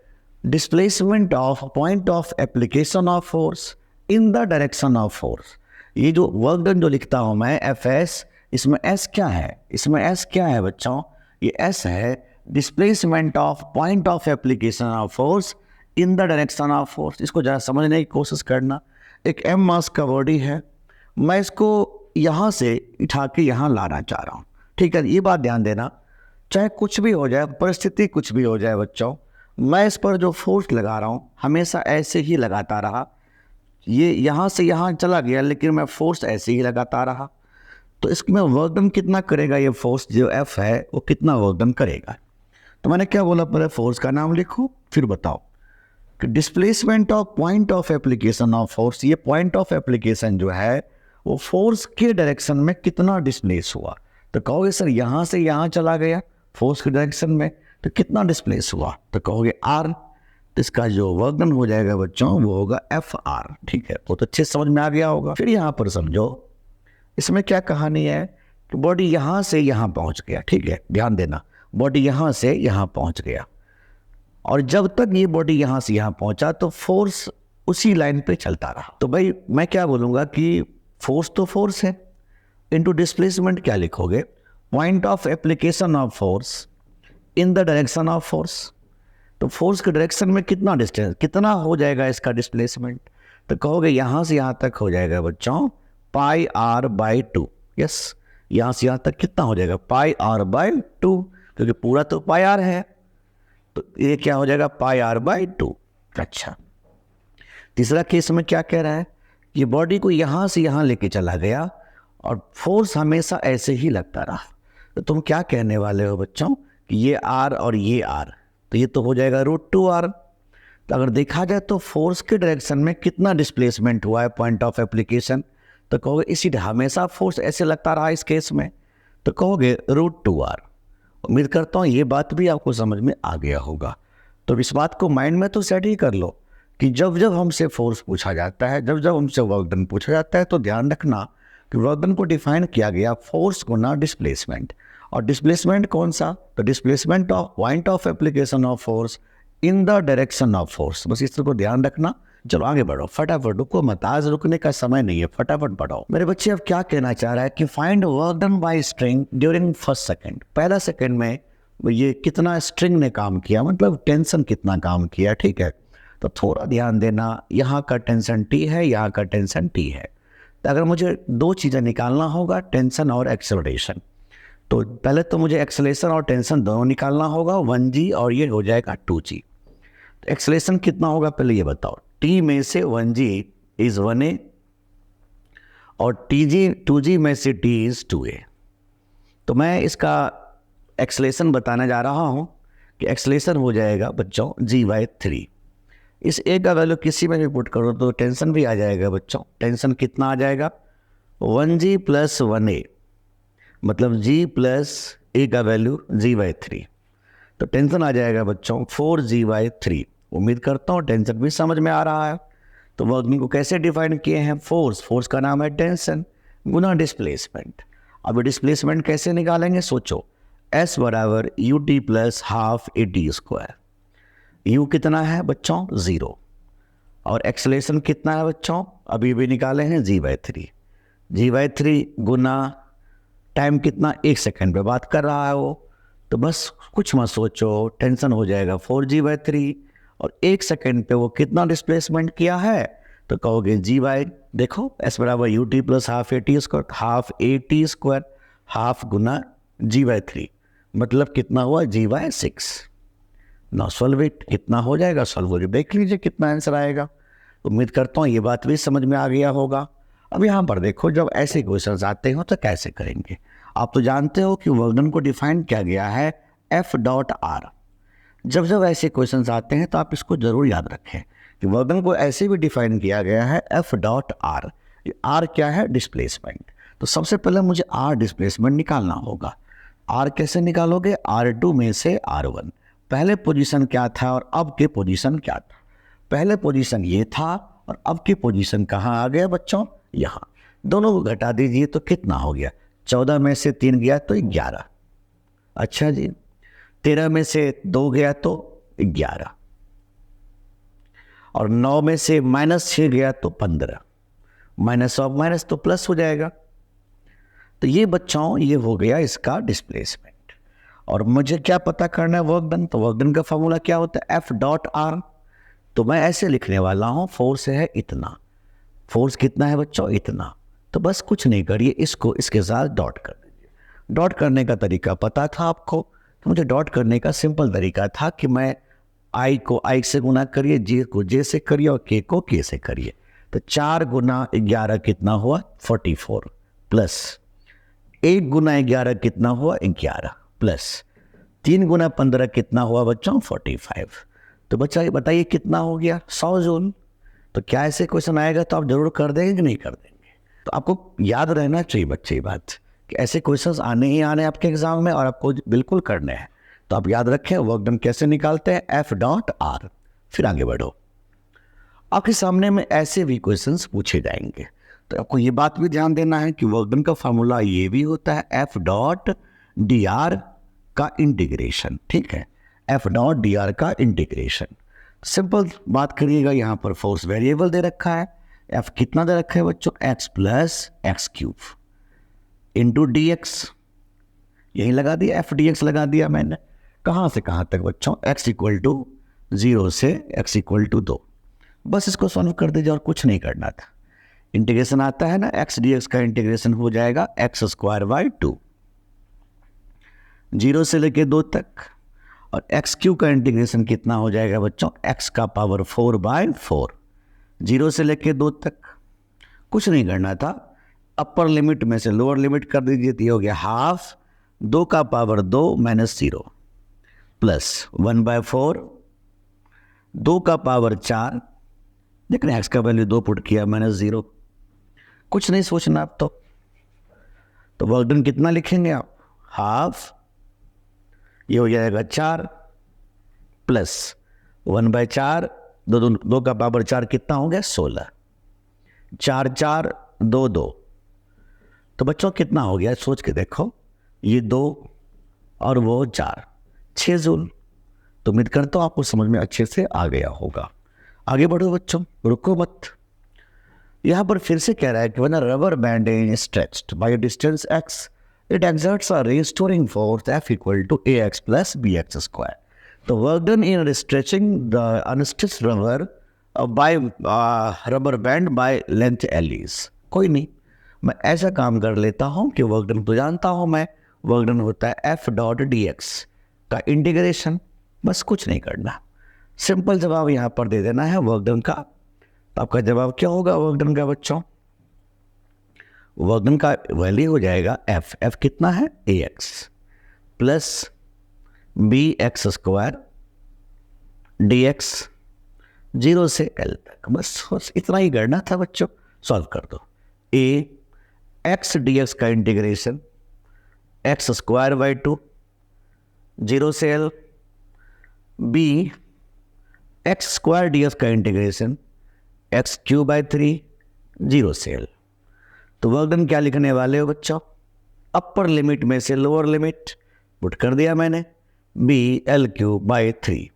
displacement of point of application of force in the direction of force. ये जो वर्क डन जो लिखता हूँ मैं FS, इसमें S क्या है, इसमें S क्या है बच्चों, ये S है displacement of point of application of force in the direction of force. इसको ज़रा समझने की कोशिश करना। एक m मास का बॉडी है, मैं इसको यहाँ से उठा के यहाँ लाना चाह रहा हूँ, ठीक है। ये बात ध्यान देना, चाहे कुछ भी हो जाए, परिस्थिति कुछ भी हो जाए बच्चों, मैं इस पर जो फोर्स लगा रहा हूँ हमेशा ऐसे ही लगाता रहा। ये यहाँ से यहाँ चला गया लेकिन मैं फोर्स ऐसे ही लगाता रहा, तो इसमें वर्क डन कितना करेगा, ये फोर्स जो F है वो कितना वर्क डन करेगा। तो मैंने क्या बोला, पहले फोर्स का नाम लिखो फिर बताओ कि displacement of point of application of force. ये पॉइंट ऑफ एप्लीकेशन जो है वो फोर्स के डायरेक्शन में कितना डिस्प्लेस हुआ। तो कहोगे सर यहाँ से यहाँ चला गया फोर्स के डायरेक्शन में, तो कितना डिस्प्लेस हुआ, तो कहोगे R। तो इसका जो वर्क डन हो जाएगा बच्चों वो होगा FR, ठीक है। बहुत अच्छे समझ में आ गया होगा। फिर यहाँ पर समझो, इसमें क्या कहानी है कि बॉडी यहाँ से यहाँ पहुँच गया, ठीक है, ध्यान देना, बॉडी यहाँ से यहाँ पहुँच गया और जब तक ये बॉडी यहाँ से यहाँ पहुँचा तो फोर्स उसी लाइन पे चलता रहा। तो भाई मैं क्या बोलूँगा कि फोर्स तो फोर्स है, इनटू डिस्प्लेसमेंट क्या लिखोगे, point of application of force in the direction of force. तो फोर्स के डायरेक्शन में कितना डिस्टेंस, कितना हो जाएगा इसका डिस्प्लेसमेंट, तो कहोगे यहाँ से यहाँ तक हो जाएगा बच्चों पाई R बाई 2। यस, यहाँ से यहाँ तक कितना हो जाएगा पाई R बाई 2, क्योंकि पूरा तो पाई R है, तो ये क्या हो जाएगा पाई R बाई 2। अच्छा, तीसरा केस में क्या कह रहा है, ये बॉडी को यहाँ से यहाँ लेके चला गया और फोर्स हमेशा ऐसे ही लगता रहा। तो तुम क्या कहने वाले हो बच्चों कि ये R और ये R, तो ये तो हो जाएगा √2R। तो अगर देखा जाए तो फोर्स के डायरेक्शन में कितना डिस्प्लेसमेंट हुआ है पॉइंट ऑफ एप्लीकेशन, तो कहोगे इसी हमेशा फोर्स ऐसे लगता रहा इस केस में, तो कहोगे √2R। उम्मीद करता हूँ ये बात भी आपको समझ में आ गया होगा। तो इस बात को माइंड में तो सेट ही कर लो कि जब जब हमसे फोर्स पूछा जाता है, जब जब हमसे वर्क डन पूछा जाता है, तो ध्यान रखना कि वर्क डन को डिफाइन किया गया फोर्स गुना डिस्प्लेसमेंट। और डिस्प्लेसमेंट कौन सा, तो displacement of point of application of force in the direction of force. बस इस तरह को ध्यान रखना। चलो आगे बढ़ो, फटाफट, रुको मत, आज रुकने का समय नहीं है, फटाफट बढ़ाओ। मेरे बच्चे अब क्या कहना चाह रहा है कि find work done by string during first second. पहला सेकंड में ये कितना स्ट्रिंग ने काम किया, मतलब टेंशन कितना काम किया, ठीक है। तो थोड़ा ध्यान देना, यहाँ का टेंशन T है, यहाँ का टेंशन T है। तो अगर मुझे दो चीज़ें निकालना होगा, टेंशन और एक्सेलरेशन, तो पहले तो मुझे एक्सेलेरेशन और टेंशन दोनों निकालना होगा, 1g और ये हो जाएगा 2g। तो एक्सेलेरेशन कितना होगा पहले ये बताओ। t में से 1g इज 1a और 2g में से t इज 2a। तो मैं इसका एक्सेलेरेशन बताने जा रहा हूँ कि एक्सेलेरेशन हो जाएगा बच्चों g/3। इस a का वैल्यू किसी में भी पुट करो तो टेंशन भी आ जाएगा बच्चों। टेंशन कितना आ जाएगा, 1g प्लस 1a, मतलब g प्लस a का वैल्यू g/3। तो टेंशन आ जाएगा बच्चों 4g/3। उम्मीद करता हूँ टेंशन भी समझ में आ रहा है। तो वर्किंग को कैसे डिफाइन किए हैं, फोर्स का नाम है टेंशन गुना डिस्प्लेसमेंट। अब डिस्प्लेसमेंट कैसे निकालेंगे सोचो, S बराबर ut plus half at²। u कितना है बच्चों 0 और एक्सेलेरेशन कितना है बच्चों, अभी भी निकाले हैं g/3 गुना टाइम कितना 1 सेकेंड पे बात कर रहा है वो। तो बस कुछ मत सोचो, टेंशन हो जाएगा 4g/3 और 1 सेकेंड पे वो कितना डिस्प्लेसमेंट किया है, तो कहोगे g/, देखो s बराबर ut plus half at², half गुना g/3 मतलब कितना हुआ g/6। ना सॉल्व इट, कितना हो जाएगा सॉल्व हो जाएगा, देख लीजिए कितना आंसर आएगा। उम्मीद करता हूँ ये बात भी समझ में आ गया होगा। अब यहाँ पर देखो, जब ऐसे क्वेश्चन आते हो तो कैसे करेंगे। आप तो जानते हो कि वर्क डन को डिफाइन किया गया है F.R। जब ऐसे क्वेश्चंस आते हैं तो आप इसको जरूर याद रखें कि वर्क डन को ऐसे भी डिफाइन किया गया है F.R। R क्या है, डिस्प्लेसमेंट। तो सबसे पहले मुझे R डिस्प्लेसमेंट निकालना होगा। R कैसे निकालोगे, R2 में से R1। पहले पोजीशन क्या था और अब के पोजीशन क्या था। पहले पोजीशन ये था और अब की पोजीशन कहाँ आ गया बच्चों, यहाँ। दोनों को घटा दीजिए तो कितना हो गया, 14 में से 3 गया तो 11। अच्छा जी, 13 में से 2 गया तो 11 और 9 में से -6 गया तो 15। माइनस ऑफ माइनस तो प्लस हो जाएगा। तो ये बच्चों ये हो गया इसका डिस्प्लेसमेंट। और मुझे क्या पता करना है, वर्क डन। तो वर्क डन का फॉर्मूला क्या होता है, F.R। तो मैं ऐसे लिखने वाला हूँ, फोर्स है इतना। फोर्स कितना है बच्चों, इतना। तो बस कुछ नहीं करिए, इसको इसके साथ डॉट कर दीजिए। डॉट करने का तरीका पता था आपको, तो मुझे डॉट करने का सिंपल तरीका था कि मैं I को I से गुना करिए, J को J से करिए और K को K से करिए। तो 4 गुना 11 कितना हुआ, 44 प्लस 1 गुना 11 कितना हुआ, 11 प्लस 3 गुना 15 कितना हुआ बच्चों, 45। तो बच्चा बताइए कितना हो गया, 100 जूल। तो क्या ऐसे क्वेश्चन आएगा तो आप जरूर कर देंगे कि नहीं कर देंगे। तो आपको याद रहना चाहिए बच्चे ये बात कि ऐसे क्वेश्चंस आने ही आने आपके एग्जाम में और आपको बिल्कुल करने हैं। तो आप याद रखें वर्क डन कैसे निकालते हैं, F.R। फिर आगे बढ़ो, आपके सामने में ऐसे भी क्वेश्चंस पूछे जाएंगे। तो आपको ये बात भी ध्यान देना है कि वर्क डन का फॉर्मूला ये भी होता है F.DR का इंटीग्रेशन। ठीक है, F.DR का इंटीग्रेशन। सिंपल बात करिएगा, यहाँ पर फोर्स वेरिएबल दे रखा है, F कितना दे रखा है बच्चों, x plus x³ into dx। यही लगा दिया, F.dx लगा दिया मैंने। कहाँ से कहाँ तक बच्चों, x=0 से x=2। बस इसको सॉल्व कर दीजिए और कुछ नहीं करना था। इंटीग्रेशन आता है ना, x dx का इंटीग्रेशन हो जाएगा x²/2 0 से लेके 2 तक। और x³ का इंटीग्रेशन कितना हो जाएगा बच्चों, x का पावर 4/4 0 से लेके 2 तक। कुछ नहीं करना था, अपर लिमिट में से लोअर लिमिट कर दीजिए, तो ये हो गया हाफ 2 का पावर 2 -0 प्लस 1/4 2 का पावर 4। देख रहे हैं x का वैल्यू 2 पुट किया -0। कुछ नहीं सोचना अब तो वर्क डन कितना लिखेंगे आप, हाफ, ये हो जाएगा 4 प्लस 1/4 2 का पावर 4 कितना हो गया, 16। 4 4 2 2। तो बच्चों कितना हो गया, सोच के देखो, ये 2 और वो 4, 6 जूल। तो उम्मीद करता हूँ आपको समझ में अच्छे से आ गया होगा। आगे बढ़ो बच्चों, रुको मत। यहाँ पर फिर से कह रहा है कि when a rubber band is stretched by a distance x, it exerts a restoring force F equal to ax plus bx²। तो work done in stretching the unstretched rubber by rubber band by length L is। कोई नहीं, मैं ऐसा काम कर लेता हूँ कि वर्क डन तो जानता हूँ मैं, वर्क डन होता है एफ डॉट डी एक्स का इंटीग्रेशन, बस कुछ नहीं करना, सिंपल जवाब यहाँ पर दे देना है वर्क डन का। तो आपका जवाब क्या होगा वर्क डन का बच्चों? वर्क डन का वैल्यू हो जाएगा एफ कितना है a x plus b x square D x 0 से L तक, बस इतना ही करना था बच्चों। सॉल्व कर दो। ए एक्स डी एक्स का इंटीग्रेशन एक्स स्क्वायर बाई 2 0 से L, B x square D X का इंटीग्रेशन एक्स क्यू बाई 3 0 से L। तो वर्क डन क्या लिखने वाले हो बच्चों? अपर लिमिट में से लोअर लिमिट पुट कर दिया मैंने, बी एल क्यू बाई 3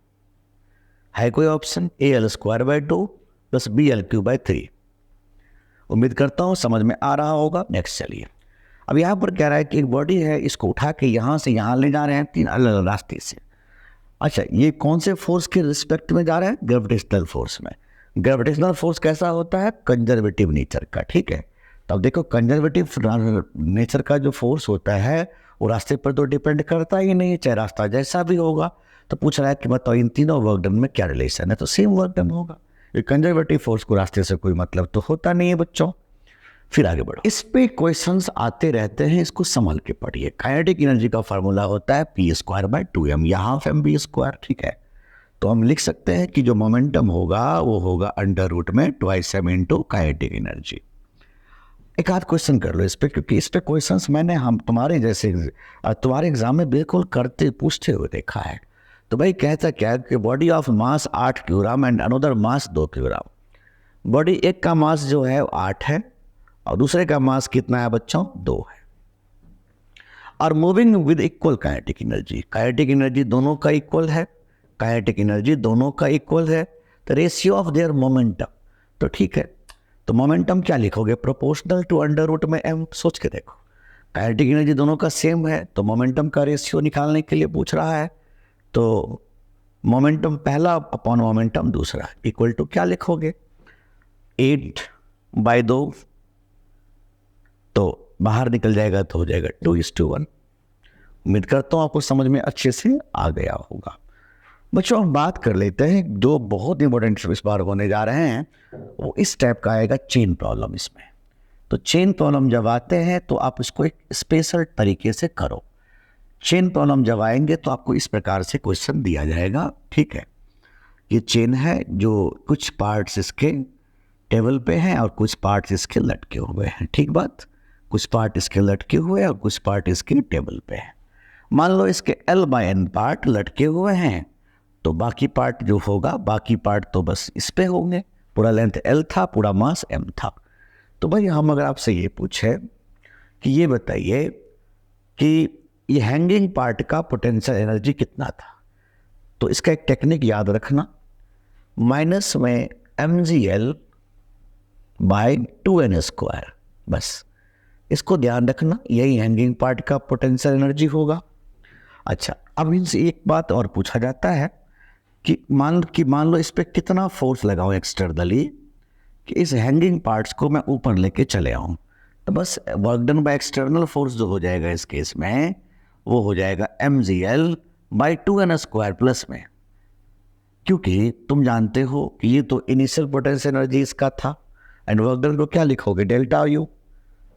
है कोई option, A L square by 2 plus B L cube by 3। उम्मीद करता हूँ समझ में आ रहा होगा। नेक्स्ट चलिए, अब यहाँ पर कह रहा है कि एक बॉडी है, इसको उठा के यहाँ से यहाँ ले जा रहे हैं 3 अलग अलग रास्ते से। अच्छा, ये कौन से फोर्स के रिस्पेक्ट में जा रहा है? ग्रेविटेशनल फोर्स में। ग्रेविटेशनल फोर्स कैसा होता है? कंजर्वेटिव नेचर का, ठीक है। तो अब देखो कंजर्वेटिव नेचर का जो फोर्स होता है वो रास्ते पर तो डिपेंड करता ही नहीं, चाहे रास्ता जैसा भी होगा। तो पूछ रहा है कि बताओ इन तीनों वर्क डन में क्या रिलेशन है? तो सेम वर्क डन होगा। ये कंजर्वेटिव फोर्स को रास्ते से कोई मतलब तो होता नहीं है बच्चों। फिर आगे बढ़ो, इस पे क्वेश्चंस आते रहते हैं, इसको संभल के पढ़िए। काइनेटिक एनर्जी का फार्मूला होता है पी स्क्वायर बाई 2m या हाफ एम बी स्क्वायर, ठीक है। तो हम लिख सकते हैं कि जो मोमेंटम होगा वो होगा अंडर रूट में 2m इंटू काइनेटिक एनर्जी। एक आध क्वेश्चन कर लो इस पे, क्योंकि इस पे क्वेश्चंस मैंने हम तुम्हारे जैसे तुम्हारे एग्जाम में बिल्कुल करते पूछते हुए देखा है। तो भाई कहता क्या है कि body of mass 8 kilogram and another mass 2 kilogram. Body एक का मास जो है 8 है और दूसरे का मास कितना है बच्चों? 2 है। और moving with equal kinetic energy, kinetic energy दोनों का इक्वल है, काइनेटिक एनर्जी दोनों का इक्वल है। तो रेशियो ऑफ देयर मोमेंटम, तो ठीक है। तो मोमेंटम क्या लिखोगे? प्रोपोर्शनल टू अंडर रूट में m। सोच के देखो, काइनेटिक एनर्जी दोनों का सेम है तो मोमेंटम का रेशियो निकालने के लिए पूछ रहा है। तो मोमेंटम पहला अपॉन मोमेंटम दूसरा इक्वल टू क्या लिखोगे? 8/2, तो बाहर निकल जाएगा तो हो जाएगा 2:1। उम्मीद करता हूँ आपको समझ में अच्छे से आ गया होगा। बच्चों हम बात कर लेते हैं, जो बहुत इंपॉर्टेंट इस बार होने जा रहे हैं वो इस टाइप का आएगा, चेन प्रॉब्लम इसमें। तो चेन प्रॉब्लम जब आते हैं तो आप इसको एक स्पेशल तरीके से करो। चेन प्रॉब्लम जब आएंगे तो आपको इस प्रकार से क्वेश्चन दिया जाएगा, ठीक है। ये चेन है, जो कुछ पार्ट्स इसके टेबल पे हैं और कुछ पार्ट्स इसके लटके हुए हैं, ठीक बात। कुछ पार्ट इसके लटके हुए हैं और कुछ पार्ट इसके टेबल पे हैं। मान लो इसके L/N पार्ट लटके हुए हैं, तो बाकी पार्ट जो होगा, बाकी पार्ट तो बस इस पे होंगे। पूरा लेंथ L था, पूरा मास M था। तो भाई हम अगर आपसे ये पूछे कि ये बताइए कि ये हैंगिंग पार्ट का पोटेंशियल एनर्जी कितना था, तो इसका एक टेक्निक याद रखना, माइनस में mgl/2n², बस इसको ध्यान रखना, यही हैंगिंग पार्ट का पोटेंशियल एनर्जी होगा। अच्छा, अब इनसे एक बात और पूछा जाता है कि मान लो इस पे कितना फोर्स लगाऊं एक्सटर्नली कि इस हैंगिंग पार्ट्स को मैं ऊपर लेके चले आऊं। तो बस work done by external force जो हो जाएगा इस केस में वो हो जाएगा mgl/2n² प्लस में, क्योंकि तुम जानते हो कि ये तो इनिशियल पोटेंशियल एनर्जी इसका था एंड वर्क डन को क्या लिखोगे? Delta U.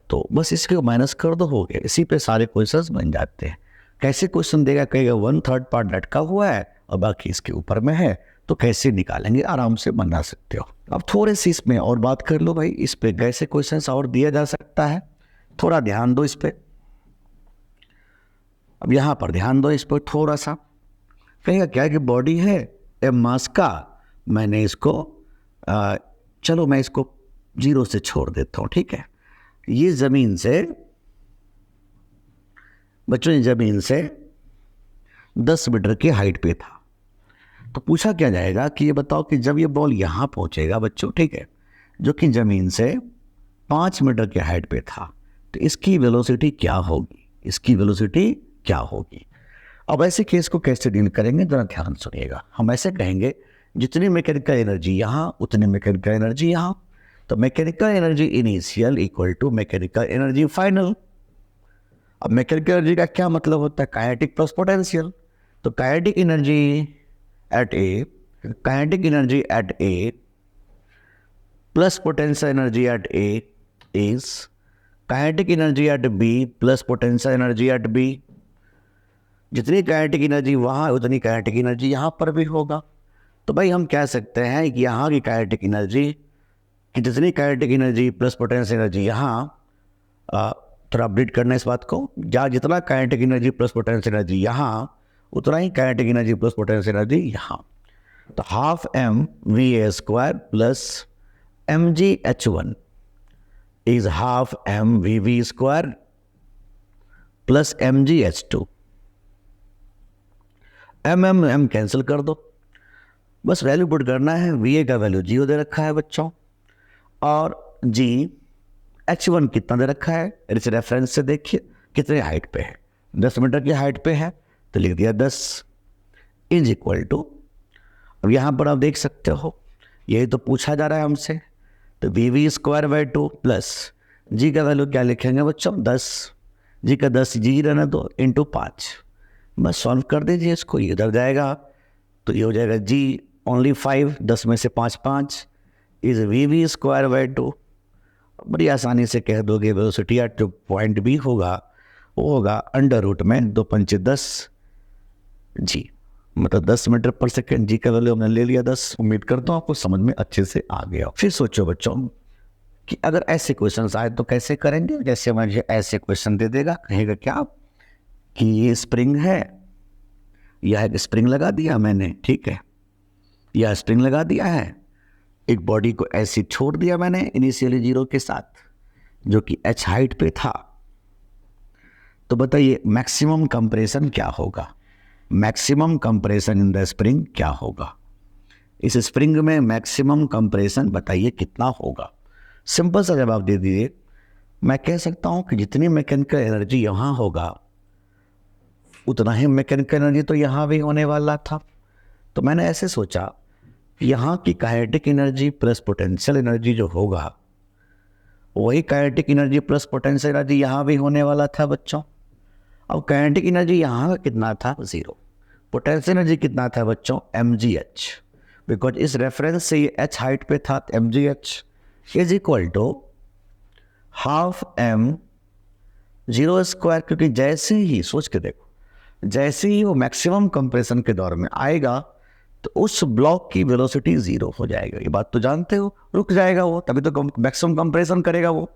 तो बस इसको माइनस कर दो, हो गया। इसी पे सारे क्वेश्चंस बन जाते हैं। कैसे क्वेश्चन देगा? कहेगा 1/3 पार्ट लटका हुआ है और बाकी इसके ऊपर में है, तो कैसे निकालेंगे? आराम से बना सकते हो। अब थोड़े सी इसमें और बात कर लो भाई, इस पे कैसे क्वेश्चंस और दिया जा सकता है, थोड़ा ध्यान दो इस पे। अब यहाँ पर ध्यान दो इस पर थोड़ा सा। कहेगा क्या कि बॉडी है m मास का, मैंने इसको चलो मैं इसको 0 से छोड़ देता हूँ, ठीक है। ये ज़मीन से बच्चों, ये ज़मीन से 10 मीटर की हाइट पे था। तो पूछा क्या जाएगा कि ये बताओ कि जब ये बॉल यहाँ पहुँचेगा बच्चों, ठीक है, जो कि ज़मीन से 5 मीटर की हाइट पे था, तो इसकी वेलोसिटी क्या होगी? इसकी वेलोसिटी क्या होगी? अब ऐसे केस को कैसे डील करेंगे, जरा ध्यान सुनिएगा। हम ऐसे कहेंगे जितनी मैकेनिकल एनर्जी यहाँ उतनी मैकेनिकल एनर्जी यहाँ, तो mechanical energy initial equal to mechanical energy final. अब मैकेनिकल एनर्जी का क्या मतलब होता है? Kinetic plus potential. तो kinetic energy at A plus potential energy at A is kinetic energy at B plus potential energy at B. जितनी काइनेटिक एनर्जी वहाँ उतनी काइनेटिक एनर्जी यहाँ पर भी होगा। तो भाई हम कह सकते हैं कि यहाँ की काइनेटिक एनर्जी कि जितनी kinetic energy plus potential energy यहाँ, थोड़ा अपडेट करना इस बात को, जहाँ जितना kinetic energy plus potential energy यहाँ उतना ही kinetic energy plus potential energy यहाँ। तो half m v A square plus m g h one is half m v we square plus m g h two. M cancel कर दो, बस वैल्यू पुट करना है। वी ए का वैल्यू 0 दे रखा है बच्चों, और जी H1 कितना दे रखा है, इस रेफरेंस से देखिए कितने हाइट पे है, 10 मीटर की हाइट पे है, तो लिख दिया 10 इज इक्वल टू। अब यहाँ पर आप देख सकते हो यही तो पूछा जा रहा है हमसे, तो V we square by 2 plus g का वैल्यू क्या लिखेंगे बच्चों 10, जी का 10 जी रहना दो इंटू 5, बस सॉल्व कर दीजिए इसको, ये इधर जाएगा तो ये हो जाएगा जी ओनली 5, 10 में से 5 5 is V we square by 2। बड़ी आसानी से कह दोगे वेलोसिटी एट जो पॉइंट बी होगा वो होगा अंडर रूट में 2 पंचे 10 जी, मतलब 10 मीटर पर सेकेंड। जी का वैल्यू हमने ले लिया 10। उम्मीद करता हूँ आपको समझ में अच्छे से आ गया। फिर सोचो बच्चों कि अगर ऐसे क्वेश्चन आए तो कैसे करेंगे। जैसे मुझे ऐसे क्वेश्चन दे देगा, कहेगा क्या कि ये स्प्रिंग है, यह एक स्प्रिंग लगा दिया मैंने, ठीक है, यह स्प्रिंग लगा दिया है, एक बॉडी को ऐसे छोड़ दिया मैंने इनिशियली 0 के साथ जो कि h हाइट पे था। तो बताइए मैक्सिमम कंप्रेशन क्या होगा, maximum compression in the spring क्या होगा, इस स्प्रिंग में मैक्सिमम कंप्रेशन बताइए कितना होगा। सिंपल सा जवाब दे दीजिए। मैं कह सकता हूं कि जितनी मैकेनिकल एनर्जी यहाँ होगा उतना ही मैकेनिकल एनर्जी तो यहाँ भी होने वाला था। तो मैंने ऐसे सोचा यहाँ की kinetic energy plus potential energy जो होगा वही kinetic energy plus potential energy यहाँ भी होने वाला था बच्चों। अब काइनेटिक एनर्जी यहाँ का कितना था 0, पोटेंशियल एनर्जी कितना था बच्चों mgh, बिकॉज इस रेफरेंस से ये h हाइट पे था, mgh is equal to half m 0 square, क्योंकि जैसे ही सोच के देखो जैसे ही वो मैक्सिमम कंप्रेशन के दौर में आएगा तो उस ब्लॉक की वेलोसिटी 0 हो जाएगा। ये बात तो जानते हो, रुक जाएगा वो, तभी तो मैक्सिमम कंप्रेशन करेगा वो।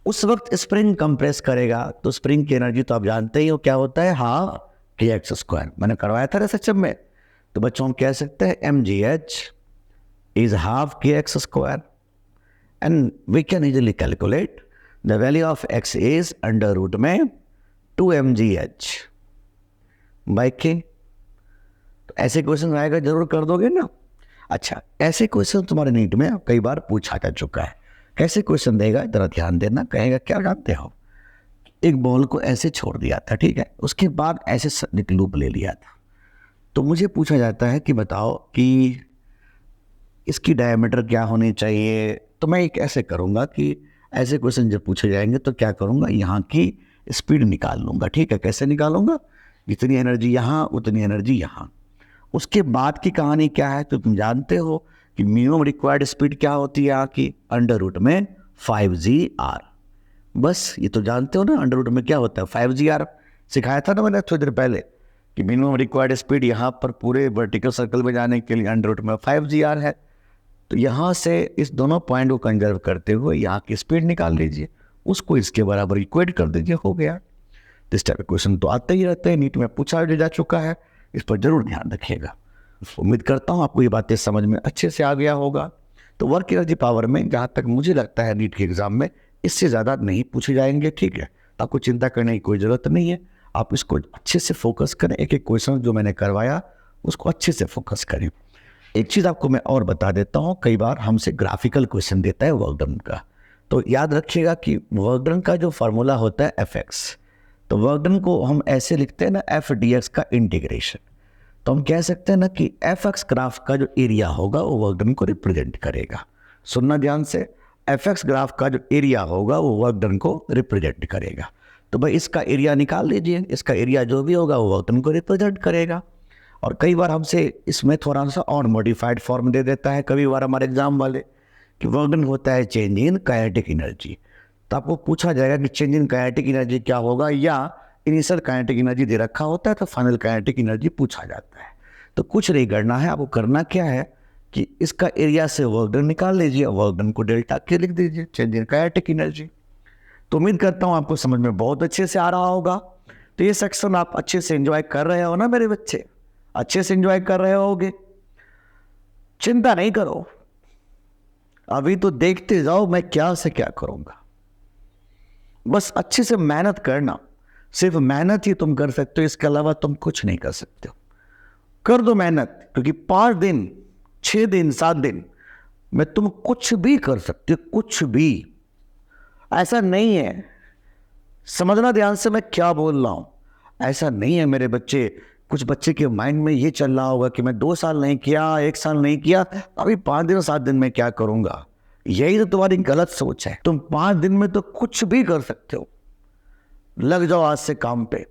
उस वक्त स्प्रिंग कंप्रेस करेगा तो स्प्रिंग की एनर्जी तो आप जानते ही हो क्या होता है, हाँ kx स्क्वायर, मैंने करवाया था रिसर्च में। तो बच्चों हम कह सकते हैं mgh is half kx square and we can easily calculate the value of x is under root में 2 mgh बाई k। तो ऐसे क्वेश्चन आएगा जरूर कर दोगे ना। अच्छा, ऐसे क्वेश्चन तुम्हारे नीट में कई बार पूछा जा चुका है। कैसे क्वेश्चन देगा जरा ध्यान देना। कहेगा क्या जानते हो, एक बॉल को ऐसे छोड़ दिया था, ठीक है, उसके बाद ऐसे लूप ले लिया था। तो मुझे पूछा जाता है कि बताओ कि इसकी डायमीटर क्या होनी चाहिए। तो मैं एक ऐसे करूँगा कि ऐसे क्वेश्चन जब पूछे जाएंगे तो क्या करूँगा, यहाँ की स्पीड निकाल लूँगा, ठीक है। कैसे निकालूंगा, जितनी एनर्जी यहाँ उतनी एनर्जी यहाँ। उसके बाद की कहानी क्या है तो तुम जानते हो कि मिनिमम रिक्वायर्ड स्पीड क्या होती है यहाँ की, अंडर रूट में 5gr। बस ये तो जानते हो ना अंडर रूट में क्या होता है 5gr, सिखाया था ना मैंने थोड़ी देर पहले कि मिनिमम रिक्वायर्ड स्पीड यहाँ पर पूरे वर्टिकल सर्कल में जाने के लिए अंडर रूट में 5gr है। तो यहाँ से इस दोनों पॉइंट को कंजर्व करते हुए यहाँ की स्पीड निकाल लीजिए, उसको इसके बराबर इक्वेट कर दीजिए, हो गया। इस टाइप के क्वेश्चन तो आते ही रहते हैं, नीट में पूछा जा चुका है, इस पर जरूर ध्यान रखिएगा। उम्मीद करता हूँ आपको ये बातें समझ में अच्छे से आ गया होगा। तो वर्क एनर्जी पावर में जहाँ तक मुझे लगता है नीट के एग्जाम में इससे ज़्यादा नहीं पूछे जाएंगे, ठीक है। तो आपको चिंता करने की कोई ज़रूरत नहीं है, आप इसको अच्छे से फोकस करें। एक एक क्वेश्चन जो मैंने करवाया उसको अच्छे से फोकस करें। एक चीज़ आपको मैं और बता देता हूँ, कई बार हमसे ग्राफिकल क्वेश्चन देता है वर्क डन का। तो याद रखिएगा कि वर्क डन का जो फार्मूला होता है fx, तो वर्क डन को हम ऐसे लिखते हैं ना f dx का इंटीग्रेशन। तो हम कह सकते हैं ना कि fx ग्राफ का जो एरिया होगा वो वर्क डन को रिप्रेजेंट करेगा। सुनना ध्यान से, fx ग्राफ का जो एरिया होगा वो वर्क डन को रिप्रेजेंट करेगा। तो भाई इसका एरिया निकाल लीजिए, इसका एरिया जो भी होगा वो तुमको रिप्रेजेंट करेगा। और कई बार हमसे इसमें थोड़ा सा और मॉडिफाइड फॉर्म दे देता है कभी बार हमारे एग्जाम वाले, कि वर्क डन होता है चेंज इन काइनेटिक एनर्जी। तो आपको पूछा जाएगा कि चेंज इन काइनेटिक एनर्जी क्या होगा, या इनिशियल काइनेटिक एनर्जी दे रखा होता है तो फाइनल काइनेटिक एनर्जी पूछा जाता है। तो कुछ नहीं करना है, आपको करना क्या है कि इसका एरिया से वर्क डन निकाल लीजिए, वर्क डन को डेल्टा के लिख दीजिए, चेंज इन काइनेटिक एनर्जी। तो उम्मीद करता हूँ आपको समझ में बहुत अच्छे से आ रहा होगा। तो ये सेक्शन आप अच्छे से एंजॉय कर रहे हो ना मेरे बच्चे, अच्छे से एंजॉय कर रहे होगे। चिंता नहीं करो, अभी तो देखते जाओ मैं क्या से क्या करूंगा। बस अच्छे से मेहनत करना, सिर्फ मेहनत ही तुम कर सकते हो, इसके अलावा तुम कुछ नहीं कर सकते हो। कर दो मेहनत, क्योंकि 5 दिन 6 दिन 7 दिन में तुम कुछ भी कर सकते हो, कुछ भी। ऐसा नहीं है, समझना ध्यान से मैं क्या बोल रहा हूं, ऐसा नहीं है मेरे बच्चे। कुछ बच्चे के माइंड में ये चल रहा होगा कि मैं 2 साल नहीं किया, 1 साल नहीं किया, अभी 5 दिन 7 दिन में क्या करूंगा। यही तो तुम्हारी गलत सोच है। तुम 5 दिन में तो कुछ भी कर सकते हो। लग जाओ आज से काम पे,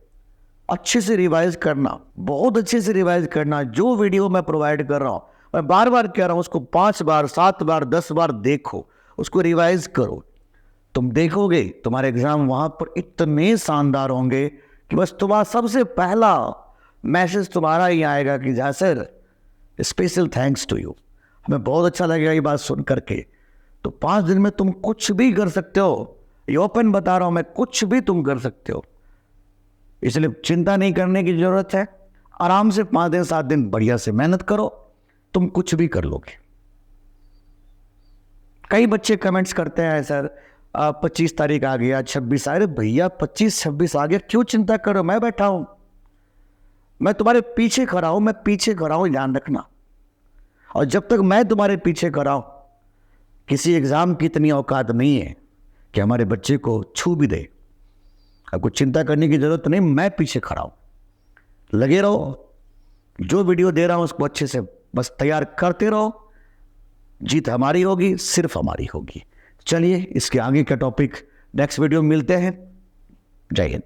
अच्छे से रिवाइज करना, बहुत अच्छे से रिवाइज करना। जो वीडियो मैं प्रोवाइड कर रहा हूं, मैं बार बार कह रहा हूं, उसको 5 बार 7 बार 10 बार देखो, उसको रिवाइज करो। तुम देखोगे तुम्हारे एग्जाम वहां पर इतने शानदार होंगे कि बस तुम्हारा सबसे पहला मैसेज तुम्हारा ही आएगा कि जा sir special thanks to you. हमें बहुत अच्छा लगेगा ये बात सुन करके। तो 5 दिन में तुम कुछ भी कर सकते हो, ये ओपन बता रहा हूं मैं, कुछ भी तुम कर सकते हो। इसलिए चिंता नहीं करने की जरूरत है, आराम से 5 दिन 7 दिन बढ़िया से मेहनत करो, तुम कुछ भी कर लोगे। कई बच्चे कमेंट्स करते हैं सर 25 तारीख आ गया, 26 अरे भैया 25-26 आ गया, क्यों चिंता करो, मैं बैठा हूं, मैं तुम्हारे पीछे खड़ा हूं, मैं पीछे खड़ा हूं, ध्यान रखना। और जब तक मैं तुम्हारे पीछे खड़ा हूं, किसी एग्जाम की इतनी औकात नहीं है कि हमारे बच्चे को छू भी दे। आपको चिंता करने की जरूरत नहीं, मैं पीछे खड़ा हूं। लगे रहो, जो वीडियो दे रहा हूं उसको अच्छे से बस तैयार करते रहो। जीत हमारी होगी, सिर्फ हमारी होगी। चलिए इसके आगे का टॉपिक नेक्स्ट वीडियो में मिलते हैं। जय हिंद।